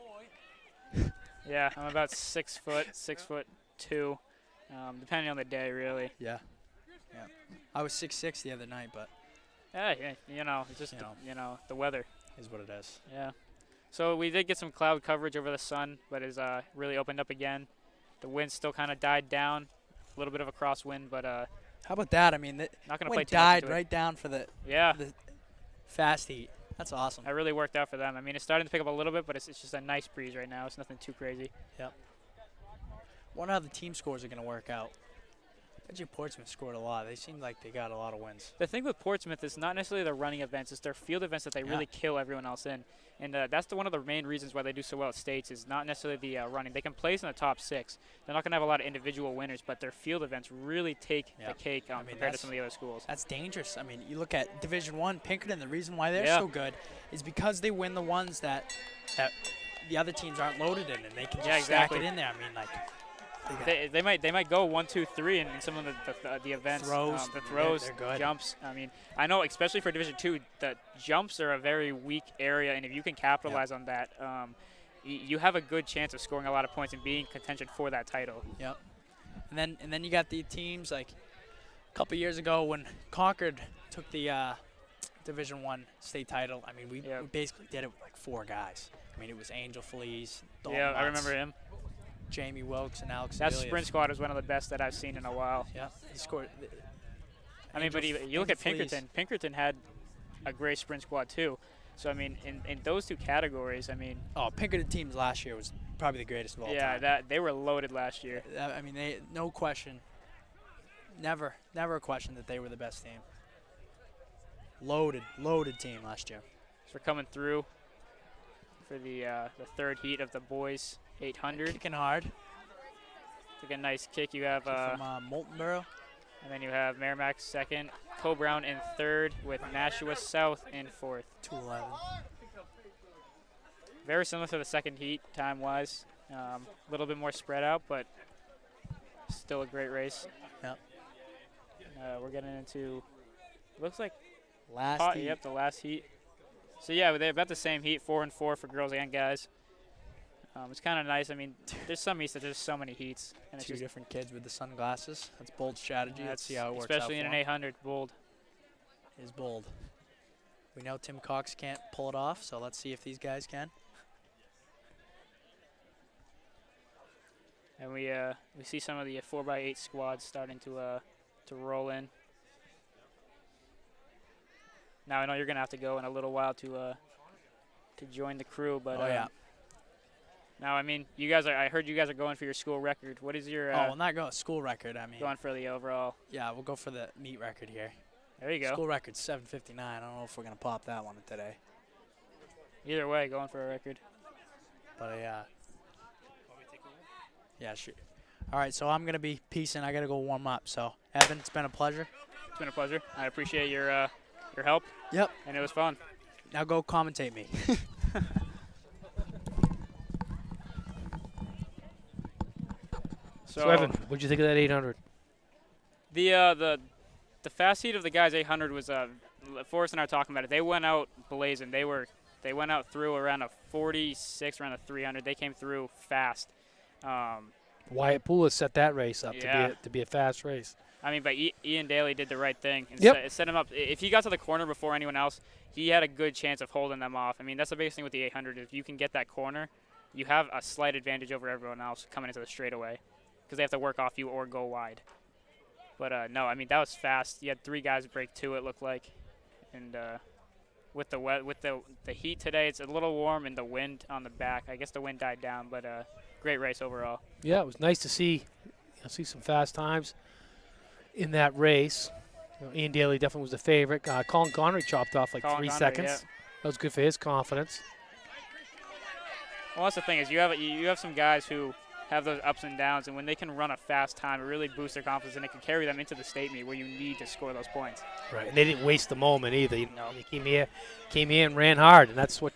boy. Yeah, I'm about 6 foot, 6'2", depending on the day, really. Yeah. Yeah. I was 6'6" the other night, but Yeah, you know, it's just You know. the weather. is what it is. Yeah. So we did get some cloud coverage over the sun, but it's really opened up again. The wind still kind of died down, a little bit of a crosswind, but How about that? I mean, the not gonna play wind too much died into it. right down for the Yeah, fast heat. That's awesome. that really worked out for them. I mean, it's starting to pick up a little bit, but it's just a nice breeze right now. It's nothing too crazy. Wonder how the team scores are going to work out. Actually, Portsmouth scored a lot. They seemed like they got a lot of wins. The thing with Portsmouth is not necessarily their running events; it's their field events that they really kill everyone else in. And that's one of the main reasons why they do so well at states is not necessarily the running. They can place in the top 6. They're not going to have a lot of individual winners, but their field events really take the cake compared to some of the other schools. That's dangerous. I mean, you look at Division I, Pinkerton, the reason why they're so good is because they win the ones that the other teams aren't loaded in, and they can just stack it in there. I mean, like, they might go 1, 2, 3 in some of the events. The throws, they're good. Jumps. I mean, I know especially for Division II, the jumps are a very weak area, and if you can capitalize on that, you have a good chance of scoring a lot of points and being contention for that title. Yep. And then you got the teams like a couple years ago when Concord took the Division I state title. I mean, we basically did it with like 4 guys. I mean, it was Angel Feliz. Yeah, I remember him. Jamie Wilkes and Alex. That sprint squad is one of the best that I've seen in a while. Yeah, he scored. I mean, but you look at Pinkerton. Pinkerton had a great sprint squad too. So I mean, in those 2 categories, I mean. Oh, Pinkerton teams last year was probably the greatest of all time. Yeah, they were loaded last year. I mean, no question. Never a question that they were the best team. Loaded team last year. So we're coming through for the 3rd heat of the boys 800. Kicking hard. Took a nice kick. You have from Moultonborough. And then you have Merrimack 2nd, Co-Brown in 3rd, with Nashua South in 4th. 2:11. Very similar to the 2nd heat time-wise. A little bit more spread out, but still a great race. Yep. We're getting into, looks like last heat. Yep, the last heat. So yeah, they're about the same heat, 4 and 4 for girls and guys. It's kind of nice. I mean, there's some heats that there's so many heats. And 2 different kids with the sunglasses. That's bold strategy. Let's see how it works out. Especially in an 800, bold. It is bold. We know Tim Cox can't pull it off, so let's see if these guys can. And we see some of the 4x8 squads starting to roll in. Now I know you're gonna have to go in a little while to join the crew, but now I mean I heard you guys are going for your school record. What is your? We'll not go school record. I mean, going for the overall. Yeah, we'll go for the meet record here. There you go. School record's 7:59. I don't know if we're gonna pop that one today. Either way, going for a record. But yeah, sure. All right, so I'm gonna be peacing. I gotta go warm up. So Evan, it's been a pleasure. It's been a pleasure. I appreciate your help. Yep. And it was fun. Now go commentate me. So Evan, what'd you think of that 800? The fast heat of the guys 800 was Forrest and I were talking about it. They went out blazing. They went out through around a 46, around a 300. They came through fast. Wyatt Poulos set that race up to be a fast race. I mean, but Ian Daly did the right thing. And Yep. set him up. If he got to the corner before anyone else, he had a good chance of holding them off. I mean, that's the biggest thing with the 800. If you can get that corner, you have a slight advantage over everyone else coming into the straightaway because they have to work off you or go wide. But, no, I mean, that was fast. You had 3 guys break 2, it looked like. And with the heat today, it's a little warm and the wind on the back. I guess the wind died down, but great race overall. Yeah, it was nice to see some fast times in that race. Ian Daly definitely was the favorite. Colin Connery chopped off like 3 seconds. Yeah. That was good for his confidence. Well, that's the thing is you have some guys who have those ups and downs, and when they can run a fast time, it really boosts their confidence, and it can carry them into the state meet where you need to score those points. Right, and they didn't waste the moment either. They came here and ran hard, and that's what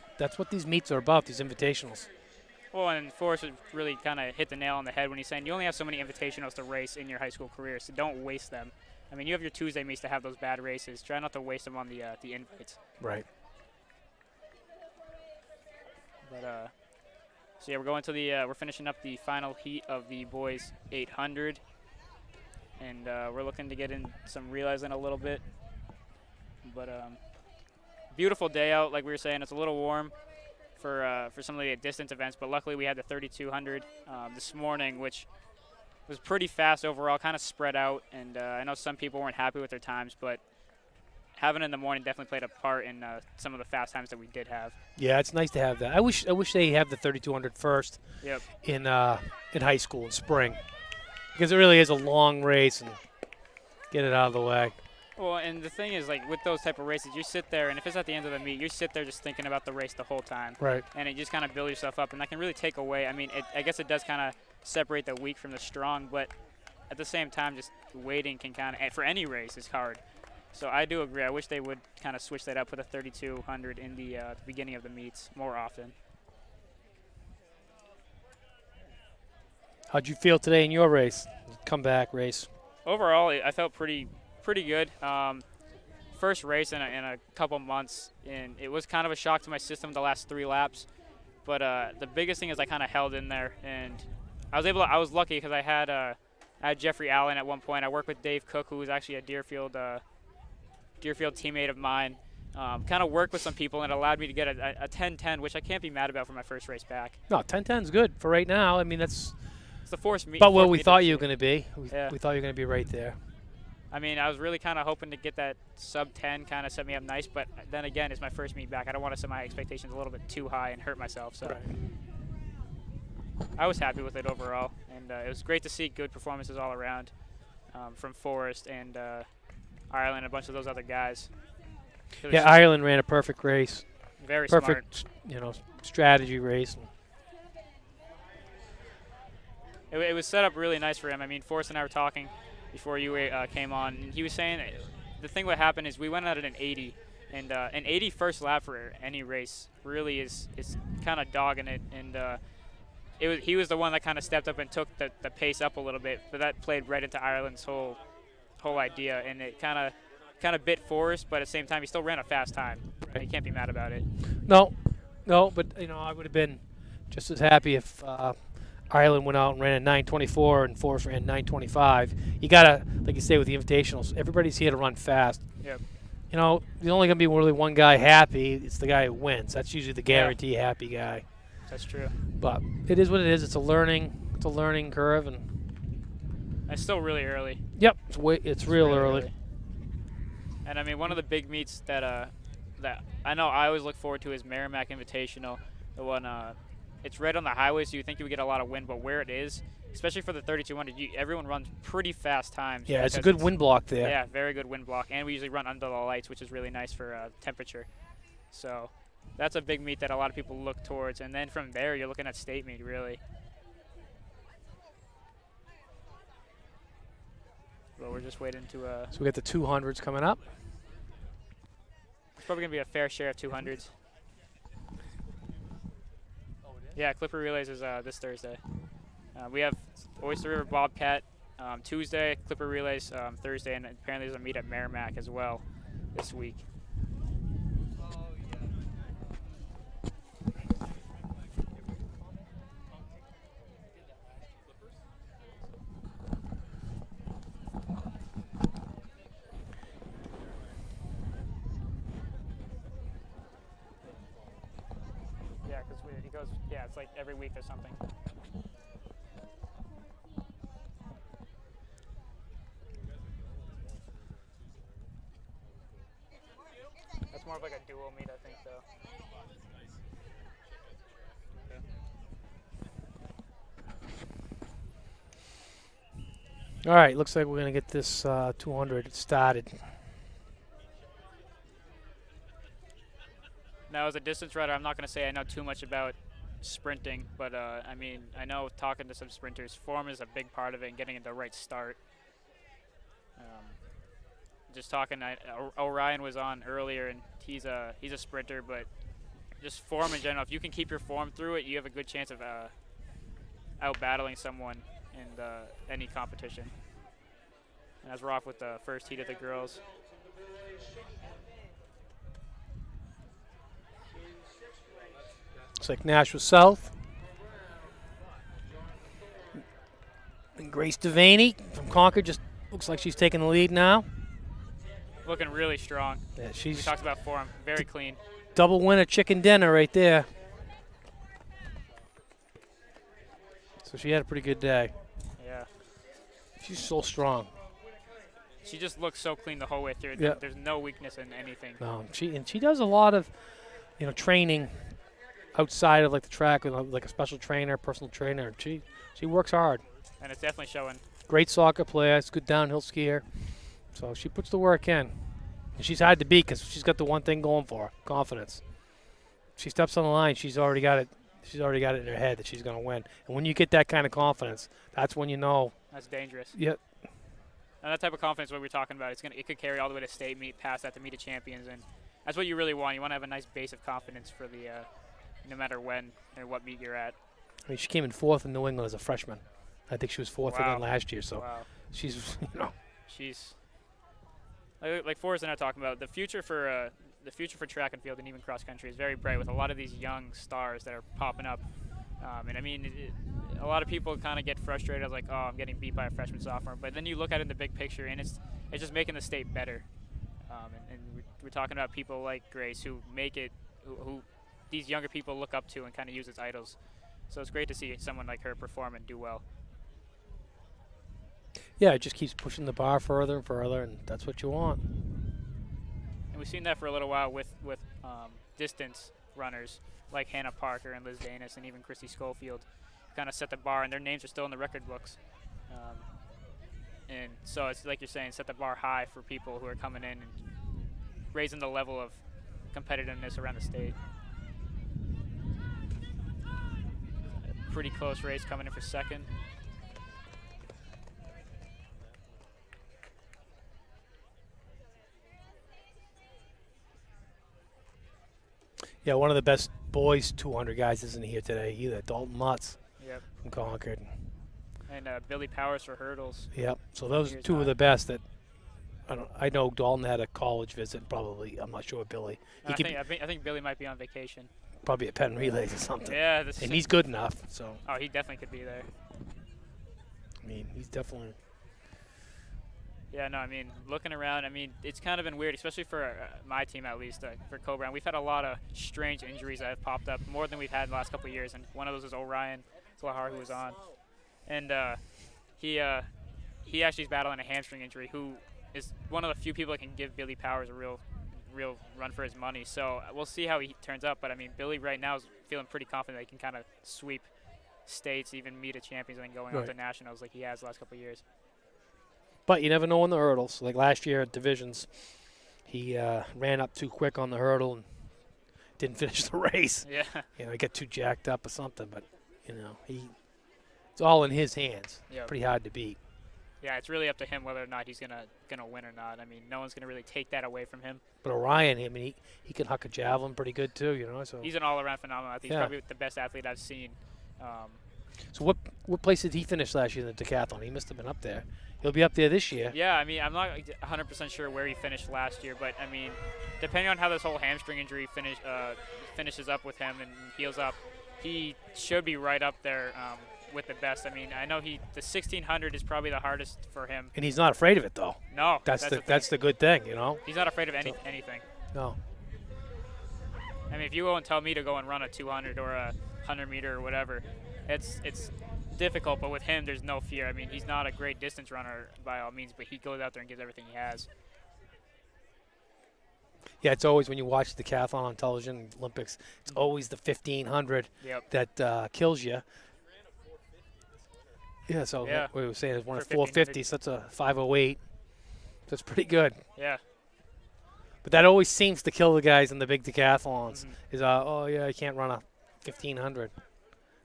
these meets are about, these invitationals. Well, and Forrest really kind of hit the nail on the head when he's saying you only have so many invitationals to race in your high school career, so don't waste them. I mean, you have your Tuesday meets to have those bad races. Try not to waste them on the invites. Right. But so yeah, we're going to we're finishing up the final heat of the boys 800, and we're looking to get in some relays in a little bit. But beautiful day out, like we were saying. It's a little warm for some of the distance events, but luckily we had the 3200 this morning, which was pretty fast overall, kind of spread out. And I know some people weren't happy with their times, but having it in the morning definitely played a part in some of the fast times that we did have. Yeah, it's nice to have that. I wish they have the 3200 first. Yep. In high school in spring, because it really is a long race, and Get it out of the way. Well, and the thing is, like, with those type of races, you sit there, and if it's at the end of the meet, you sit there just thinking about the race the whole time. Right. And it just kind of builds yourself up, and that can really take away. I mean, I guess it does kind of separate the weak from the strong, but at the same time, just waiting can kind of, for any race, is hard. So I do agree. I wish they would kind of switch that up, put a 3,200 in the beginning of the meets more often. How'd you feel today in your race? Comeback race. Overall, I felt pretty good. First race in a couple months, and it was kind of a shock to my system the last 3 laps. But the biggest thing is I kind of held in there, and I was lucky because I had Jeffrey Allen at one point. I worked with Dave Cook, who was actually a Deerfield teammate of mine. Kind of worked with some people, and it allowed me to get a 10-10, which I can't be mad about for my first race back. No, 10-10 is good for right now. I mean, that's It's the force meet. about where we thought you were going to be. Yeah. We thought you were going to be right there. I mean, I was really kind of hoping to get that sub-10, kind of set me up nice, but then again, it's my first meet back. I don't want to set my expectations a little bit too high and hurt myself. So I was happy with it overall, and it was great to see good performances all around from Forrest and Ireland and a bunch of those other guys. Yeah, Ireland ran a perfect race. Very smart. Perfect, strategy race. It was set up really nice for him. I mean, Forrest and I were talking before you came on, and he was saying the thing what happened is we went out at an 80, and an 80 first lap for any race really is kind of dogging it, and he was the one that kind of stepped up and took the pace up a little bit, but that played right into Ireland's whole idea, and it kind of bit Forrest, but at the same time he still ran a fast time. Right. You can't be mad about it. No, but I would have been just as happy if Ireland went out and ran a 9:24 and Forrest ran 9:25. You gotta, like you say, with the invitationals, everybody's here to run fast. Yep. There's only gonna be really one guy happy. It's the guy who wins. That's usually the guarantee happy guy. That's true. But it is what it is. It's a learning curve, and it's still really early. Yep, it's real really early. And I mean, one of the big meets that I know I always look forward to is Merrimack Invitational. The one it's right on the highway, so you think you would get a lot of wind, but where it is, especially for the 3,200, everyone runs pretty fast times. Yeah, it's a good wind block there. Yeah, very good wind block, and we usually run under the lights, which is really nice for temperature. So that's a big meet that a lot of people look towards, and then from there you're looking at state meet, really. Well, we're just waiting to. So we got the 200s coming up. It's probably gonna be a fair share of 200s. Yeah, Clipper Relays is this Thursday. We have Oyster River Bobcat Tuesday, Clipper Relays Thursday, and apparently there's a meet at Merrimack as well this week. Yeah, it's like every week or something. That's more of like a dual meet, I think, though. All right, looks like we're going to get this 200 started. Now, as a distance rider, I'm not going to say I know too much about sprinting, but I mean, I know talking to some sprinters, form is a big part of it and getting the right start. Just talking, Orion was on earlier, and he's a sprinter, but just form in general. If you can keep your form through it, you have a good chance of out battling someone in any competition. And as we're off with the first heat of the girls. Looks like Nashua South. And Grace Devaney from Concord just looks like she's taking the lead now. Looking really strong. Yeah, we talked about form. Very clean. Double winner chicken dinner right there. So she had a pretty good day. Yeah. She's so strong. She just looks so clean the whole way through. Yeah. There's no weakness in anything. No, she does a lot of, training outside of like the track with like a special trainer, personal trainer. She works hard. And it's definitely showing. Great soccer player. It's a good downhill skier. So she puts the work in. And she's hard to beat because she's got the one thing going for her, confidence. She steps on the line, she's already got it. She's already got it in her head that she's going to win. And when you get that kind of confidence, that's when you know. That's dangerous. Yep. And that type of confidence, what we're talking about, it could carry all the way to state meet, past that to meet of champions, and that's what you really want. You want to have a nice base of confidence for the, no matter when or what meet you're at. I mean, she came in 4th in New England as a freshman. I think she was 4th again last year. So she's, she's like Forrest and I are talking about the future for track and field and even cross country is very bright with a lot of these young stars that are popping up. And I mean, a lot of people kind of get frustrated like, oh, I'm getting beat by a freshman sophomore. But then you look at it in the big picture, and it's just making the state better. And we're talking about people like Grace who make it, who these younger people look up to and kind of use as idols. So it's great to see someone like her perform and do well. Yeah, it just keeps pushing the bar further and further, and that's what you want. And we've seen that for a little while with distance runners like Hannah Parker and Liz Danis and even Christy Schofield. Kind of set the bar, and their names are still in the record books. And so it's like you're saying, set the bar high for people who are coming in and raising the level of competitiveness around the state. Pretty close race coming in for second. Yeah, one of the best boys 200 guys isn't here today either. Dalton Lutz from Concord. And Billy Powers for hurdles. Yep. So those are two of the best that I know. Dalton had a college visit, probably. I'm not sure Billy. I think Billy might be on vacation. Probably at Penn Relays or something. Yeah. And he's good enough. So. Oh, he definitely could be there. I mean, he's definitely. Yeah, no, I mean, looking around, I mean, it's kind of been weird, especially for my team at least, for Coburn. We've had a lot of strange injuries that have popped up, more than we've had in the last couple of years, and one of those is Orion Klahar, who was on. And he actually is battling a hamstring injury, who is one of the few people that can give Billy Powers a real run for his money. So we'll see how he turns up, but, I mean, Billy right now is feeling pretty confident that he can kind of sweep states, even meet a champions, and then going up to nationals like he has the last couple of years. But you never know in the hurdles. Like last year at divisions, he ran up too quick on the hurdle and didn't finish the race. Yeah. You know, he got too jacked up or something. But, you know, it's all in his hands. Yep. Pretty hard to beat. Yeah, it's really up to him whether or not he's gonna win or not. I mean, no one's gonna really take that away from him. But Orion, I mean, he can huck a javelin pretty good too. You know, so he's an all-around phenomenon. I think he's probably the best athlete I've seen. So what place did he finish last year in the decathlon? He must have been up there. He'll be up there this year. Yeah, I mean, I'm not 100% sure where he finished last year, but I mean, depending on how this whole hamstring injury finishes up with him and heals up, he should be right up there with the best. I mean, I know the 1600 is probably the hardest for him. And he's not afraid of it though. No, that's the good thing, you know. He's not afraid of anything. No. I mean, if you go and tell me to go and run a 200 or a 100 meter or whatever, it's difficult, but with him, there's no fear. I mean, he's not a great distance runner by all means, but he goes out there and gives everything he has. Yeah, it's always when you watch the decathlon on television, Olympics, it's always the 1500 that kills you. Yeah, so what we were saying is one of 450, so that's a 508. That's pretty good. Yeah. But that always seems to kill the guys in the big decathlons. Is oh yeah, I can't run a 1500.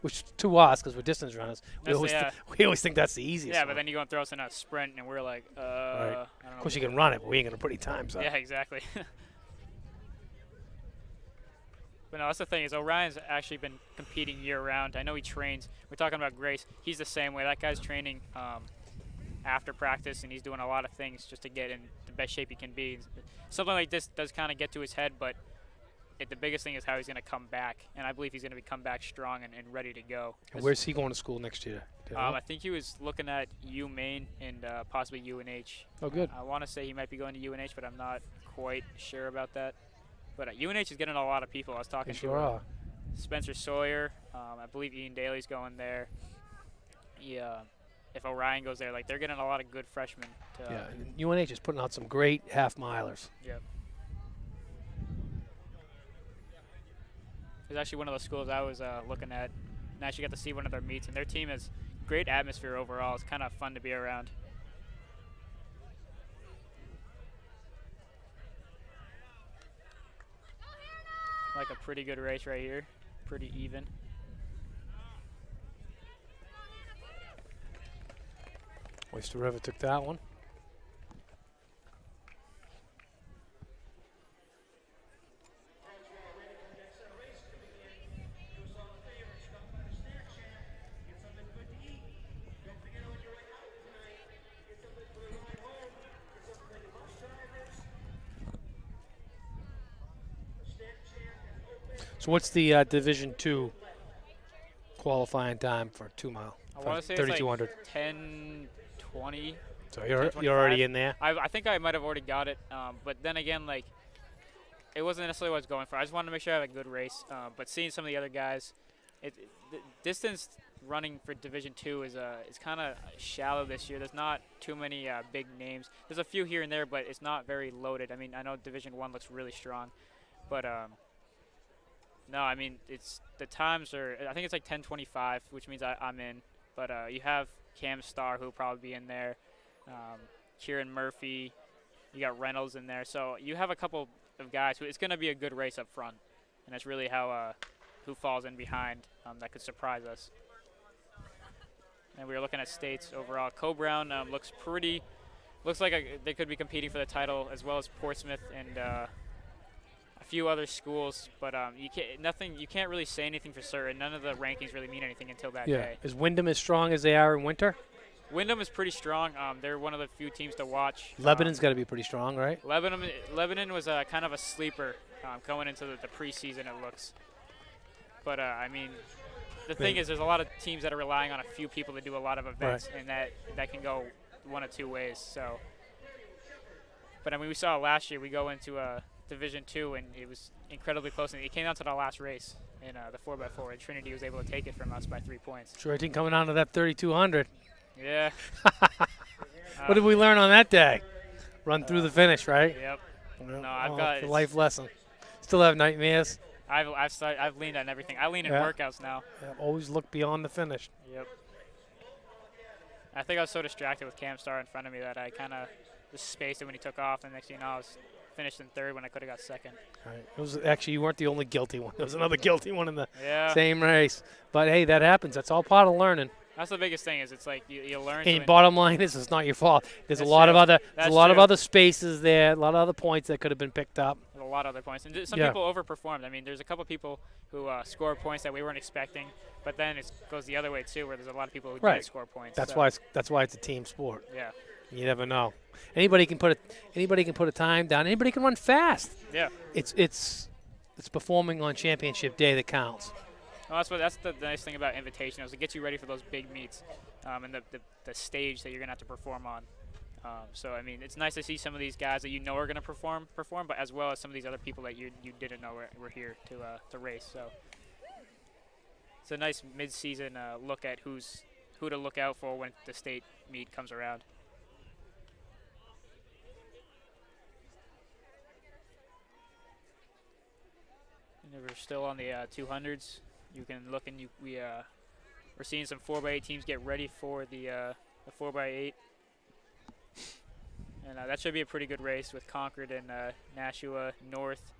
Which to us, because we're distance runners, we always think that's the easiest. Yeah, one. but then you go and throw us in a sprint, and we're like, right. I don't know. Of course, you can run it, but we ain't gonna put any times up. Yeah, exactly. But no, that's the thing is Orion's actually been competing year-round. I know he trains. We're talking about Grace. He's the same way. That guy's training after practice, and he's doing a lot of things just to get in the best shape he can be. Something like this does kind of get to his head, but the biggest thing is how he's going to come back, and I believe he's going to come back strong and ready to go. And where's he going to school next year? I think he was looking at UMaine and possibly UNH. Oh, good. I want to say he might be going to UNH, but I'm not quite sure about that. But UNH is getting a lot of people. I was talking to Spencer Sawyer. I believe Ian Daly's going there. Yeah, if Orion goes there, like they're getting a lot of good freshmen. UNH is putting out some great half-milers. Yep. It's actually one of those schools I was looking at, and I actually got to see one of their meets, and their team has great atmosphere overall. It's kind of fun to be around. like a pretty good race right here. Pretty even. Oyster River took that one. So what's the Division II qualifying time for 2 mile? I want to say 3,200. it's like 10:20. So you're already in there. I think I might have already got it, but then again, like, it wasn't necessarily what I was going for. I just wanted to make sure I had a good race. But seeing some of the other guys, the distance running for Division II is kind of shallow this year. There's not too many big names. There's a few here and there, but it's not very loaded. I mean, I know Division I looks really strong, but no, I mean, it's the times are. I think it's like 10:25, which means I'm in. But you have Cam Starr, who'll probably be in there. Kieran Murphy. You got Reynolds in there. So you have a couple of guys who it's going to be a good race up front, and that's really how who falls in behind that could surprise us. And we were looking at states overall. Co-Brown looks like they could be competing for the title, as well as Portsmouth and a few other schools. But you can't really say anything for certain. None of the rankings really mean anything until that day. Is Wyndham as strong as they are in winter? Wyndham is pretty strong. They're one of the few teams to watch. Lebanon's got to be pretty strong, right? Lebanon was kind of a sleeper going into the preseason, it looks. But, I mean, the thing is there's a lot of teams that are relying on a few people to do a lot of events, and that can go one of two ways. So, but, I mean, we saw last year we go into Division II, and it was incredibly close. And it came down to the last race in the 4x4, and Trinity was able to take it from us by 3 points. Sure, I think coming down to that 3,200. Yeah. What did we learn on that day? Run through the finish, right? Yep. Well, No, I've got it's a life lesson. Still have nightmares. I've leaned on everything. I lean in workouts now. Yeah, always look beyond the finish. Yep. I think I was so distracted with Cam Starr in front of me that I kind of just spaced it when he took off, and next thing you know, I was finished in third when I could have got second. Right. It was actually, you weren't the only guilty one. There was another guilty one in the Yeah. same race. But hey, that happens. That's all part of learning. That's the biggest thing. Is it's like you learn. And bottom line is, it's not your fault. There's That's a lot true. of other, That's there's a lot of true. other spaces there, a lot of other points that could have been picked up. A lot of other points, and some Yeah. people overperformed. I mean, there's a couple people who scored points that we weren't expecting, but then it goes the other way too, where there's a lot of people who didn't score points. That's so. why it's a team sport. Yeah. You never know. Anybody can put a time down. Anybody can run fast. Yeah. It's performing on championship day that counts. Well, that's the nice thing about Invitationals. It gets you ready for those big meets and the stage that you're gonna have to perform on. So I mean, it's nice to see some of these guys that you know are gonna perform, but as well as some of these other people that you didn't know were here to race. So it's a nice mid-season look at who to look out for when the state meet comes around. And we're still on the 200s. You can look and we're seeing some 4x8 teams get ready for the 4x8. And that should be a pretty good race with Concord and Nashua North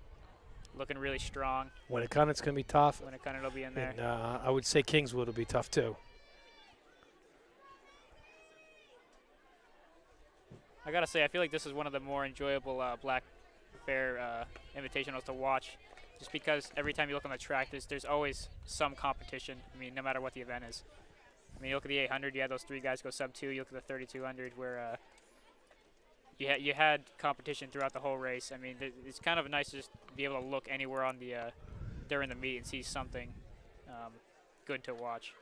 looking really strong. Winnicott's going to be tough. Winnicott will be in there. And I would say Kingswood will be tough too. I got to say, I feel like this is one of the more enjoyable Black Bear Invitationals to watch, just because every time you look on the track, there's always some competition. I mean, no matter what the event is. I mean, you look at the 800, you had those three guys go sub-2. You look at the 3200 where you had competition throughout the whole race. I mean, it's kind of nice to just be able to look anywhere on the during the meet and see something good to watch.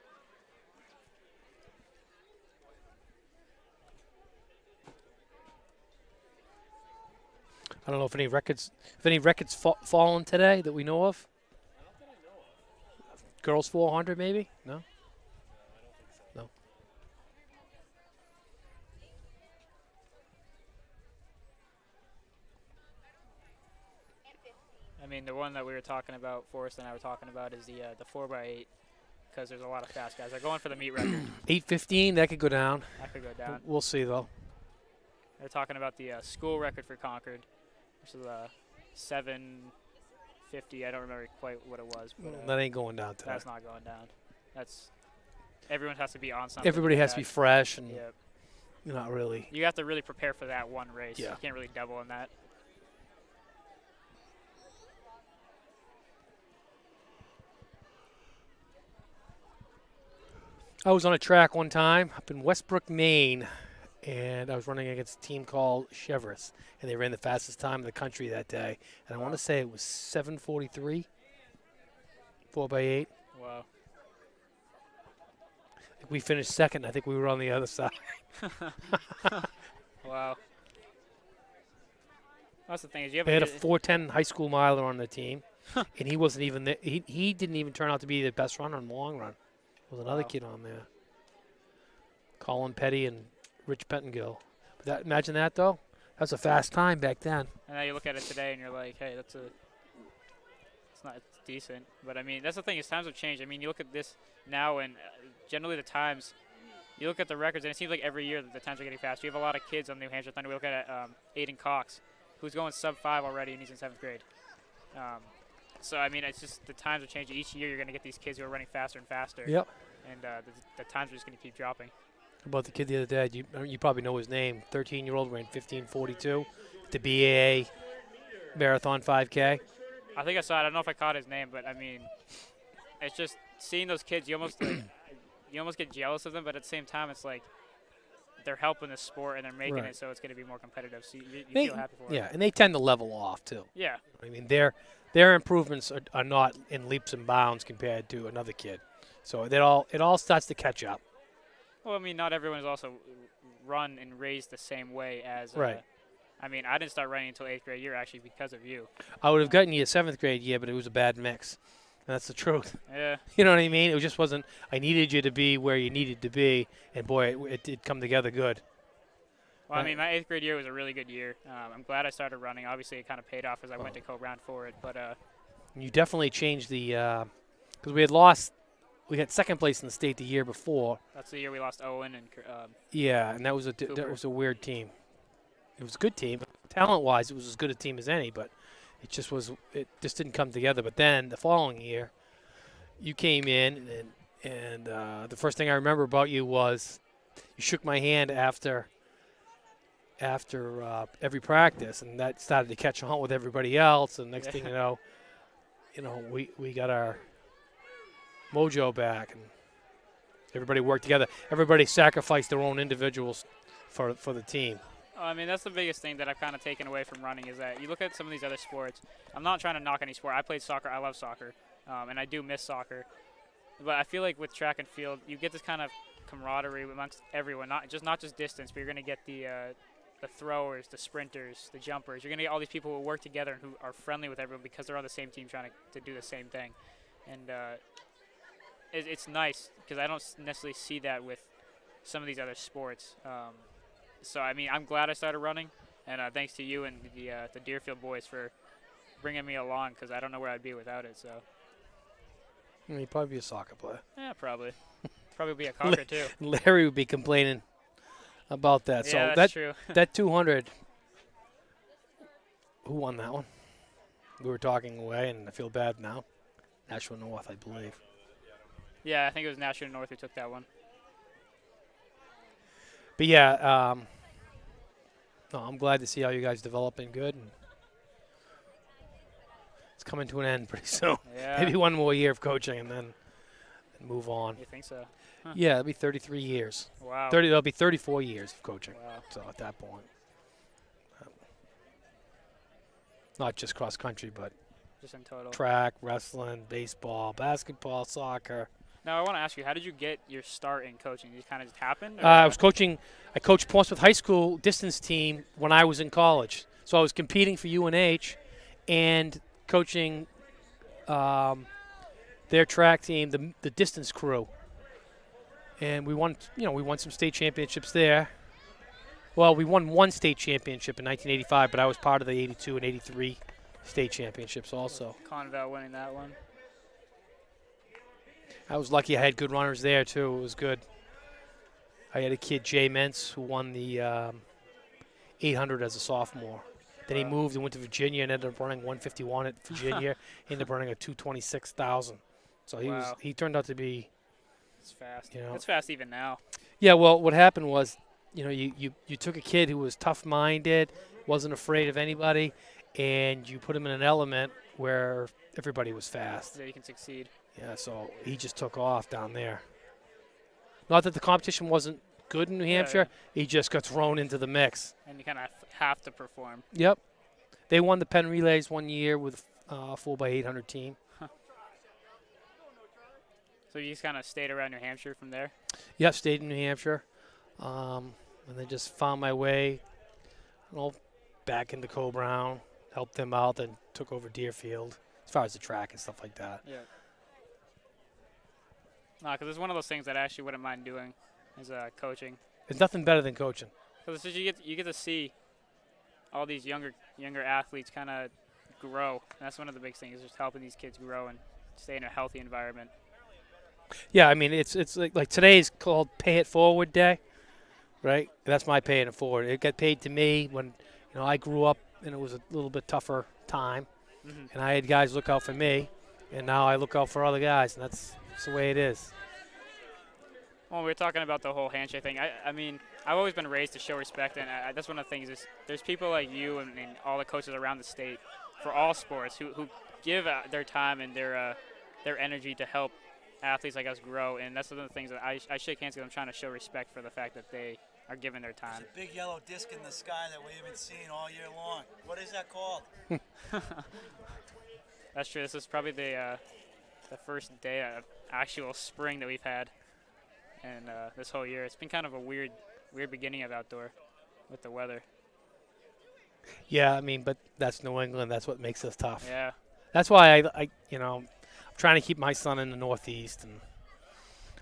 I don't know if any records fallen today that we know of. Girls 400 maybe? No. No. I mean, the one that we were talking about, Forrest and I were talking about, is the 4x8, because there's a lot of fast guys. They're going for the meet record. 8:15, that could go down. That could go down. We'll see though. They're talking about the school record for Concord, which is 50. I don't remember quite what it was. But, That ain't going down today. that's not going down. That's everyone has to be on something. Everybody has to be fresh and Yep. not really. You have to really prepare for that one race. Yeah. You can't really double on that. I was on a track one time up in Westbrook, Maine, and I was running against a team called Chevrolet, and they ran the fastest time in the country that day. And I want to say it was 7:43, 4x8. Wow. We finished second. I think we were on the other side. Wow. That's the thing is you have They had a 4:10 high school miler on the team, and he wasn't even there. He didn't even turn out to be the best runner in the long run. There was another Wow. kid on there, Colin Petty and Rich Pettingill. But imagine that though. That was a fast time back then. And now you look at it today and you're like, hey, it's decent. But I mean, that's the thing is times have changed. I mean, you look at this now and generally the times, you look at the records and it seems like every year that the times are getting faster. You have a lot of kids on the New Hampshire Thunder. We look at Aiden Cox, who's going sub-5 already and he's in 7th grade. So, I mean, it's just the times are changing. Each year you're going to get these kids who are running faster and faster. Yep. And the times are just going to keep dropping. About the kid the other day, you probably know his name. 13-year-old ran 15:42 at the BAA Marathon 5K. I think I saw it. I don't know if I caught his name, but I mean, it's just seeing those kids. You almost you almost get jealous of them, but at the same time, it's like they're helping the sport and they're making Right. it so it's going to be more competitive. So you They- feel happy for Yeah, them. and they tend to level off too. Yeah. I mean, their improvements are not in leaps and bounds compared to another kid. So it all starts to catch up. Well, I mean, not everyone is also run and raised the same way as. Right. I mean, I didn't start running until 8th grade year actually because of you. I would have gotten you a 7th grade year, but it was a bad mix. And that's the truth. Yeah. You know what I mean? It just wasn't. I needed you to be where you needed to be, and boy, it did come together good. Well, I mean, my 8th grade year was a really good year. I'm glad I started running. Obviously, it kind of paid off as I went to co-brown for it. But You definitely changed the because we had lost. We had second place in the state the year before. that's the year we lost Owen and Yeah, and that was a weird team. It was a good team. Talent-wise, it was as good a team as any, but it just didn't come together. But then the following year, you came in, and the first thing I remember about you was you shook my hand after every practice, and that started to catch on with everybody else. And next thing you know, we got our mojo back, and everybody worked together. Everybody sacrificed their own individuals for the team. I mean, that's the biggest thing that I've kind of taken away from running is that you look at some of these other sports. I'm not trying to knock any sport. I played soccer. I love soccer, and I do miss soccer. But I feel like with track and field, you get this kind of camaraderie amongst everyone. Not just distance, but you're going to get the throwers, the sprinters, the jumpers. You're going to get all these people who work together and who are friendly with everyone because they're on the same team trying to do the same thing. And it's nice because I don't necessarily see that with some of these other sports. So, I mean, I'm glad I started running, and thanks to you and the Deerfield boys for bringing me along because I don't know where I'd be without it. So. You'd probably be a soccer player. Yeah, probably. Probably be a cocker, too. Larry would be complaining about that. Yeah, so that's true. That 200, who won that one? We were talking away, and I feel bad now. Nashua North, I believe. Yeah, I think it was Nashua North who took that one. But yeah, no, I'm glad to see how you guys developing good. And it's coming to an end pretty soon. Yeah. Maybe one more year of coaching and then move on. You think so? Huh. Yeah, it'll be 33 years. Wow. There'll be 34 years of coaching. Wow. So at that point, not just cross country, but Just in total. track, wrestling, baseball, basketball, soccer. Now, I want to ask you, how did you get your start in coaching? Did it kind of just happen? I was coaching. I coached Portsmouth High School distance team when I was in college. So I was competing for UNH and coaching their track team, the distance crew. And we won. We won some state championships there. Well, we won one state championship in 1985, but I was part of the 82 and 83 state championships also. Conval winning that one. I was lucky I had good runners there, too. It was good. I had a kid, Jay Mentz, who won the 800 as a sophomore. Then he moved and went to Virginia and ended up running 151 at Virginia. Ended up running a 226,000. So he turned out to be. It's fast. You know, it's fast even now. Yeah, well, what happened was, you took a kid who was tough-minded, wasn't afraid of anybody, and you put him in an element where everybody was fast. So you can succeed. Yeah, so he just took off down there. Not that the competition wasn't good in New Hampshire. Yeah. He just got thrown into the mix. And you kind of have to perform. Yep. They won the Penn Relays one year with a 4x800 team. So you just kind of stayed around New Hampshire from there? Yep, stayed in New Hampshire. And then just found my way back into Co-Brown, helped them out, then took over Deerfield as far as the track and stuff like that. Yeah. No, because it's one of those things that I actually wouldn't mind doing is coaching. There's nothing better than coaching. Because you get to see all these younger athletes kind of grow. And that's one of the big things, is just helping these kids grow and stay in a healthy environment. Yeah, I mean, it's like today's called Pay It Forward Day, right? That's my paying it forward. It got paid to me when I grew up, and it was a little bit tougher time, and I had guys look out for me, and now I look out for other guys, and that's the way it is. Well, we were talking about the whole handshake thing. I mean, I've always been raised to show respect, and that's one of the things is there's people like you and all the coaches around the state for all sports who give their time and their energy to help athletes like us grow, and that's one of the things that I shake hands because I'm trying to show respect for the fact that they are giving their time. There's a big yellow disc in the sky that we haven't seen all year long. What is that called? That's true. This is probably the first day of actual spring that we've had, and this whole year it's been kind of a weird beginning of outdoor with the weather. Yeah, I mean, but that's New England. That's what makes us tough. Yeah. That's why I'm trying to keep my son in the Northeast, and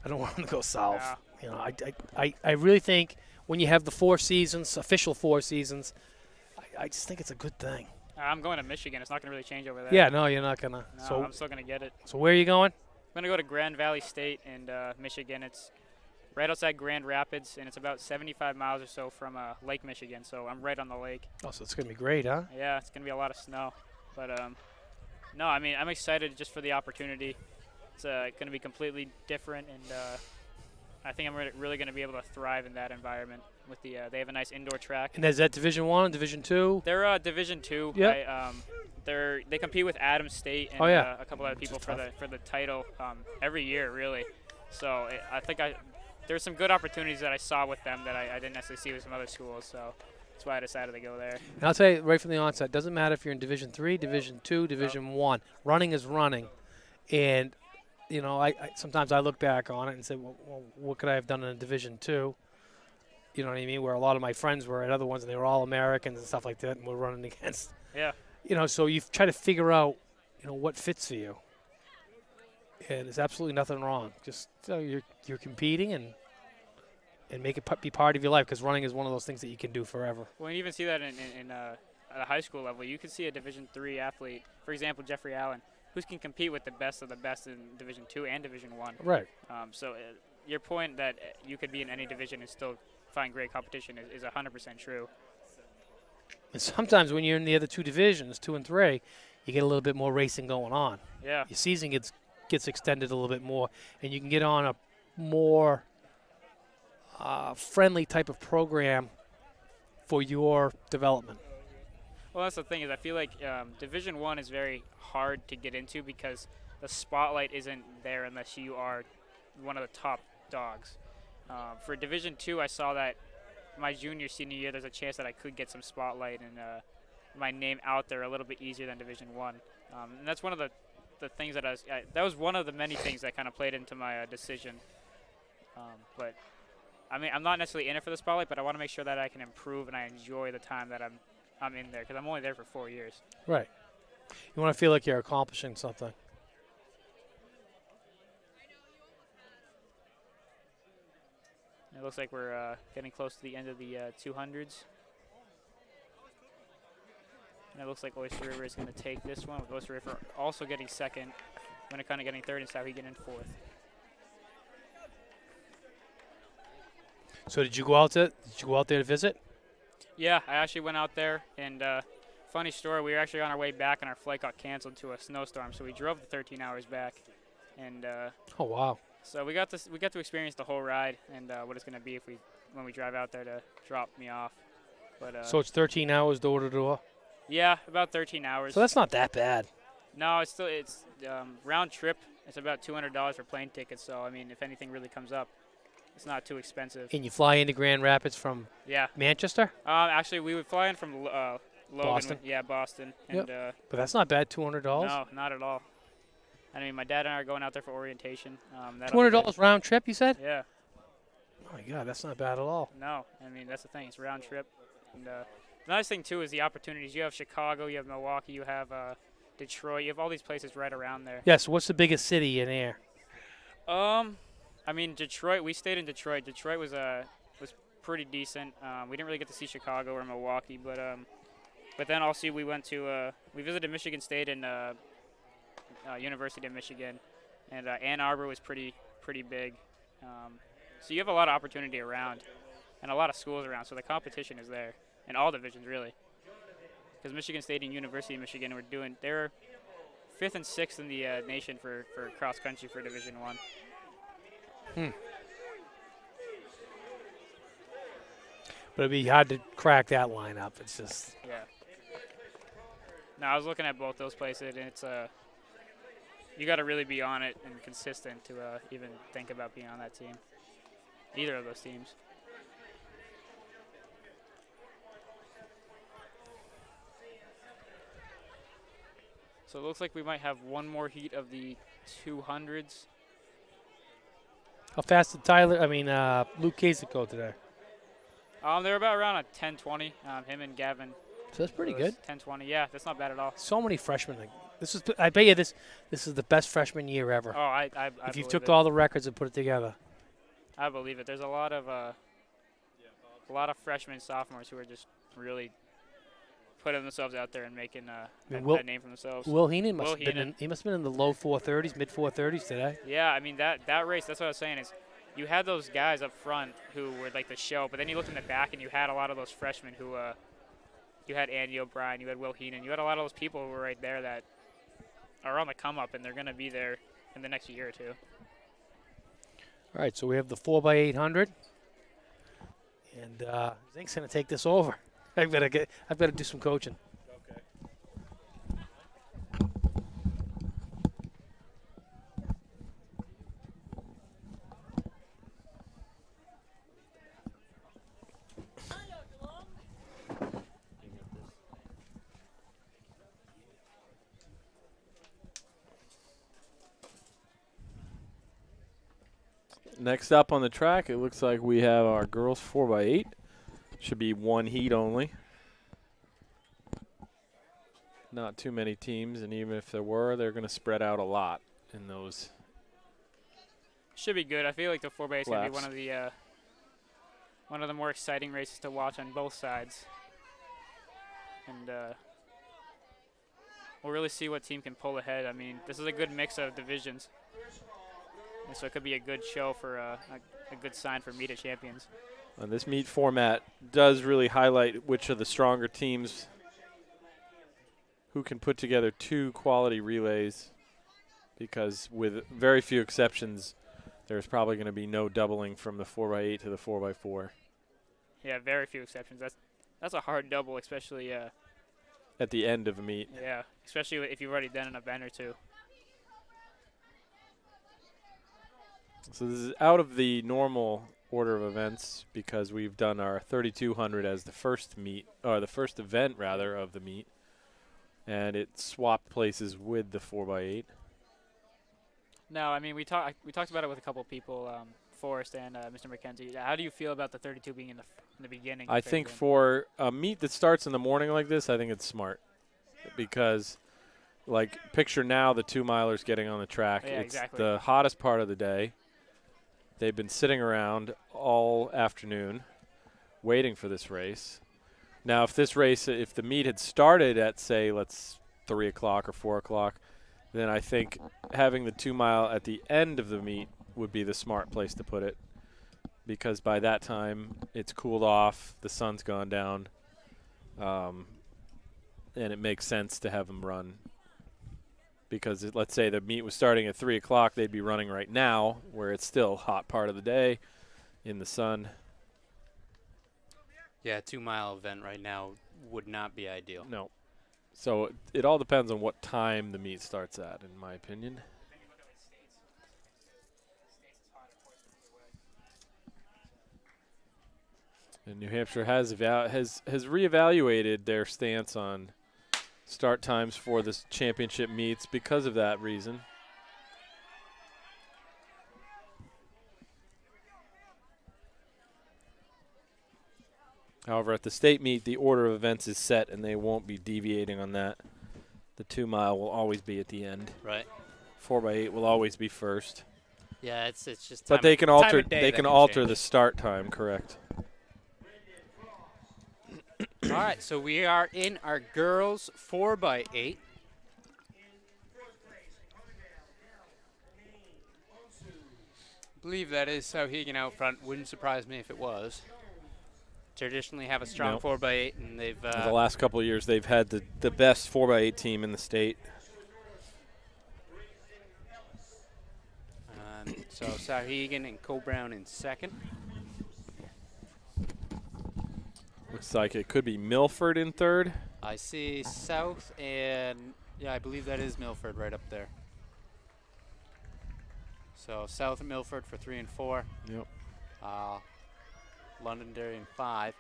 I don't want him to go south. Yeah. I really think when you have the 4 seasons, official 4 seasons, I just think it's a good thing. I'm going to Michigan. It's not going to really change over there. Yeah, no, you're not gonna. No, So I'm still going to get it. So where are you going? I'm going to go to Grand Valley State in Michigan. It's right outside Grand Rapids, and it's about 75 miles or so from Lake Michigan. So I'm right on the lake. Oh, so it's gonna be great, huh? Yeah, it's going to be a lot of snow, but no, I mean I'm excited just for the opportunity. It's going to be completely different, and I think I'm really going to be able to thrive in that environment. With the they have a nice indoor track. And is that Division 1, Division 2? They're Division 2. Yeah. They compete with Adams State and a couple other people for the title every year, really. So I think there's some good opportunities that I saw with them that I didn't necessarily see with some other schools. So that's why I decided to go there. And I'll tell you right from the onset, it doesn't matter if you're in Division 3, Division 2, Division 1. Running is running. And, I sometimes I look back on it and say, well, what could I have done in Division 2? You know what I mean? Where a lot of my friends were at other ones, and they were all Americans and stuff like that, and we're running against. Yeah. So you try to figure out, what fits for you. And there's absolutely nothing wrong. Just you're competing and make it be part of your life, because running is one of those things that you can do forever. Well, you even see that in at a high school level. You can see a Division 3 athlete, for example, Jeffrey Allen, who can compete with the best of the best in Division 2 and Division 1. Right. So your point that you could be in any division and still find great competition is 100% true. And sometimes when you're in the other 2 divisions, 2 and 3, you get a little bit more racing going on. Yeah. Your season gets extended a little bit more, and you can get on a more friendly type of program for your development. Well, that's the thing is I feel like Division 1 is very hard to get into because the spotlight isn't there unless you are one of the top dogs. For Division 2, I saw that my senior year, there's a chance that I could get some spotlight and my name out there a little bit easier than Division 1. And that's one of the things that that was one of the many things that kind of played into my decision. But I mean, I'm not necessarily in it for the spotlight, but I want to make sure that I can improve and I enjoy the time that I'm in there, because I'm only there for 4 years. Right. You want to feel like you're accomplishing something. It looks like we're getting close to the end of the 200s. And it looks like Oyster River is going to take this one, with Oyster River also getting second, Winnicott getting third, and Sauhegan getting fourth. So did you go out there to visit? Yeah, I actually went out there, and funny story. We were actually on our way back, and our flight got canceled to a snowstorm, so we drove the 13 hours back, and Oh, wow. so we got to experience the whole ride and what it's going to be when we drive out there to drop me off. But So it's 13 hours door to door. yeah, about 13 hours. So that's not that bad. No, it's round trip. It's about $200 for plane tickets. So I mean, if anything really comes up, it's not too expensive. And you fly into Grand Rapids from Yeah. Manchester? Actually, we would fly in from Logan. Boston? Yeah, Boston. And But that's not bad, $200? no, not at all. I mean, my dad and I are going out there for orientation. $200 round trip, you said? Yeah. Oh, my God, that's not bad at all. No, I mean, that's the thing. It's round trip. And the nice thing, too, is the opportunities. You have Chicago, you have Milwaukee, you have Detroit. You have all these places right around there. Yeah, so what's the biggest city in air? I mean, Detroit, we stayed in Detroit. Detroit was pretty decent. We didn't really get to see Chicago or Milwaukee, but then also we visited Michigan State and University of Michigan, and Ann Arbor was pretty big. So you have a lot of opportunity around and a lot of schools around, so the competition is there in all divisions, really. Because Michigan State and University of Michigan they were 5th and 6th in the nation for cross country for Division I. But it'd be hard to crack that lineup. It's just. Yeah. No, I was looking at both those places, and it's you got to really be on it and consistent to even think about being on that team. Either of those teams. So it looks like we might have one more heat of the 200s. How fast did Luke Kasich go today? They're about around a 10:20. Him and Gavin. So that's pretty good. 10:20. Yeah, that's not bad at all. So many freshmen. I bet you this is the best freshman year ever. Oh, I if you believe took it. all the records and put it together. I believe it. There's a lot of freshmen, sophomores who are just really putting themselves out there and making that name for themselves. Will Heenan must have been in the low 430s, mid 430s today. Yeah, I mean that race. That's what I was saying is, you had those guys up front who were like the show, but then you looked in the back and you had a lot of those freshmen who, you had Andy O'Brien, you had Will Heenan, you had a lot of those people who were right there that are on the come up, and they're going to be there in the next year or two. All right, so we have the 4x800, and Zink's going to take this over. I've got to do some coaching. Okay. Next up on the track, it looks like we have our girls 4x8. Should be one heat only. Not too many teams, and even if there were, they're going to spread out a lot in those. Should be good. I feel like the 4x8 is going to be one of the more exciting races to watch on both sides. And we'll really see what team can pull ahead. I mean, this is a good mix of divisions. And so it could be a good show for a good sign for meet of champions. And this meet format does really highlight which of the stronger teams who can put together two quality relays, because with very few exceptions, there's probably going to be no doubling from the 4x8 to the 4x4. Yeah, very few exceptions. That's a hard double, especially at the end of a meet. Yeah, especially if you've already done an event or two. So this is out of the normal order of events because we've done our 3200 as the first meet, or the first event rather of the meet, and it swapped places with the 4x8. No, I mean we talked about it with a couple of people, Forrest and Mr. McKenzie. How do you feel about the 32 being in the beginning? I think for a meet that starts in the morning like this, I think it's smart because, like, picture now the 2-milers getting on the track. Yeah, it's exactly. the hottest part of the day. They've been sitting around all afternoon waiting for this race. Now, if the meet had started at, say, 3 o'clock or 4 o'clock, then I think having the 2-mile at the end of the meet would be the smart place to put it, because by that time it's cooled off, the sun's gone down, and it makes sense to have them run. Because let's say the meet was starting at 3 o'clock, they'd be running right now, where it's still hot part of the day in the sun. Yeah, a 2-mile event right now would not be ideal. No. So it all depends on what time the meet starts at, in my opinion. And New Hampshire has reevaluated their stance on start times for the championship meets because of that reason. However, at the state meet, the order of events is set, and they won't be deviating on that. The 2-mile will always be at the end. Right. 4x8 will always be first. Yeah, it's just. But they can alter. They can alter the start time. Correct. All right, so we are in our girls 4x8. In fourth place, Carbondale, Maine, Onsu. I believe that is Sauhegan out front. Wouldn't surprise me if it was. Traditionally have a strong Nope. 4x8, and they've. The last couple of years, they've had the best 4x8 team in the state. So Sauhegan and Cole-Brown in second. Looks like it could be Milford in third. I see South and, yeah, I believe that is Milford right up there. So South and Milford for 3 and 4. Yep. Londonderry in 5.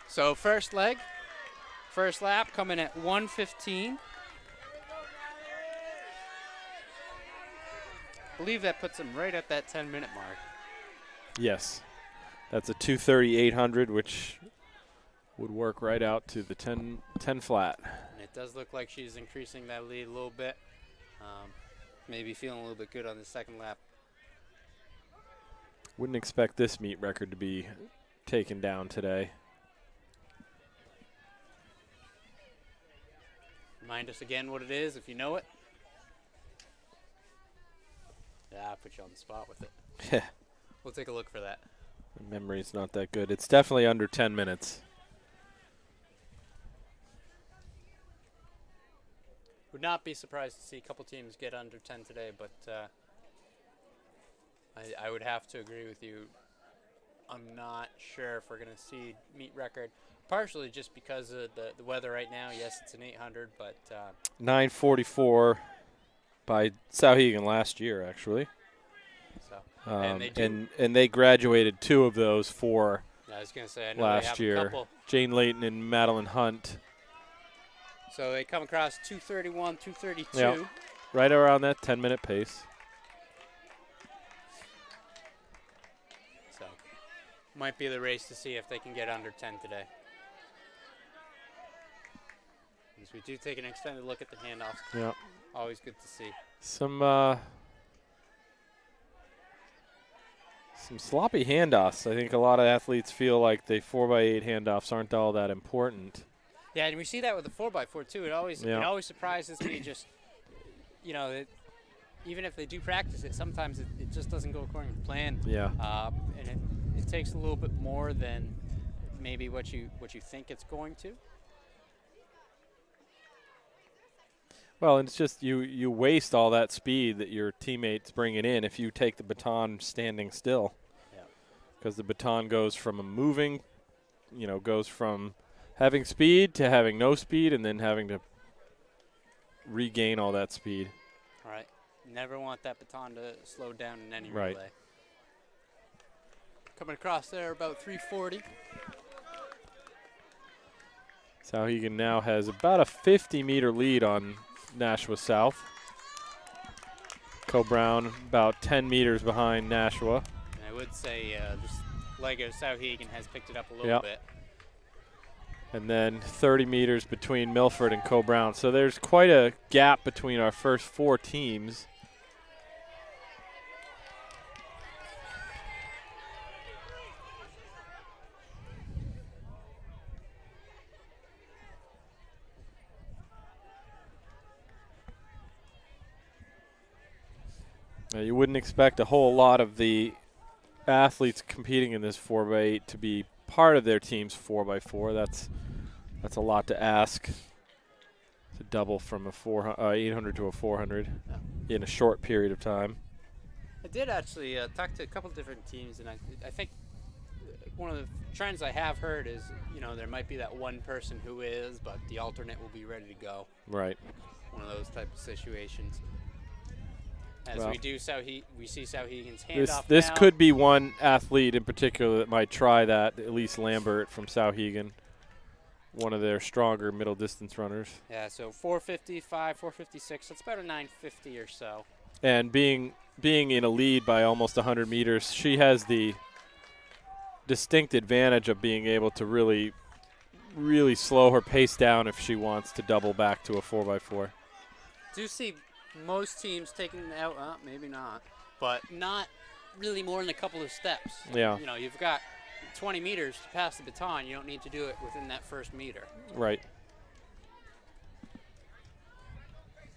So first leg, first lap coming at 1:15. I believe that puts them right at that 10-minute mark. Yes. That's a 2:30-800, which would work right out to the 10 flat. And it does look like she's increasing that lead a little bit. Maybe feeling a little bit good on the second lap. Wouldn't expect this meet record to be taken down today. Remind us again what it is if you know it. Yeah, I put you on the spot with it. We'll take a look for that. My memory's not that good. It's definitely under 10 minutes. Would not be surprised to see a couple teams get under 10 today, but I would have to agree with you. I'm not sure if we're going to see meet record, partially just because of the weather right now. Yes, it's an 800, but 9:44 by Sauhegan last year, actually. so and they do. And they graduated 2 of those 4 I was going to say I know they last have a year. couple. Jane Layton and Madeline Hunt. So they come across 2:31, 2:32. Yeah, right around that 10-minute pace. So might be the race to see if they can get under 10 today. As we do take an extended look at the handoffs. Yeah. Always good to see. Some sloppy handoffs. I think a lot of athletes feel like the 4x8 handoffs aren't all that important. Yeah, and we see that with the 4x4 too. It always surprises me. Just even if they do practice it, sometimes it just doesn't go according to plan. Yeah. And it takes a little bit more than maybe what you think it's going to. Well, and it's just you waste all that speed that your teammates bring it in if you take the baton standing still. Yeah. Because the baton goes from goes from having speed to having no speed and then having to regain all that speed. All right. Never want that baton to slow down in any Right. relay. Coming across there about 340. Sauhegan now has about a 50-meter lead on Nashua South. Cole-Brown about 10 meters behind Nashua. And I would say this leg of Sauhegan has picked it up a little bit. And then 30 meters between Milford and Cole-Brown. So there's quite a gap between our first 4 teams. Now, you wouldn't expect a whole lot of the athletes competing in this 4x8 to be part of their team's 4x4. That's a lot to ask. To double from a 800 to a 400 in a short period of time. I did actually talk to a couple different teams, and I think one of the trends I have heard is, there might be that one person who is, but the alternate will be ready to go. Right. One of those type of situations. As Well, we see Sauhegan's handoff This now. could be one athlete in particular that might try that. Elise Lambert from Sauhegan, one of their stronger middle distance runners. Yeah, so 455, 456. That's about a 950 or so. And being in a lead by almost 100 meters, she has the distinct advantage of being able to really, really slow her pace down if she wants to double back to a 4x4. Do see most teams taking it out, maybe not, but not really more than a couple of steps. Yeah. You've got 20 meters to pass the baton. You don't need to do it within that first meter. Right.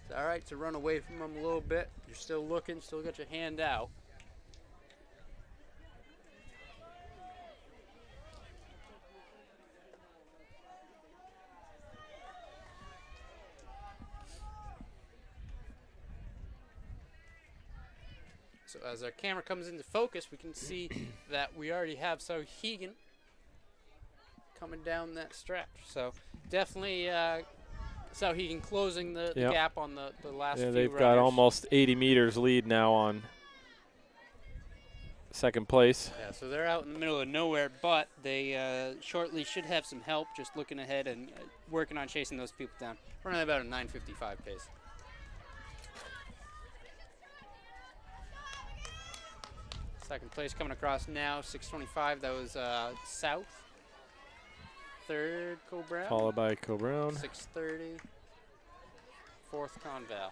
It's all right to run away from them a little bit. You're still looking, still got your hand out. So as our camera comes into focus, we can see that we already have Sauhegan coming down that stretch. So definitely Sauhegan closing the gap on the last few they've runners. got almost 80 meters lead now on second place. Yeah, so they're out in the middle of nowhere, but they shortly should have some help just looking ahead and working on chasing those people down. Running about a 9:55 pace. Second place coming across now, 6:25. That was South. Third, Co-Brown. Followed by Co-Brown. 6:30. Fourth, Conval.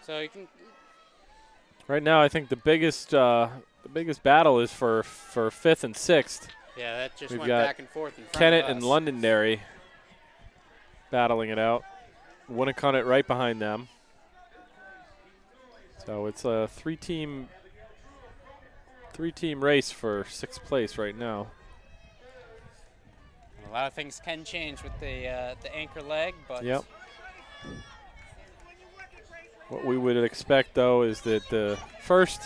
So you can. Right now, I think the biggest battle is for fifth and sixth. Yeah, that just We've went got back and forth in front Kennett of us. and Londonderry battling it out. Winnicott right behind them. So it's a three-team race for sixth place right now. A lot of things can change with the anchor leg, but Yep. What we would expect, though, is that the first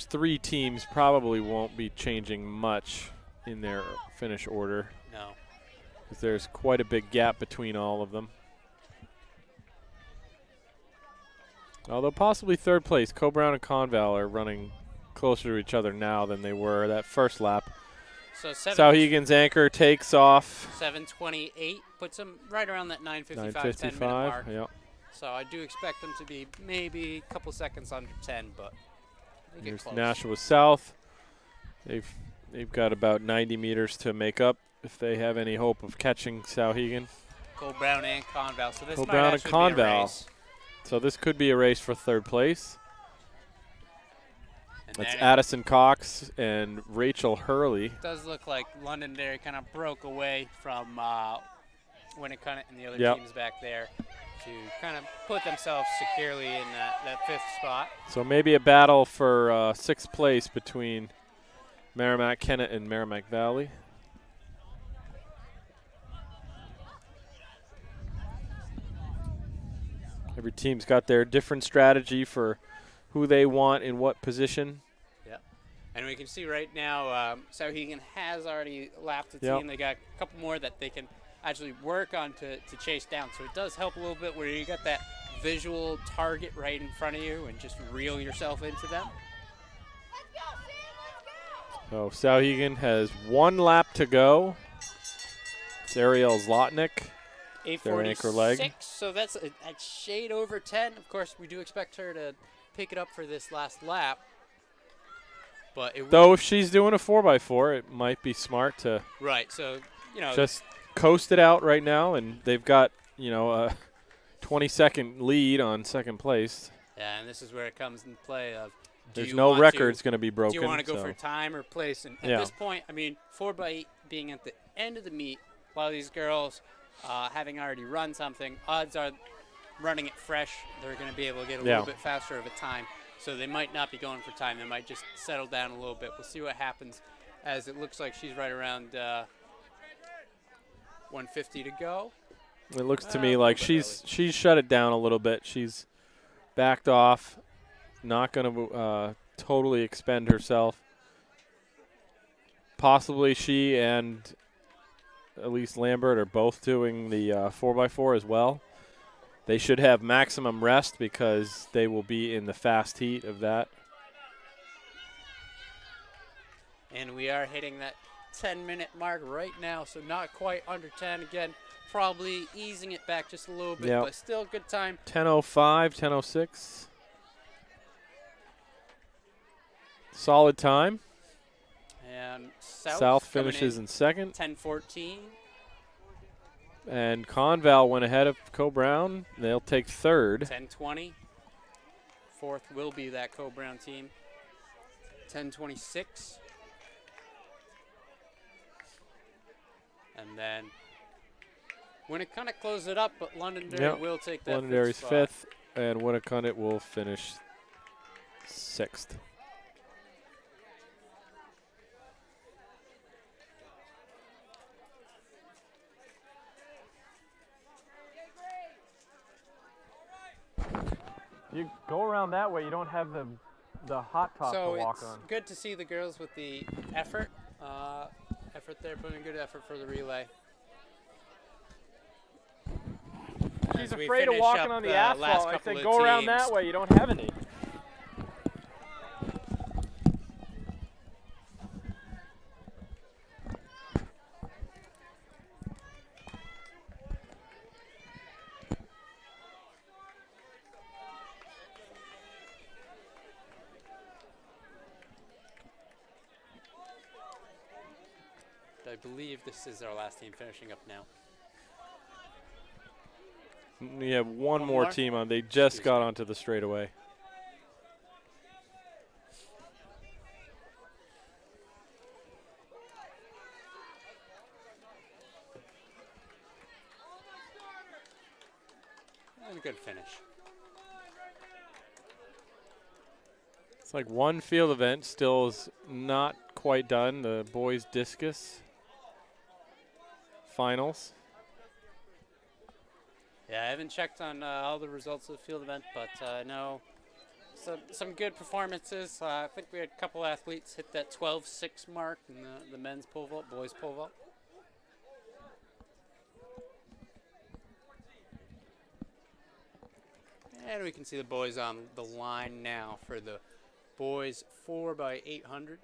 three teams probably won't be changing much in their finish order. No. Because there's quite a big gap between all of them. Although possibly third place, Co-Brown and Conval are running closer to each other now than they were that first lap. So Sauhegan's anchor takes off. 7:28 puts them right around that 9:55, 10-minute 9:55, mark. yep. So I do expect them to be maybe a couple seconds under 10, but they get Here's close. Nashua South. They've got about 90 meters to make up if they have any hope of catching Sauhegan. Co-Brown and Conval. So this Co-Brown might and actually be a Conval. race. So this could be a race for third place. And That's then Addison Cox and Rachel Hurley. it does look like Londonderry kind of broke away from Winnicott and the other Yep. teams back there to kind of put themselves securely in that fifth spot. So maybe a battle for sixth place between Merrimack Kennett and Merrimack Valley. Every team's got their different strategy for who they want in what position. Yeah. And we can see right now Sauhegan has already lapped the Yep. team. They got a couple more that they can actually work on to chase down. So it does help a little bit where you got that visual target right in front of you and just reel yourself into them. So Sauhegan has one lap to go. It's Ariel Zlotnick. Their anchor leg. 8:46, so that's a shade over 10. Of course, we do expect her to pick it up for this last lap. But it Though if she's doing a 4x4, it might be smart to right, so just coast it out right now, and they've got a 20-second lead on second place. Yeah, and this is where it comes into play of There's no records going to be broken. Do you want to go so. for time or place? And at Yeah. this point, I mean, 4x8 being at the end of the meet, while these girls having already run something, odds are running it fresh, they're going to be able to get a Yeah. little bit faster of a time. So they might not be going for time. They might just settle down a little bit. We'll see what happens, as it looks like she's right around 150 to go. It looks to A me little like bit she's shut it down a little bit. She's backed off, not going to totally expend herself. Possibly she and Elise Lambert are both doing the 4x4 as well. They should have maximum rest because they will be in the fast heat of that. And we are hitting that 10-minute mark right now, so not quite under 10. Again, probably easing it back just a little bit, Yep. but still good time. 10:05, 10:06. Solid time. And South coming finishes in second. 10-14. And Conval went ahead of Co-Brown. They'll take third. 10-20. Fourth will be that Co-Brown team. 10-26. And then Winnacunnet closes it up, but Londonderry will take that Londonderry's spot. fifth, and Winnacunnet will finish sixth. You go around that way, you don't have the hot top So to walk it's on. good to see the girls with the effort. Effort there, putting good effort for the relay. She's As we afraid of finish walking up on the the asphalt. last I couple said, of go around teams. that way. You don't have any. I believe this is our last team finishing up now. We have one One more more? team on. They just Excuse got me. onto the straightaway. And a good finish. It's like one field event still is not quite done. The boys discus finals. Yeah, I haven't checked on all the results of the field event, but I know some good performances. I think we had a couple athletes hit that 12-6 mark in the men's pole vault, boys pole vault. And we can see the boys on the line now for the boys 4x800.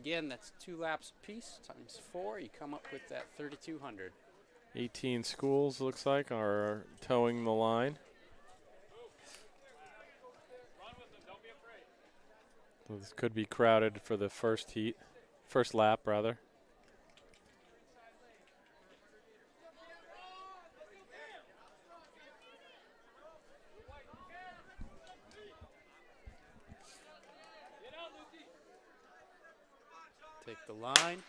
Again, that's 2 laps apiece times 4. You come up with that 3,200. 18 schools, looks like, are towing the line. So this could be crowded for the first lap, rather. Take the line.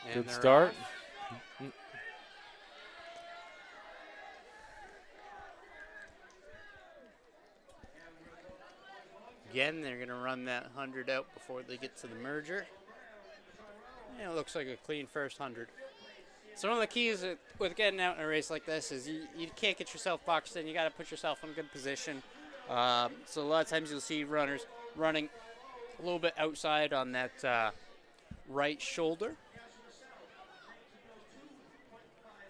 And Good they're start. off. Again, they're going to run that 100 out before they get to the merger. And it looks like a clean first 100. So one of the keys with getting out in a race like this is you can't get yourself boxed in. You got to put yourself in a good position. So a lot of times you'll see runners running a little bit outside on that right shoulder.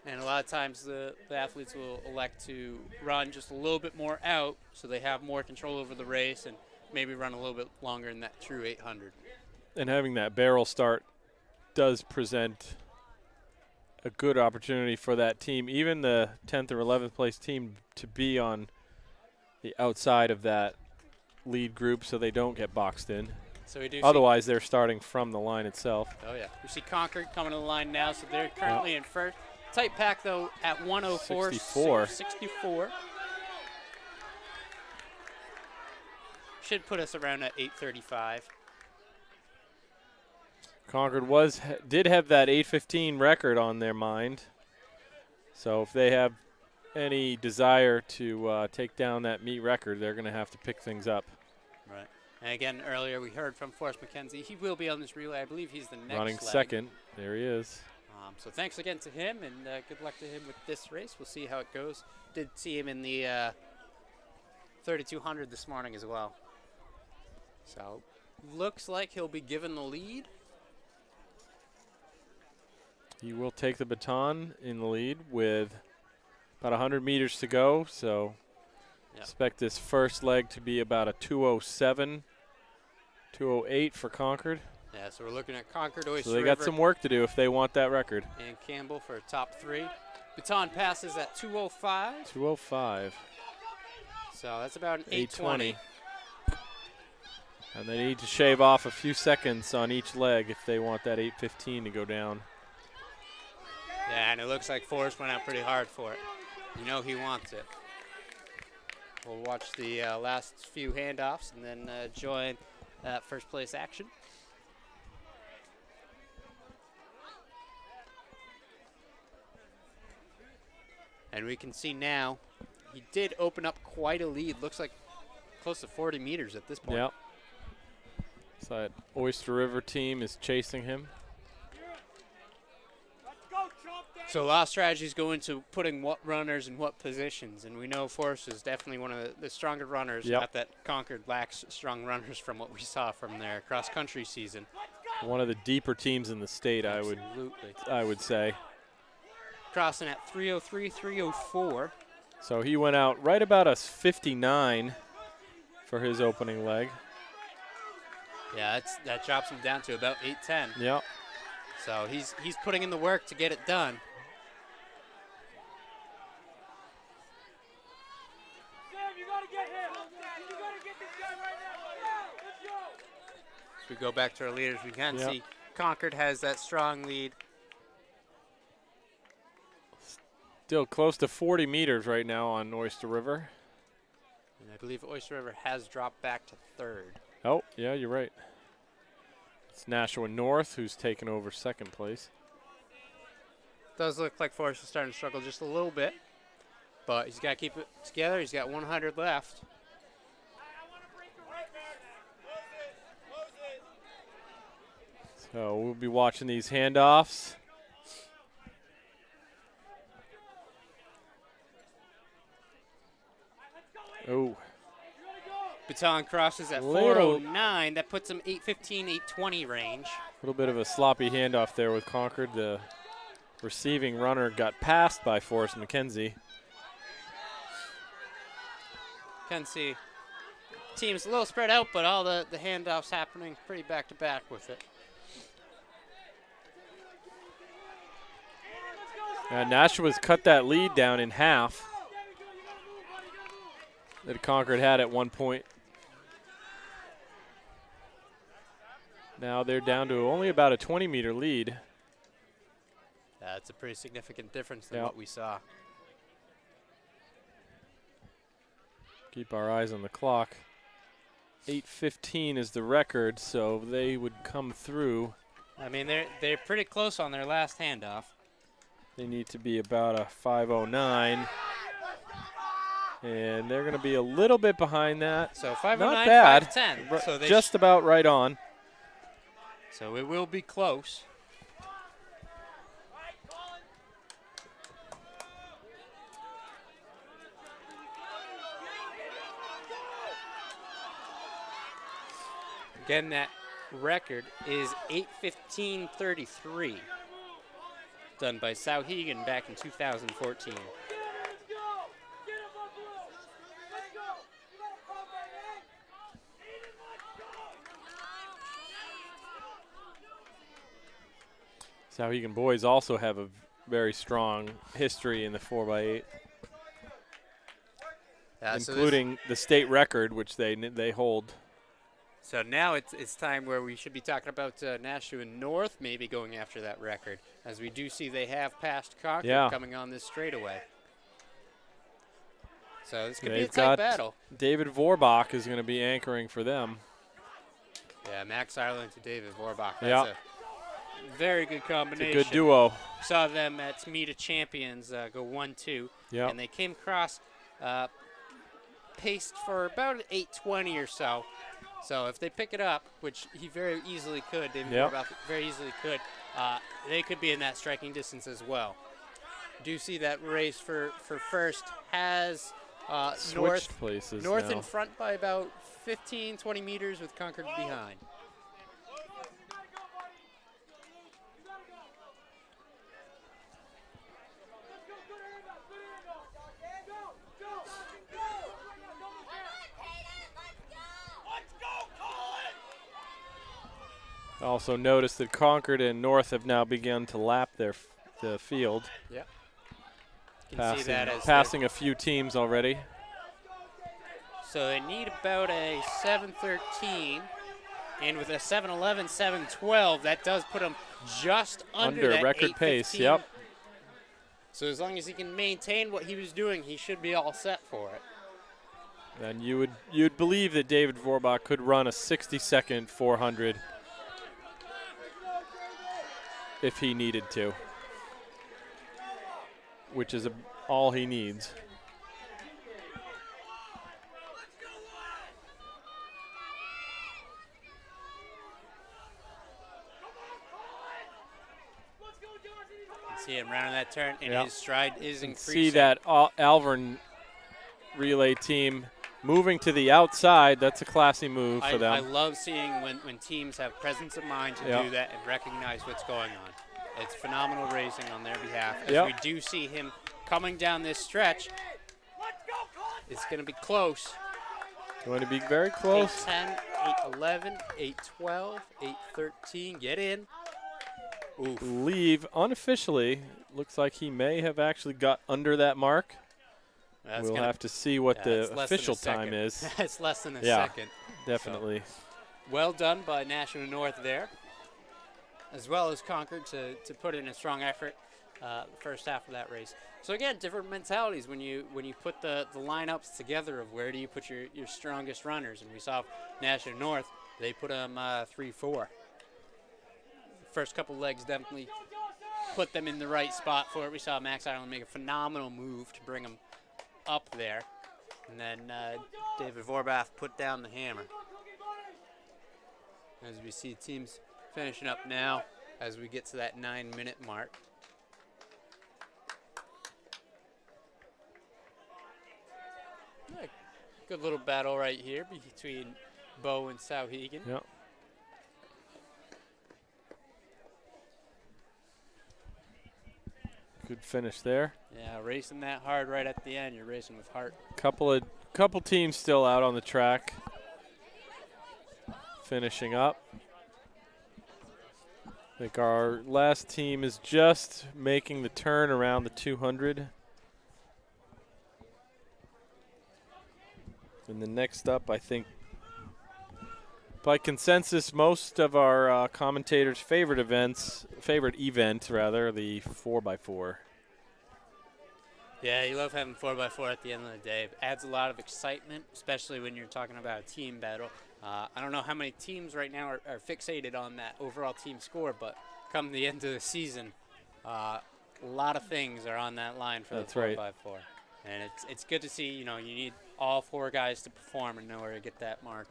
And a lot of times the athletes will elect to run just a little bit more out so they have more control over the race and maybe run a little bit longer in that true 800. And having that barrel start does present a good opportunity for that team, even the 10th or 11th place team, to be on the outside of that lead group so they don't get boxed in. So we do Otherwise, they're starting from the line itself. Oh, yeah. We see Concord coming to the line now, so they're currently in first. Tight pack, though, at 104. 64. Should put us around at 835. Concord did have that 8:15 record on their mind. So if they have any desire to take down that meet record, they're going to have to pick things up. Right. And again, earlier we heard from Forrest McKenzie. He will be on this relay. I believe he's the next Running leg. second. There he is. So thanks again to him, and good luck to him with this race. We'll see how it goes. Did see him in the 3,200 this morning as well. So looks like he'll be given the lead. He will take the baton in the lead with about 100 meters to go. So expect this first leg to be about a 2:07, 2:08 for Concord. Yeah, so we're looking at Concord, Oyster So they got River, some work to do if they want that record. and Campbell for top 3. Baton passes at 2:05. 2:05. So that's about an 8:20. And they need to shave off a few seconds on each leg if they want that 8:15 to go down. Yeah, and it looks like Forrest went out pretty hard for it. You know he wants it. We'll watch the last few handoffs and then join that first place action. And we can see now he did open up quite a lead. Looks like close to 40 meters at this point. Yep. So that Oyster River team is chasing him. So a lot of strategies go into putting what runners in what positions, and we know Forrest is definitely one of the stronger runners. Yep. Not that Concord lacks strong runners from what we saw from their cross-country season. One of the deeper teams in the state, Absolutely. I would say. Crossing at 3:03, 3:04. So he went out right about a 59 for his opening leg. Yeah, that drops him down to about 8:10. Yep. So he's putting in the work to get it done. As we go back to our leaders, we can see Concord has that strong lead. Still close to 40 meters right now on Oyster River. And I believe Oyster River has dropped back to 3rd. Oh, yeah, you're right. It's Nashua North who's taken over second place. Does look like Forrest is starting to struggle just a little bit, but he's got to keep it together. He's got 100 left. So we'll be watching these handoffs. Oh. Baton crosses at Little- 4:09. That puts him 8:15, 8:20 range. A little bit of a sloppy handoff there with Concord. The receiving runner got passed by Forrest McKenzie. Can see team's a little spread out, but all the handoffs happening pretty back-to-back with it. Nashua's cut that lead down in half that Concord had at one point. Now they're down to only about a 20-meter lead. That's a pretty significant difference than what we saw. Keep our eyes on the clock. 8:15 is the record, so they would come through. I mean, they're pretty close on their last handoff. They need to be about a 5:09. And they're going to be a little bit behind that. So 5:09, not bad. 5:10. So they just about right on. So it will be close. Again, that record is 8:15:33, done by Sauhegan back in 2014. Sauhegan boys also have a very strong history in the 4x8, including the state record, which they hold. So now it's time where we should be talking about Nashua North maybe going after that record, as we do see they have passed Concord coming on this straightaway. So this could be a tight battle. David Vorbach is going to be anchoring for them. Yeah, Max Ireland to David Vorbach. Very good It's combination. a good duo. Saw them at Meet of Champions go 1-2. Yep. And they came across paced for about an 8:20 or so. So if they pick it up, which he very easily could, David Yep. Vorbath very easily could, they could be in that striking distance as well. Do see that race for first has Switched places North now. in front by about 15, 20 meters with Concord behind. Also notice that Concord and North have now begun to lap the field. Yep. You can see that as passing a few teams already. So they need about a 7:13, and with a 7:11, 7:12, that does put them just under that record pace. 8:15. Yep. So as long as he can maintain what he was doing, he should be all set for it. And you'd believe that David Vorbach could run a 60-second 400 if he needed to, which is all he needs. See him rounding that turn, and Yeah. his stride is increasing. See that Alvern relay team moving to the outside. That's a classy move for them. I love seeing when teams have presence of mind to Yeah. do that and recognize what's going on. It's phenomenal racing on their behalf. As Yep. we do see him coming down this stretch, it's going to be close. Going to be very close. 8:10, 8:11, 8:12, 8:13. Get in. Oof. Believe unofficially, looks like he may have actually got under that mark. That's We'll gonna- have to see what yeah, the it's less than a official time second. is. It's less than a Yeah, second. definitely. So, well done by National North there, as well as Concord to put in a strong effort the first half of that race. So again, different mentalities when you put the lineups together of where do you put your strongest runners. And we saw National North, they put them 3-4. First couple legs definitely put them in the right spot for it. We saw Max Island make a phenomenal move to bring them up there. And then David Vorbath put down the hammer. As we see teams finishing up now as we get to that 9-minute mark. Yeah, good little battle right here between Bo and Souhegan. Yep. Good finish there. Yeah, racing that hard right at the end. You're racing with heart. Couple teams still out on the track. Finishing up. I think our last team is just making the turn around the 200. And the next up, I think, by consensus, most of our commentators' favorite event, the 4x4. Yeah, you love having 4x4 at the end of the day. It adds a lot of excitement, especially when you're talking about a team battle. I don't know how many teams right now are fixated on that overall team score, but come the end of the season, a lot of things are on that line for That's the 4x4. right. And it's good to see, you need all 4 guys to perform in order to get that mark.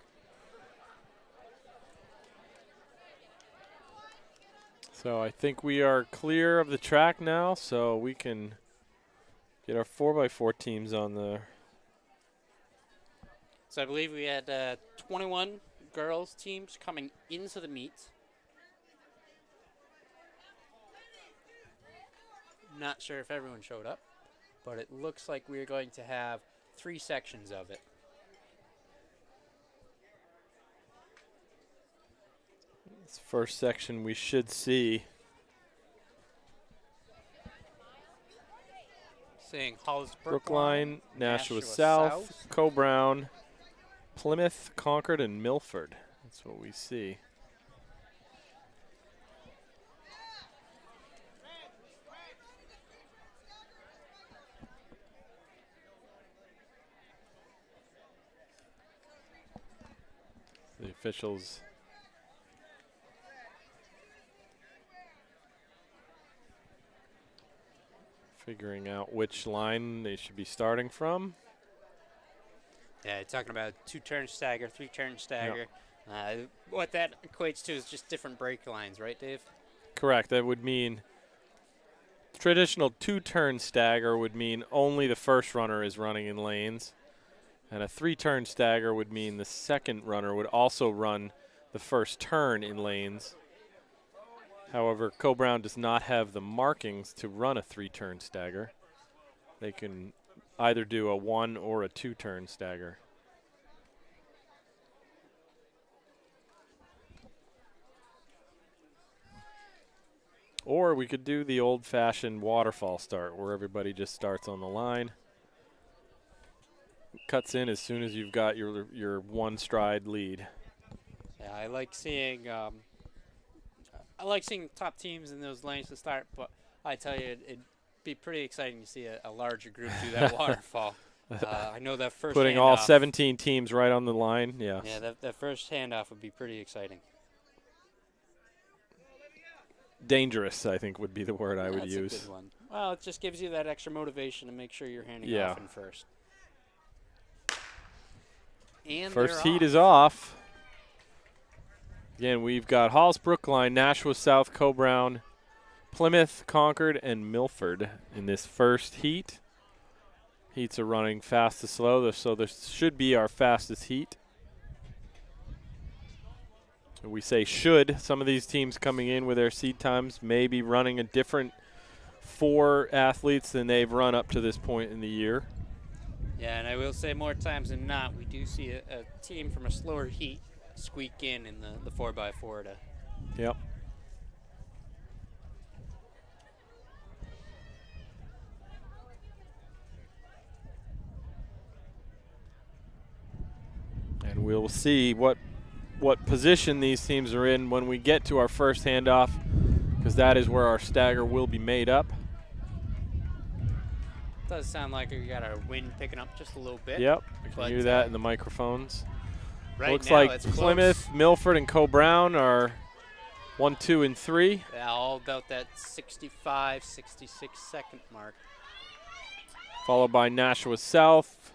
So I think we are clear of the track now, so we can get our 4x4 teams on there. So I believe we had 21 girls teams coming into the meet. Not sure if everyone showed up, but it looks like we're going to have 3 sections of it. This first section we should see. Seeing Hollis Brookline, Nashua South, Co-Brown, Plymouth, Concord, and Milford. That's what we see. The officials Figuring out which line they should be starting from. Yeah, talking about 2-turn stagger, 3-turn stagger. What that equates to is just different break lines, right, Dave? Correct. That would mean traditional 2-turn stagger would mean only the first runner is running in lanes. And a 3-turn stagger would mean the second runner would also run the first turn in lanes. However, Co-Brown does not have the markings to run a 3-turn stagger. They can either do a 1 or a 2-turn stagger. Or we could do the old-fashioned waterfall start where everybody just starts on the line. Cuts in as soon as you've got your one stride lead. Yeah, I like seeing top teams in those lanes to start, but I tell you, it'd be pretty exciting to see a larger group do that waterfall. I know that first Putting all handoff- 17 teams right on the line, yeah. Yeah, that first handoff would be pretty exciting. Dangerous, I think, would be the word I would That's use. a good one. Well, it just gives you that extra motivation to make sure you're handing Yeah. off in first. And First they're heat is off. Again, we've got Halls Brookline, Nashua South, Co-Brown, Plymouth, Concord, and Milford in this first heat. Heats are running fast to slow, so this should be our fastest heat. We say should. Some of these teams coming in with their seed times may be running a different 4 athletes than they've run up to this point in the year. Yeah, and I will say more times than not, we do see a team from a slower heat squeak in the 4x4 to. Yep. And we'll see what position these teams are in when we get to our first handoff, because that is where our stagger will be made up. Does sound like we got our wind picking up just a little bit. Yep, I can but, hear that in the microphones. Right Looks now like it's Plymouth, close. Milford, and Co-Brown are 1, 2, and 3. Yeah, all about that 65, 66 second mark. Followed by Nashua South,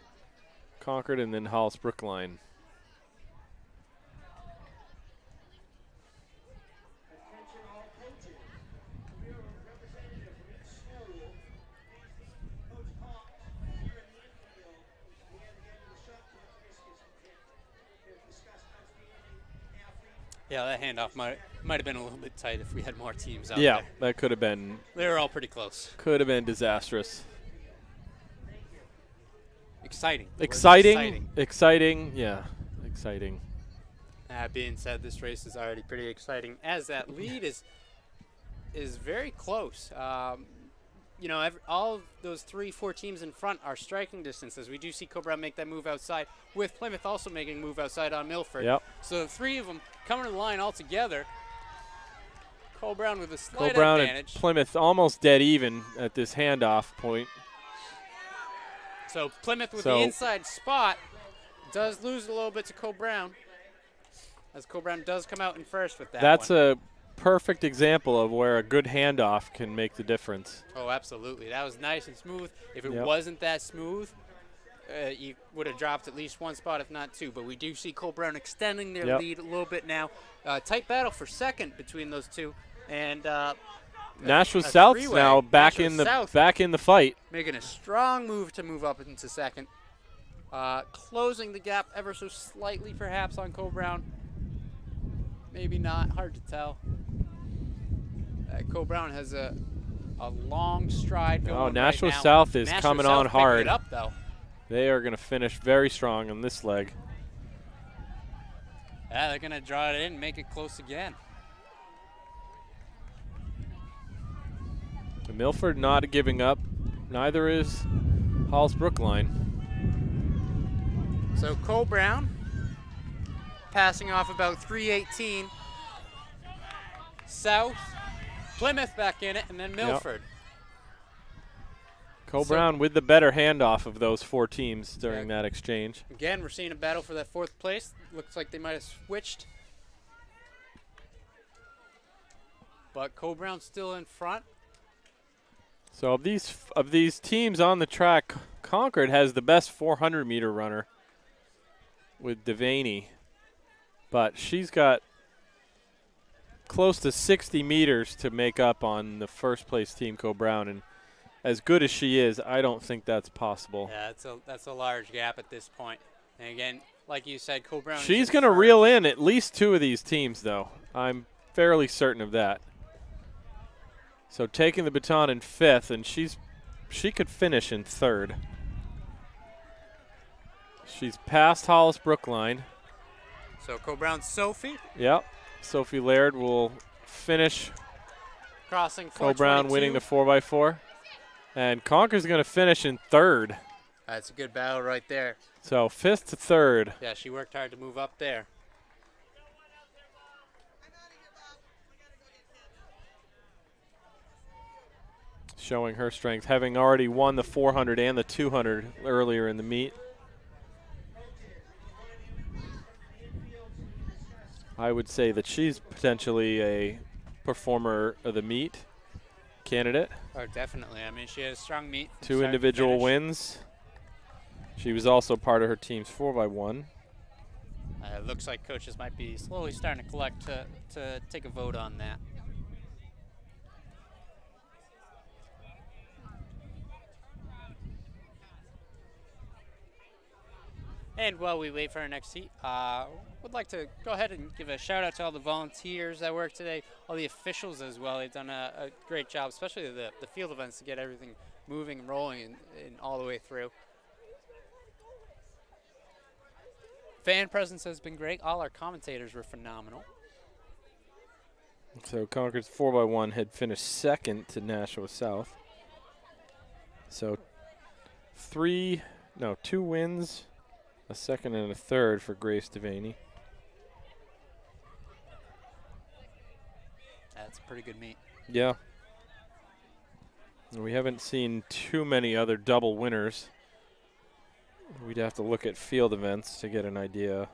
Concord, and then Halls Brookline. Yeah, that handoff might have been a little bit tight if we had more teams out Yeah, there. that could have been. They were all pretty close. Could have been disastrous. Exciting. The word Exciting. Exciting. Yeah, exciting. That being said, this race is already pretty exciting, as that lead is very close. You know, all of those 3-4 teams in front are striking distances. We do see Co-Brown make that move outside, with Plymouth also making a move outside on Milford. Yep. So the 3 of them coming to the line all together. Co-Brown with a slight Co-Brown and advantage. Plymouth almost dead even at this handoff point. So Plymouth with the inside spot does lose a little bit to Co-Brown, as Co-Brown does come out in first with that That's one. a perfect example of where a good handoff can make the difference. Oh, absolutely. That was nice and smooth. If it Yep. wasn't that smooth, you would have dropped at least 1 spot, if not 2. But we do see Co-Brown extending their Yep. lead a little bit now. Tight battle for second between those two. And Nashua a South's three-way. now back Nashua in the South back in the fight. making a strong move to move up into second. Closing the gap ever so slightly, perhaps, on Co-Brown. Maybe not. Hard to tell. Co-Brown has a long stride going right Nashua now. South is Nashua coming South on picking hard. it up, though. They are going to finish very strong on this leg. Yeah, they're going to draw it in and make it close again. Milford not giving up. Neither is Halls Brookline. So Co-Brown passing off about 3:18. South, Plymouth back in it, and then Milford. Co-Brown with the better handoff of those 4 teams during that exchange. Again, we're seeing a battle for that 4th place. Looks like they might have switched. But Co-Brown's still in front. So of these teams on the track, Concord has the best 400-meter runner with Devaney, but she's got close to 60 meters to make up on the first place team, Co-Brown, and as good as she is, I don't think that's possible. Yeah, that's a large gap at this point. And again, like you said, Co-Brown. She's going to reel in at least 2 of these teams, though. I'm fairly certain of that. So taking the baton in 5th, and she could finish in 3rd. She's past Hollis Brookline. So Co-Brown Sophie Yep. Sophie Laird will finish. crossing Co-Brown 422. winning the 4x4. And Concord's going to finish in 3rd. That's a good battle right there. So 5th to 3rd. Yeah, she worked hard to move up there. Showing her strength, having already won the 400 and the 200 earlier in the meet. I would say that she's potentially a performer of the meet candidate. Oh, definitely. I mean, she had a strong meet. from 2 start to individual finish. wins. She was also part of her team's 4x1. Looks like coaches might be slowly starting to collect to take a vote on that. And while we wait for our next heat, would like to go ahead and give a shout out to all the volunteers that worked today, all the officials as well. They've done a great job, especially the field events, to get everything moving and rolling and all the way through. Fan presence has been great. All our commentators were phenomenal. So Concord's 4x1 had finished 2nd to Nashua South. So 2 wins, a 2nd and a 3rd for Grace Devaney. That's a pretty good meet. Yeah. And we haven't seen too many other double winners. We'd have to look at field events to get an idea.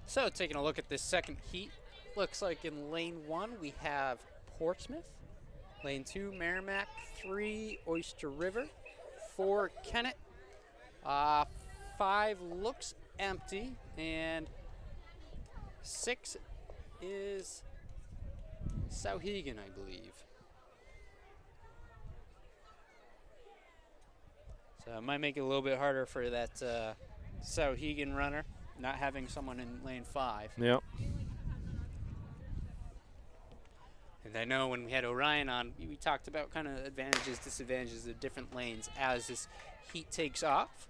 So taking a look at this second heat, looks like in lane 1 we have Portsmouth, lane 2 Merrimack, 3 Oyster River, 4 Kennett, 5 looks empty, and 6 is Sauhegan, I believe. So it might make it a little bit harder for that Sauhegan runner, not having someone in lane 5. Yep. And I know when we had Orion on, we talked about kind of advantages, disadvantages of different lanes as this heat takes off.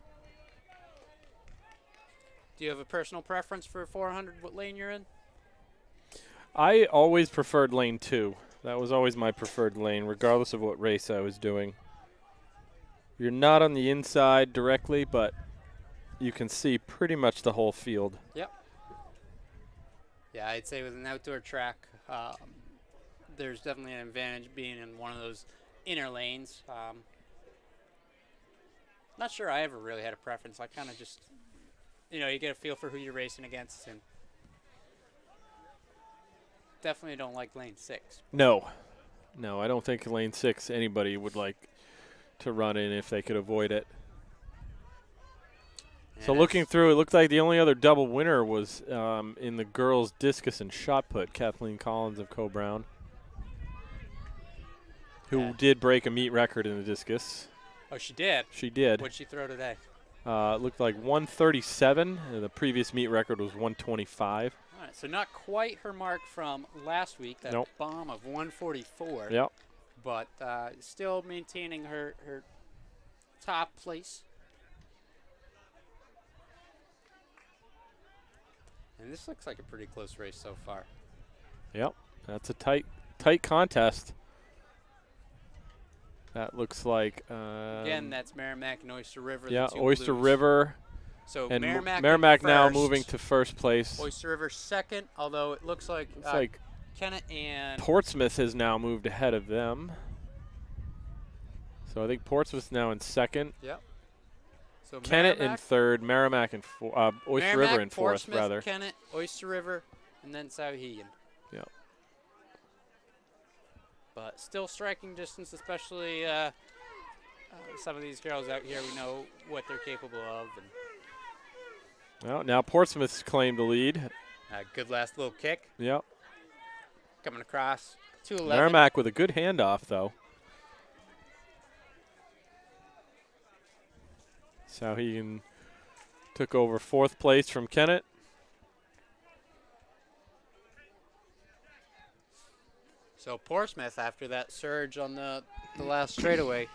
Do you have a personal preference for 400, what lane you're in? I always preferred lane 2. That was always my preferred lane, regardless of what race I was doing. You're not on the inside directly, but you can see pretty much the whole field. Yep. Yeah, I'd say with an outdoor track, there's definitely an advantage being in one of those inner lanes. Not sure I ever really had a preference. I kind of just, you get a feel for who you're racing against, and definitely don't like lane 6. No, I don't think lane 6 anybody would like to run in if they could avoid it. So looking through, it looked like the only other double winner was in the girls' discus and shot put, Kathleen Collins of Co-Brown, who did break a meet record in the discus. Oh, she did? She did. What'd she throw today? It looked like 137, and the previous meet record was 125. All right, so not quite her mark from last week, that Nope. bomb of 144. Yep. But still maintaining her top place. And this looks like a pretty close race so far. Yep, that's a tight contest. That looks like again, that's Merrimack and Oyster River. Yeah, the two Oyster blues. River. So and Merrimack now first. moving to first place. Oyster River second, although it looks like It's like Kennett and Portsmouth has now moved ahead of them. So I think Portsmouth's now in second. Yep. So Kennett in Merrimack, third. Merrimack in Oyster Merrimack, River in fourth, Portsmouth, rather. Kennett, Oyster River, and then Sauhegan. Yep. But still striking distance, especially some of these girls out here. We know what they're capable of. And Well, now Portsmouth's claimed the lead. good last little kick Yep. coming across. 211. Merrimack with a good handoff, though. Sauhegan took over fourth place from Kennett. So Portsmouth, after that surge on the last straightaway,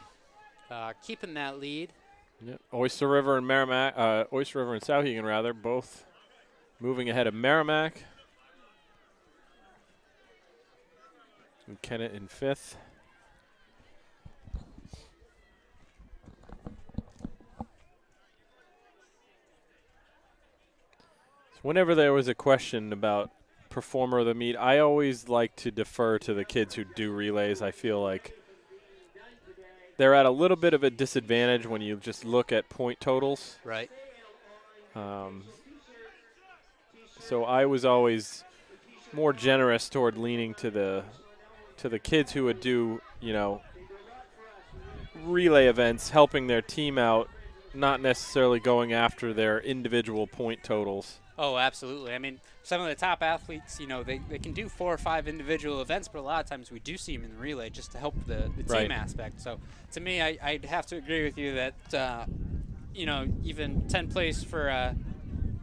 keeping that lead. Yep. Oyster River and Merrimack, Oyster River and Sauhegan, rather, both moving ahead of Merrimack. And Kennett in fifth. So whenever there was a question about performer of the meet, I always like to defer to the kids who do relays. I feel like they're at a little bit of a disadvantage when you just look at point totals. Right. So I was always more generous toward leaning to the kids who would do, relay events, helping their team out, not necessarily going after their individual point totals. Oh, absolutely. I mean, some of the top athletes, they can do 4 or 5 individual events, but a lot of times we do see them in the relay just to help the team Right. aspect. So to me, I'd have to agree with you that, even 10th place for a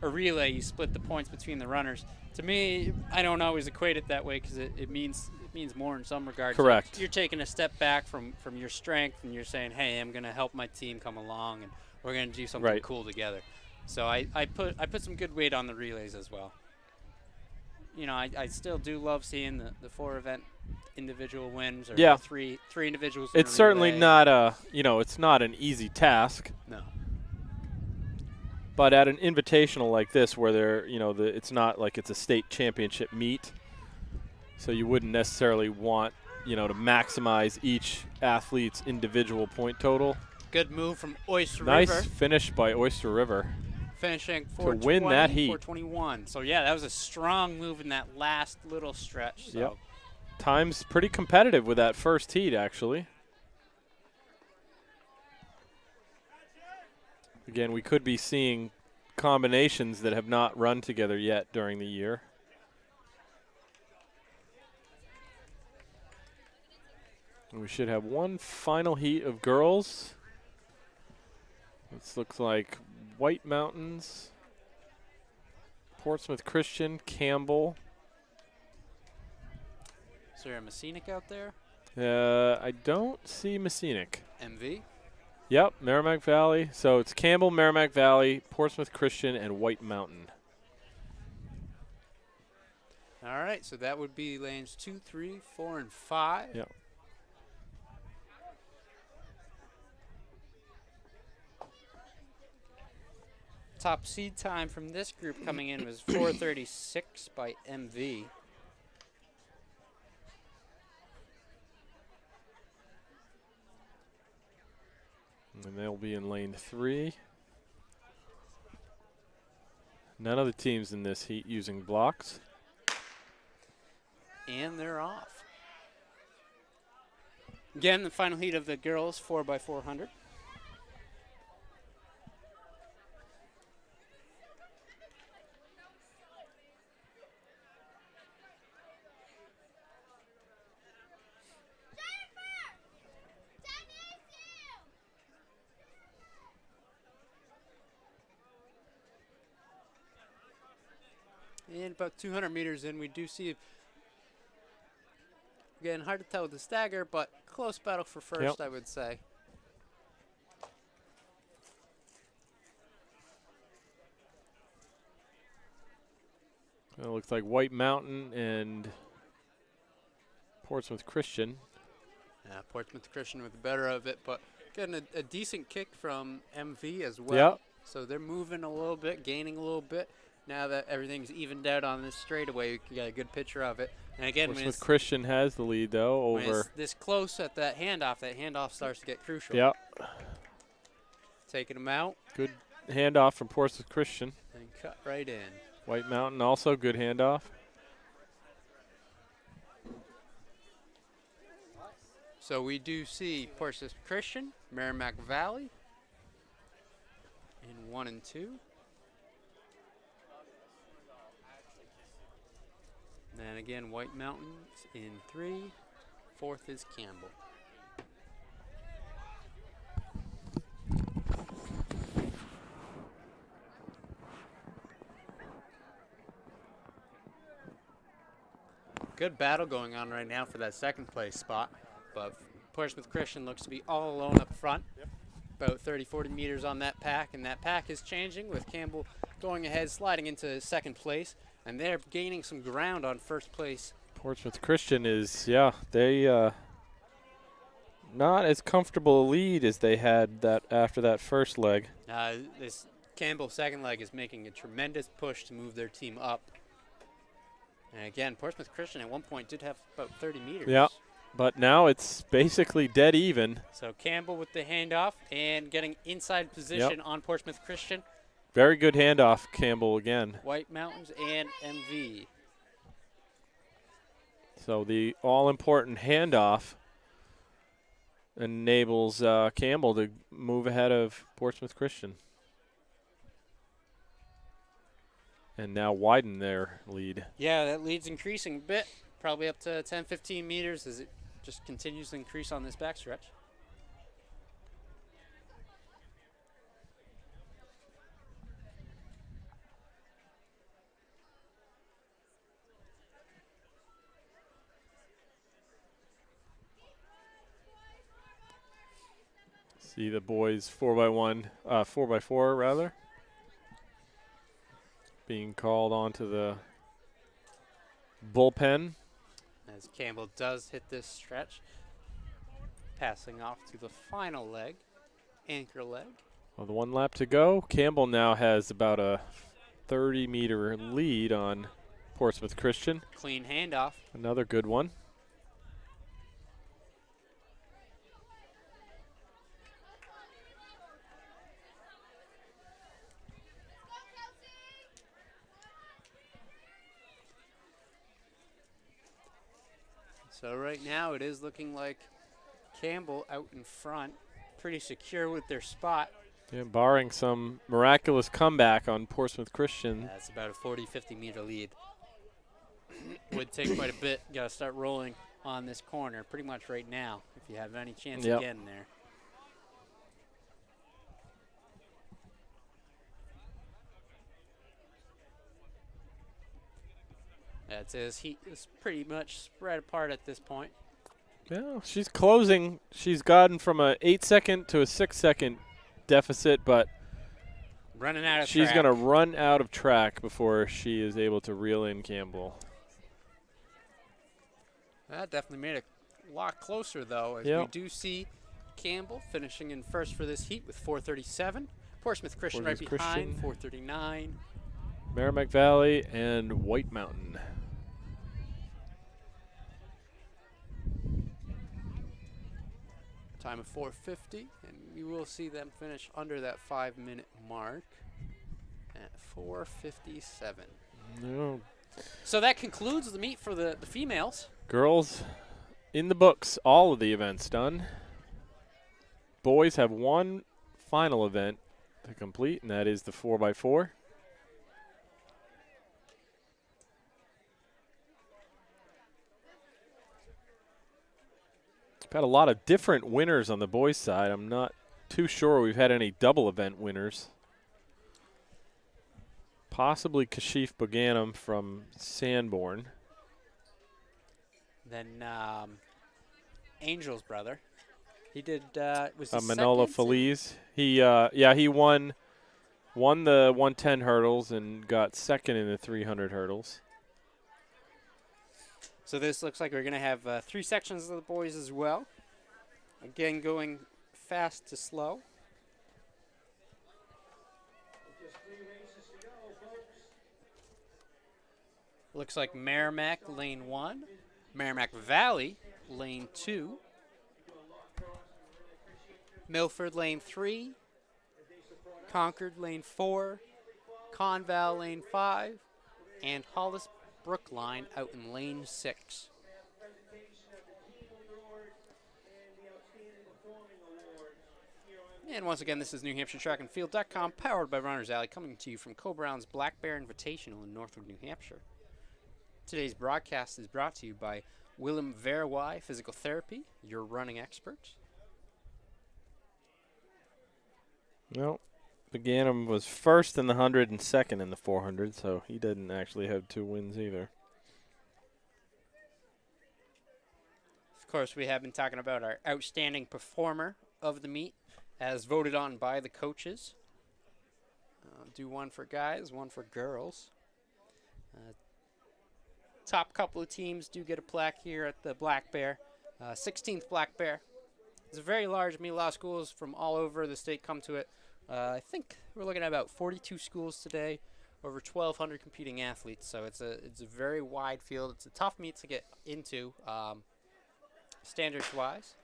relay, you split the points between the runners. To me, I don't always equate it that way because it means more in some regards. Correct. You're taking a step back from your strength and you're saying, hey, I'm going to help my team come along and we're going to do something Right. cool together. So I put some good weight on the relays as well. I still do love seeing the 4 event individual wins or Yeah. three individuals. in It's a certainly relay. not it's not an easy task. No. But at an invitational like this, where it's not like it's a state championship meet, so you wouldn't necessarily want, to maximize each athlete's individual point total. Good move from Oyster Nice River, finish by Oyster River. finishing to win that heat. 421. So yeah, that was a strong move in that last little stretch. So. Yep. Time's pretty competitive with that first heat, actually. Again, we could be seeing combinations that have not run together yet during the year. And we should have one final heat of girls. This looks like White Mountains, Portsmouth Christian, Campbell. Is there a Messinic out there? I don't see Messinic. MV? Yep, Merrimack Valley. So it's Campbell, Merrimack Valley, Portsmouth Christian, and White Mountain. All right, so that would be lanes 2, 3, 4, and 5. Yep. Top seed time from this group coming in was 4:36 by MV. And they'll be in lane 3. None of the teams in this heat using blocks. And they're off. Again, the final heat of the girls, 4x400. And about 200 meters in, we do see, again, hard to tell with the stagger, but close battle for first, Yep. I would say. It looks like White Mountain and Portsmouth Christian. Yeah, Portsmouth Christian with the better of it, but getting a decent kick from MV as well. Yep. So they're moving a little bit, gaining a little bit. Now that everything's evened out on this straightaway, you can get a good picture of it. And again, when Portsmouth it's, Christian has the lead, though, when over. it's this close at that handoff starts to get crucial. Yep. Taking him out Good handoff from Portsmouth Christian. and cut right in. White Mountain also good handoff. So we do see Portsmouth Christian, Merrimack Valley in 1 and 2. Then again, White Mountains in 3. 4th is Campbell. Good battle going on right now for that second place spot, but Portsmouth Christian looks to be all alone up front. About 30, 40 meters on that pack, and that pack is changing with Campbell going ahead, sliding into second place, and they're gaining some ground on first place. Portsmouth Christian is, they not as comfortable a lead as they had that after that first leg. This Campbell second leg is making a tremendous push to move their team up. And again, Portsmouth Christian at one point did have about 30 meters. Yeah, but now it's basically dead even. So Campbell with the handoff and getting inside position on Portsmouth Christian. Very good handoff, Campbell again. White Mountains and MV. So the all-important handoff enables Campbell to move ahead of Portsmouth Christian. And now widen their lead. Yeah, that lead's increasing a bit, probably up to 10, 15 meters as it just continues to increase on this backstretch. See the boys 4x4 rather, being called onto the bullpen. As Campbell does hit this stretch, passing off to the final leg, anchor leg. Well, the 1 lap to go. Campbell now has about a 30-meter lead on Portsmouth Christian. Clean handoff. Another good one. So right now it is looking like Campbell out in front, pretty secure with their spot. Yeah, barring some miraculous comeback on Portsmouth Christian. That's about a 40, 50 meter lead. Would take quite a bit. Got to start rolling on this corner pretty much right now if you have any chance of getting there. That's his heat is pretty much spread apart at this point. Yeah, she's closing. She's gotten from a 8-second to a 6-second deficit, but running out of she's track. going to run out of track before she is able to reel in Campbell. That definitely made it a lot closer, though, as we do see Campbell finishing in first for this heat with 4:37. Portsmouth Christian right behind, 4:39. Merrimack Valley and White Mountain. Time of 4:50, and we will see them finish under that 5-minute mark at 4:57. No. So that concludes the meet for the females. Girls in the books, all of the events done. Boys have one final event to complete, and that is the 4x4. We've had a lot of different winners on the boys' side. I'm not too sure we've had any double event winners. Possibly Kashif Boganum from Sanborn. Then Angel's brother. He did, was he Manola second? Feliz. He won the 110 hurdles and got second in the 300 hurdles. So this looks like we're going to have 3 sections of the boys as well. Again, going fast to slow. Just 3 races to go, folks. Looks like Merrimack, lane 1. Merrimack Valley, lane 2. Milford, lane 3. Concord, lane 4. Conval, lane 5. And Hollis Brookline out in lane 6. And once again, this is NewHampshireTrackandField.com, powered by Runner's Alley, coming to you from Co-Brown's Black Bear Invitational in Northwood, New Hampshire. Today's broadcast is brought to you by Willem Verwij Physical Therapy, your running expert. Well, Beganum was first in the 100 and second in the 400, so he didn't actually have 2 wins either. Of course, we have been talking about our outstanding performer of the meet, as voted on by the coaches. Do one for guys, one for girls. Top couple of teams do get a plaque here at the Black Bear. 16th Black Bear. It's a very large meet. A lot of schools from all over the state come to it. I think we're looking at about 42 schools today, over 1,200 competing athletes. So it's a very wide field. It's a tough meet to get into, standards-wise.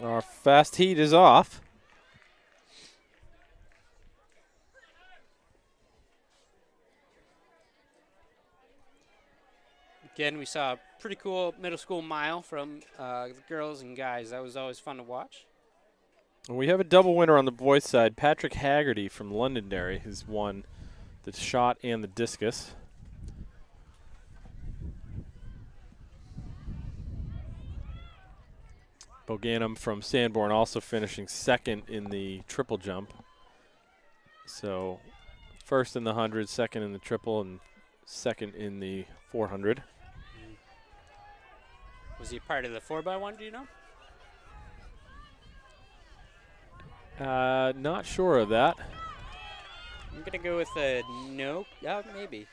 Our fast heat is off. Again, we saw a pretty cool middle school mile from the girls and guys. That was always fun to watch. And we have a double winner on the boys' side. Patrick Haggerty from Londonderry has won the shot and the discus. Boganum from Sanborn also finishing second in the triple jump. So first in the 100, second in the triple, and second in the 400. Was he part of the 4x1, do you know? Not sure of that. I'm going to go with a no. Yeah, maybe.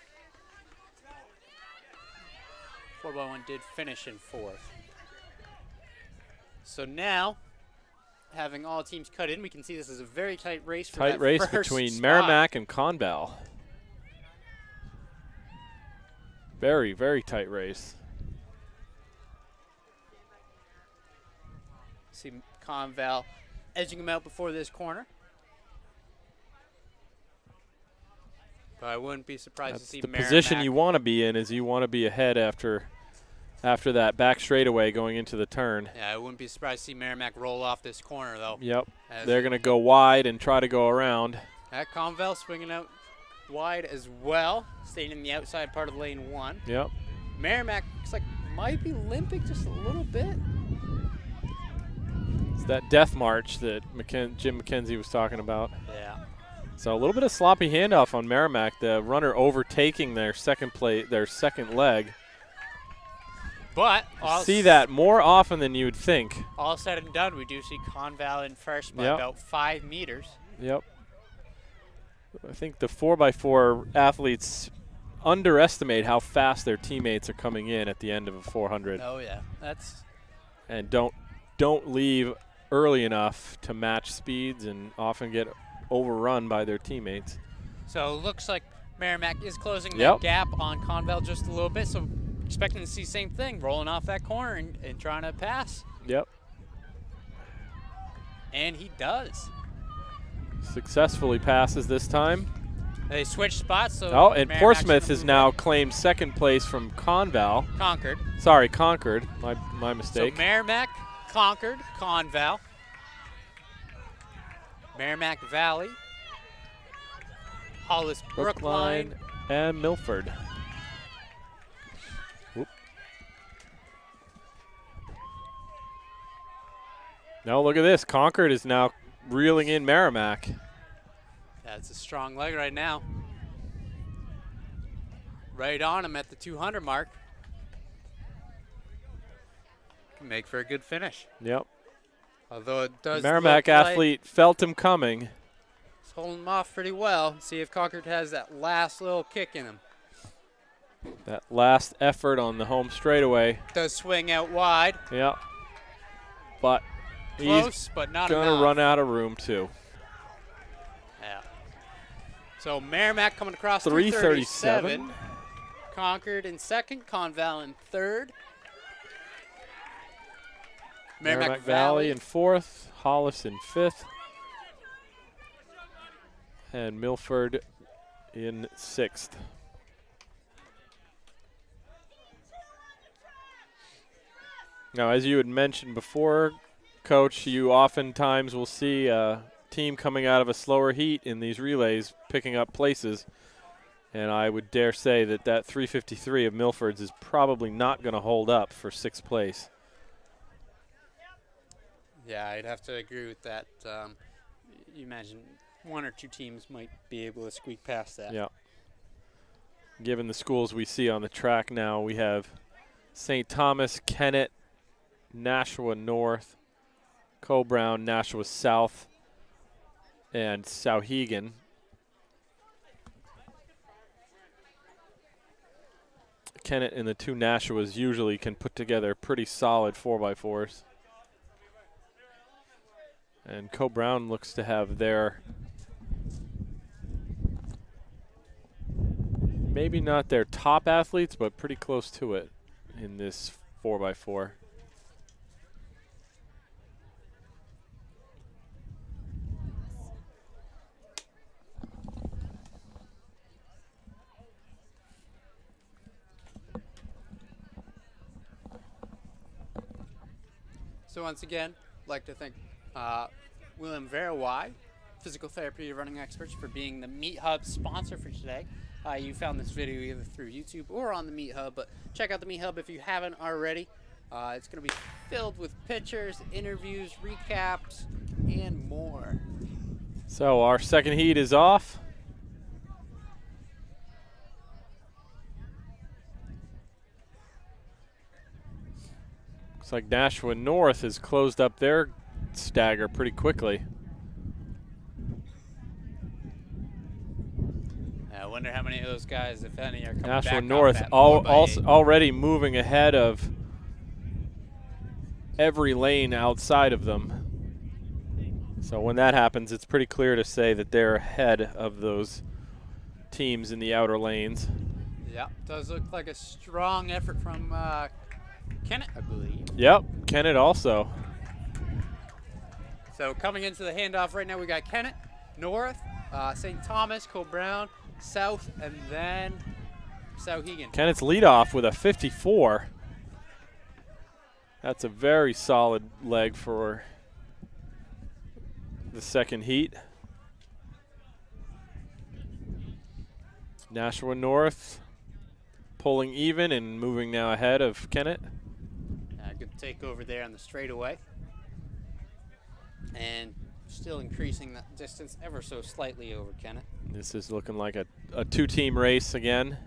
4x1 did finish in 4th. So now, having all teams cut in, we can see this is a very tight race for Tight that race first between spot. Merrimack and Conval. Very, very tight race. See Conval edging him out before this corner. But I wouldn't be surprised That's to see the Merrimack. position you want to be in, is you want to be ahead after that back straightaway going into the turn. Yeah, I wouldn't be surprised to see Merrimack roll off this corner, though. Yep. As They're going to go wide and try to go around. That Conval swinging out wide as well, staying in the outside part of lane 1. Yep. Merrimack looks like might be limping just a little bit. It's that death march that Jim McKenzie was talking about. Yeah. So a little bit of sloppy handoff on Merrimack. The runner overtaking their second leg. But See that more often than you would think. all said and done, we do see Conval in first by Yep. about 5 meters. Yep. I think the 4x4 athletes underestimate how fast their teammates are coming in at the end of a 400. Oh yeah, that's And don't leave early enough to match speeds and often get overrun by their teammates. so. Looks like Merrimack is closing Yep. that gap on Conval just a little bit. So expecting to see same thing, rolling off that corner and trying to pass, Yep. and he does. Successfully passes this time. They switch spots. So Oh, and Merrimack's Portsmouth gonna has move now up. claimed second place from Conval. Concord. Sorry, Concord. My mistake. So Merrimack, Concord, Conval, Merrimack Valley, Hollis Brookline, and Milford. Whoop. Now look at this. Concord is now reeling in Merrimack. That's a strong leg right now. Right on him at the 200 mark. Can make for a good finish. Yep. Although it does Merrimack look like athlete felt him coming. it's holding him off pretty well. See if Concord has that last little kick in him. That last effort on the home straightaway. Does swing out wide. Yep. But Close, he's but not going to enough. run out of room too. Yeah. So Merrimack coming across 337. Concord in second, Conval in third. Merrimack Valley in fourth, Hollis in fifth, and Milford in sixth. Now, as you had mentioned before, Coach, you oftentimes will see a team coming out of a slower heat in these relays picking up places, and I would dare say that that 3:53 of Milford's is probably not going to hold up for sixth place. Yeah, I'd have to agree with that. You imagine one or two teams might be able to squeak past that. Yeah. Given the schools we see on the track now, we have St. Thomas, Kennett, Nashua North, Co-Brown, Nashua South, and Sauhegan. Kennett and the two Nashuas usually can put together pretty solid 4x4s. And Co-Brown looks to have their, maybe not their top athletes, but pretty close to it in this 4x4. So once again, I'd like to thank William Verwey, physical therapy running experts, for being the Meet Hub sponsor for today. You found this video either through YouTube or on the Meet Hub, but check out the Meet Hub if you haven't already. It's going to be filled with pictures, interviews, recaps, and more. So our second heat is off. Looks like Nashua North has closed up their stagger pretty quickly. I wonder how many of those guys, if any, are coming Nashua back North off that also already moving ahead of every lane outside of them. So when that happens, it's pretty clear to say that they're ahead of those teams in the outer lanes. Yeah, does look like a strong effort from Kennett, I believe. Yep, Kennett also. So coming into the handoff right now, we got Kennett, North, St. Thomas, Co-Brown, South, and then Sauhegan. Kennett's leadoff with a 54. That's a very solid leg for the second heat. Nashua North pulling even and moving now ahead of Kennett. Good takeover there on the straightaway. And still increasing that distance ever so slightly over Kennett. This is looking like a two-team race again.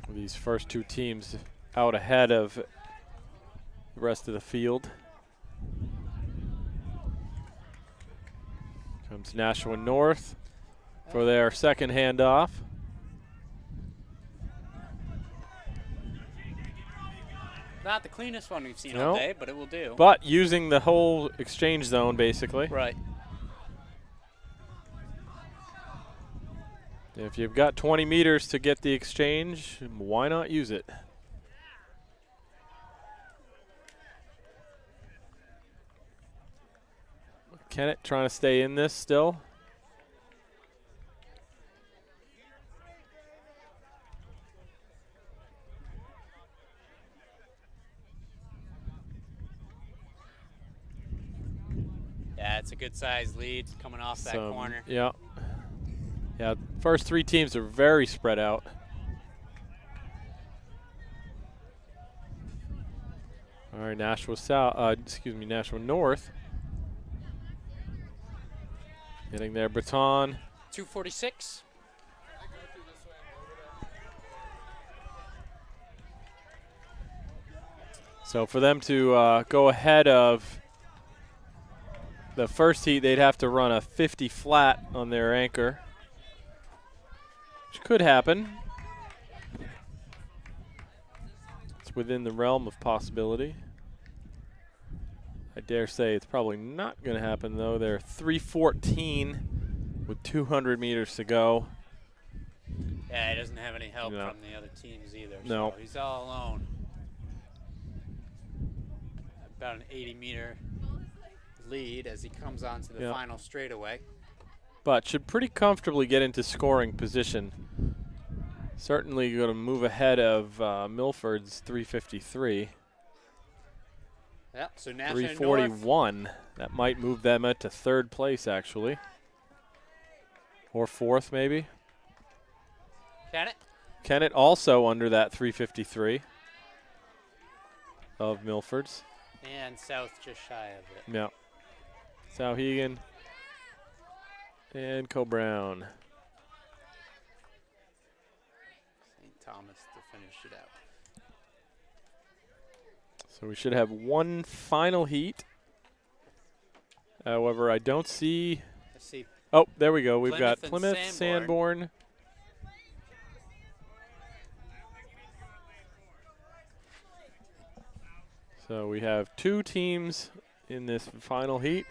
These first two teams out ahead of the rest of the field. Comes Nashua North for their second handoff. Not the cleanest one we've seen No. all day, but it will do. But using the whole exchange zone, basically. Right. If you've got 20 meters to get the exchange, why not use it? Kennett trying to stay in this still. Yeah, it's a good sized lead coming off that corner. Yeah. Yeah, first three teams are very spread out. All right, Nashua South, Nashua North. Getting their baton. 246. So for them to go ahead of the first heat, they'd have to run a 50 flat on their anchor, which could happen. It's within the realm of possibility. I dare say it's probably not going to happen, though. They're 3:14 with 200 meters to go. Yeah, he doesn't have any help No. from the other teams either. No. So he's all alone. About an 80-meter lead as he comes onto the Yeah. final straightaway. But should pretty comfortably get into scoring position. Certainly going to move ahead of Milford's 3:53. Yeah, so National North. 3:41. That might move them into third place, actually. Or fourth, maybe. Can it? Kennett also under that 3:53 of Milford's. And South just shy of it. Yeah. Sauhegan and Co-Brown. St. Thomas to finish it out. So we should have one final heat. However, I don't see. Let's see. Oh, there we go. We've Plymouth got and Plymouth, Sanborn. So we have two teams in this final heat.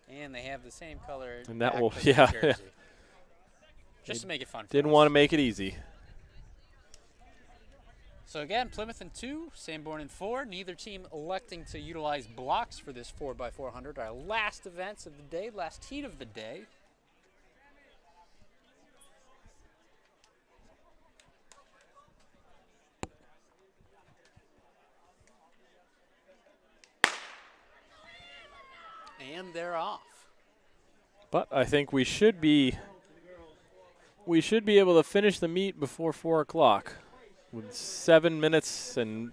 And they have the same color. And that back will, to the yeah. jersey. Just to make it fun. Didn't want to make it easy. So again, Plymouth in 2, Sanborn in 4. Neither team electing to utilize blocks for this 4x400. Our last events of the day, last heat of the day. And they're off. But I think we should be able to finish the meet before 4 o'clock. With 7 minutes and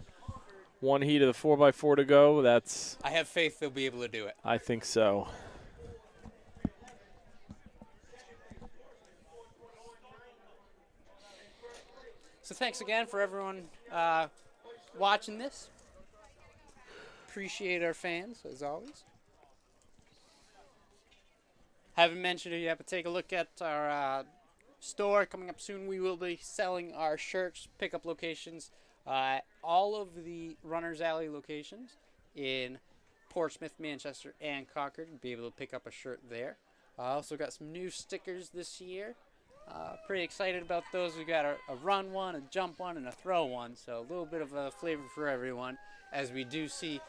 one heat of the 4x4 to go, that's... I have faith they'll be able to do it. I think so. So thanks again for everyone watching this. Appreciate our fans, as always. Haven't mentioned it yet, but take a look at our store coming up soon. We will be selling our shirts, pickup locations, all of the Runners Alley locations in Portsmouth, Manchester, and Concord. You'll be able to pick up a shirt there. Also got some new stickers this year. Pretty excited about those. We got a run one, a jump one, and a throw one. So a little bit of a flavor for everyone, as we do see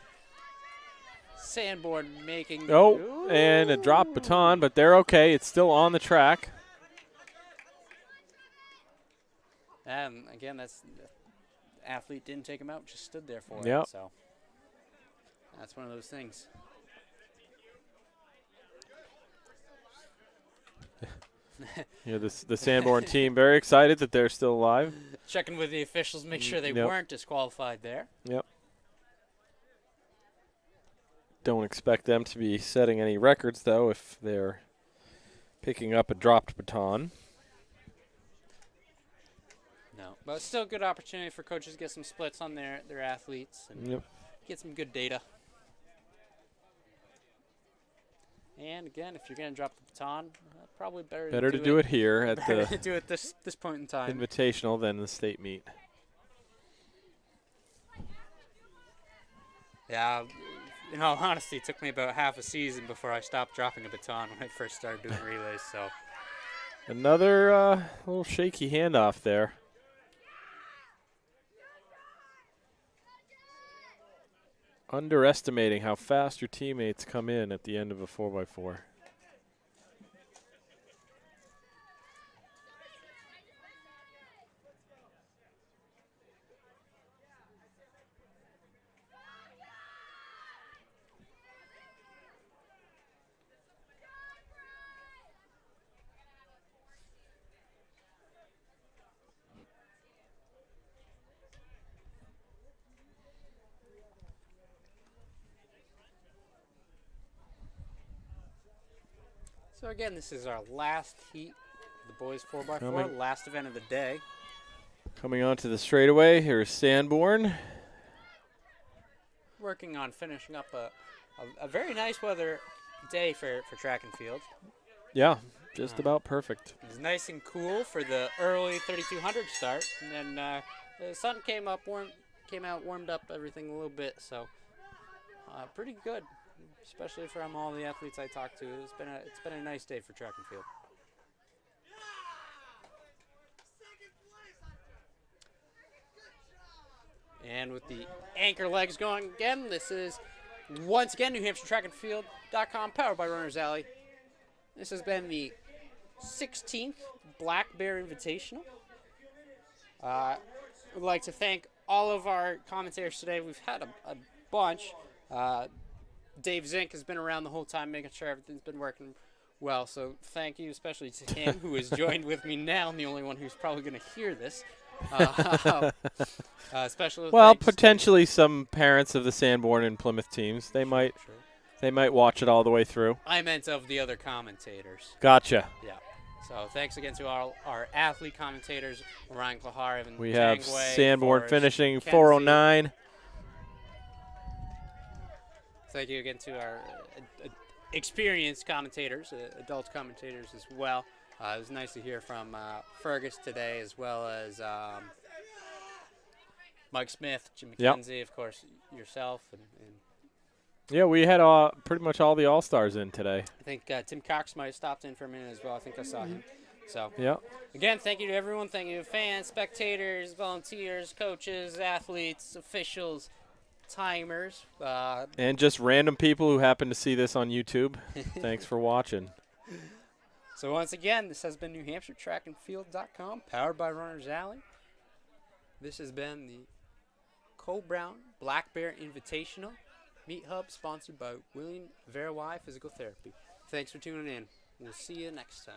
Sanborn making. Oh, and a drop baton, but they're okay. It's still on the track. And again, that's the athlete didn't take him out, just stood there for Yep. it. So that's one of those things. Yeah, the Sanborn team very excited that they're still alive. Checking with the officials, make sure they Yep. weren't disqualified there. Yep. Don't expect them to be setting any records, though, if they're picking up a dropped baton. No, but still a good opportunity for coaches to get some splits on their athletes and Yep. get some good data. And again, if you're going to drop the baton, probably better to do it here at better the to do it this point in time. Invitational than the state meet. Yeah, in all honesty, it took me about half a season before I stopped dropping a baton when I first started doing relays. So Another little shaky handoff there. Underestimating how fast your teammates come in at the end of a 4x4. So again, this is our last heat, the boys 4x4, Coming. last event of the day. Coming onto the straightaway, here's Sanborn. Working on finishing up a very nice weather day for track and field. Yeah, just about perfect. It was nice and cool for the early 3200 start, and then The sun came out, warmed up everything a little bit, so pretty good, especially from all the athletes I talked to. It's been a nice day for track and field. And with the anchor legs going again, this is once again New Hampshire Track and Field.com, powered by Runners Alley. This has been the 16th Black Bear Invitational. I'd like to thank all of our commentators today. We've had a bunch. Dave Zink has been around the whole time, making sure everything's been working well. So thank you, especially to him, who has joined with me now, and the only one who's probably going to hear this. Special Well, thanks potentially some parents of the Sanborn and Plymouth teams. They might watch it all the way through. I meant of the other commentators. Gotcha. Yeah. So thanks again to our athlete commentators, Ryan Klahar, Evan We have Tangway, Sanborn Forrest, finishing Kenzie. 409. Thank you again to our experienced commentators, adult commentators as well. It was nice to hear from Fergus today, as well as Mike Smith, Jim McKenzie, of course, yourself. And Yeah, we had pretty much all the All-Stars in today. I think Tim Cox might have stopped in for a minute as well. I think I saw him. So, yeah. Again, thank you to everyone. Thank you to fans, spectators, volunteers, coaches, athletes, officials, timers. And just random people who happen to see this on YouTube. Thanks for watching. So once again, this has been New Hampshire Track and Field.com, powered by Runners Alley. This has been the Cole Brown Black Bear Invitational Meet Hub, sponsored by William Verwey Physical Therapy. Thanks for tuning in. We'll see you next time.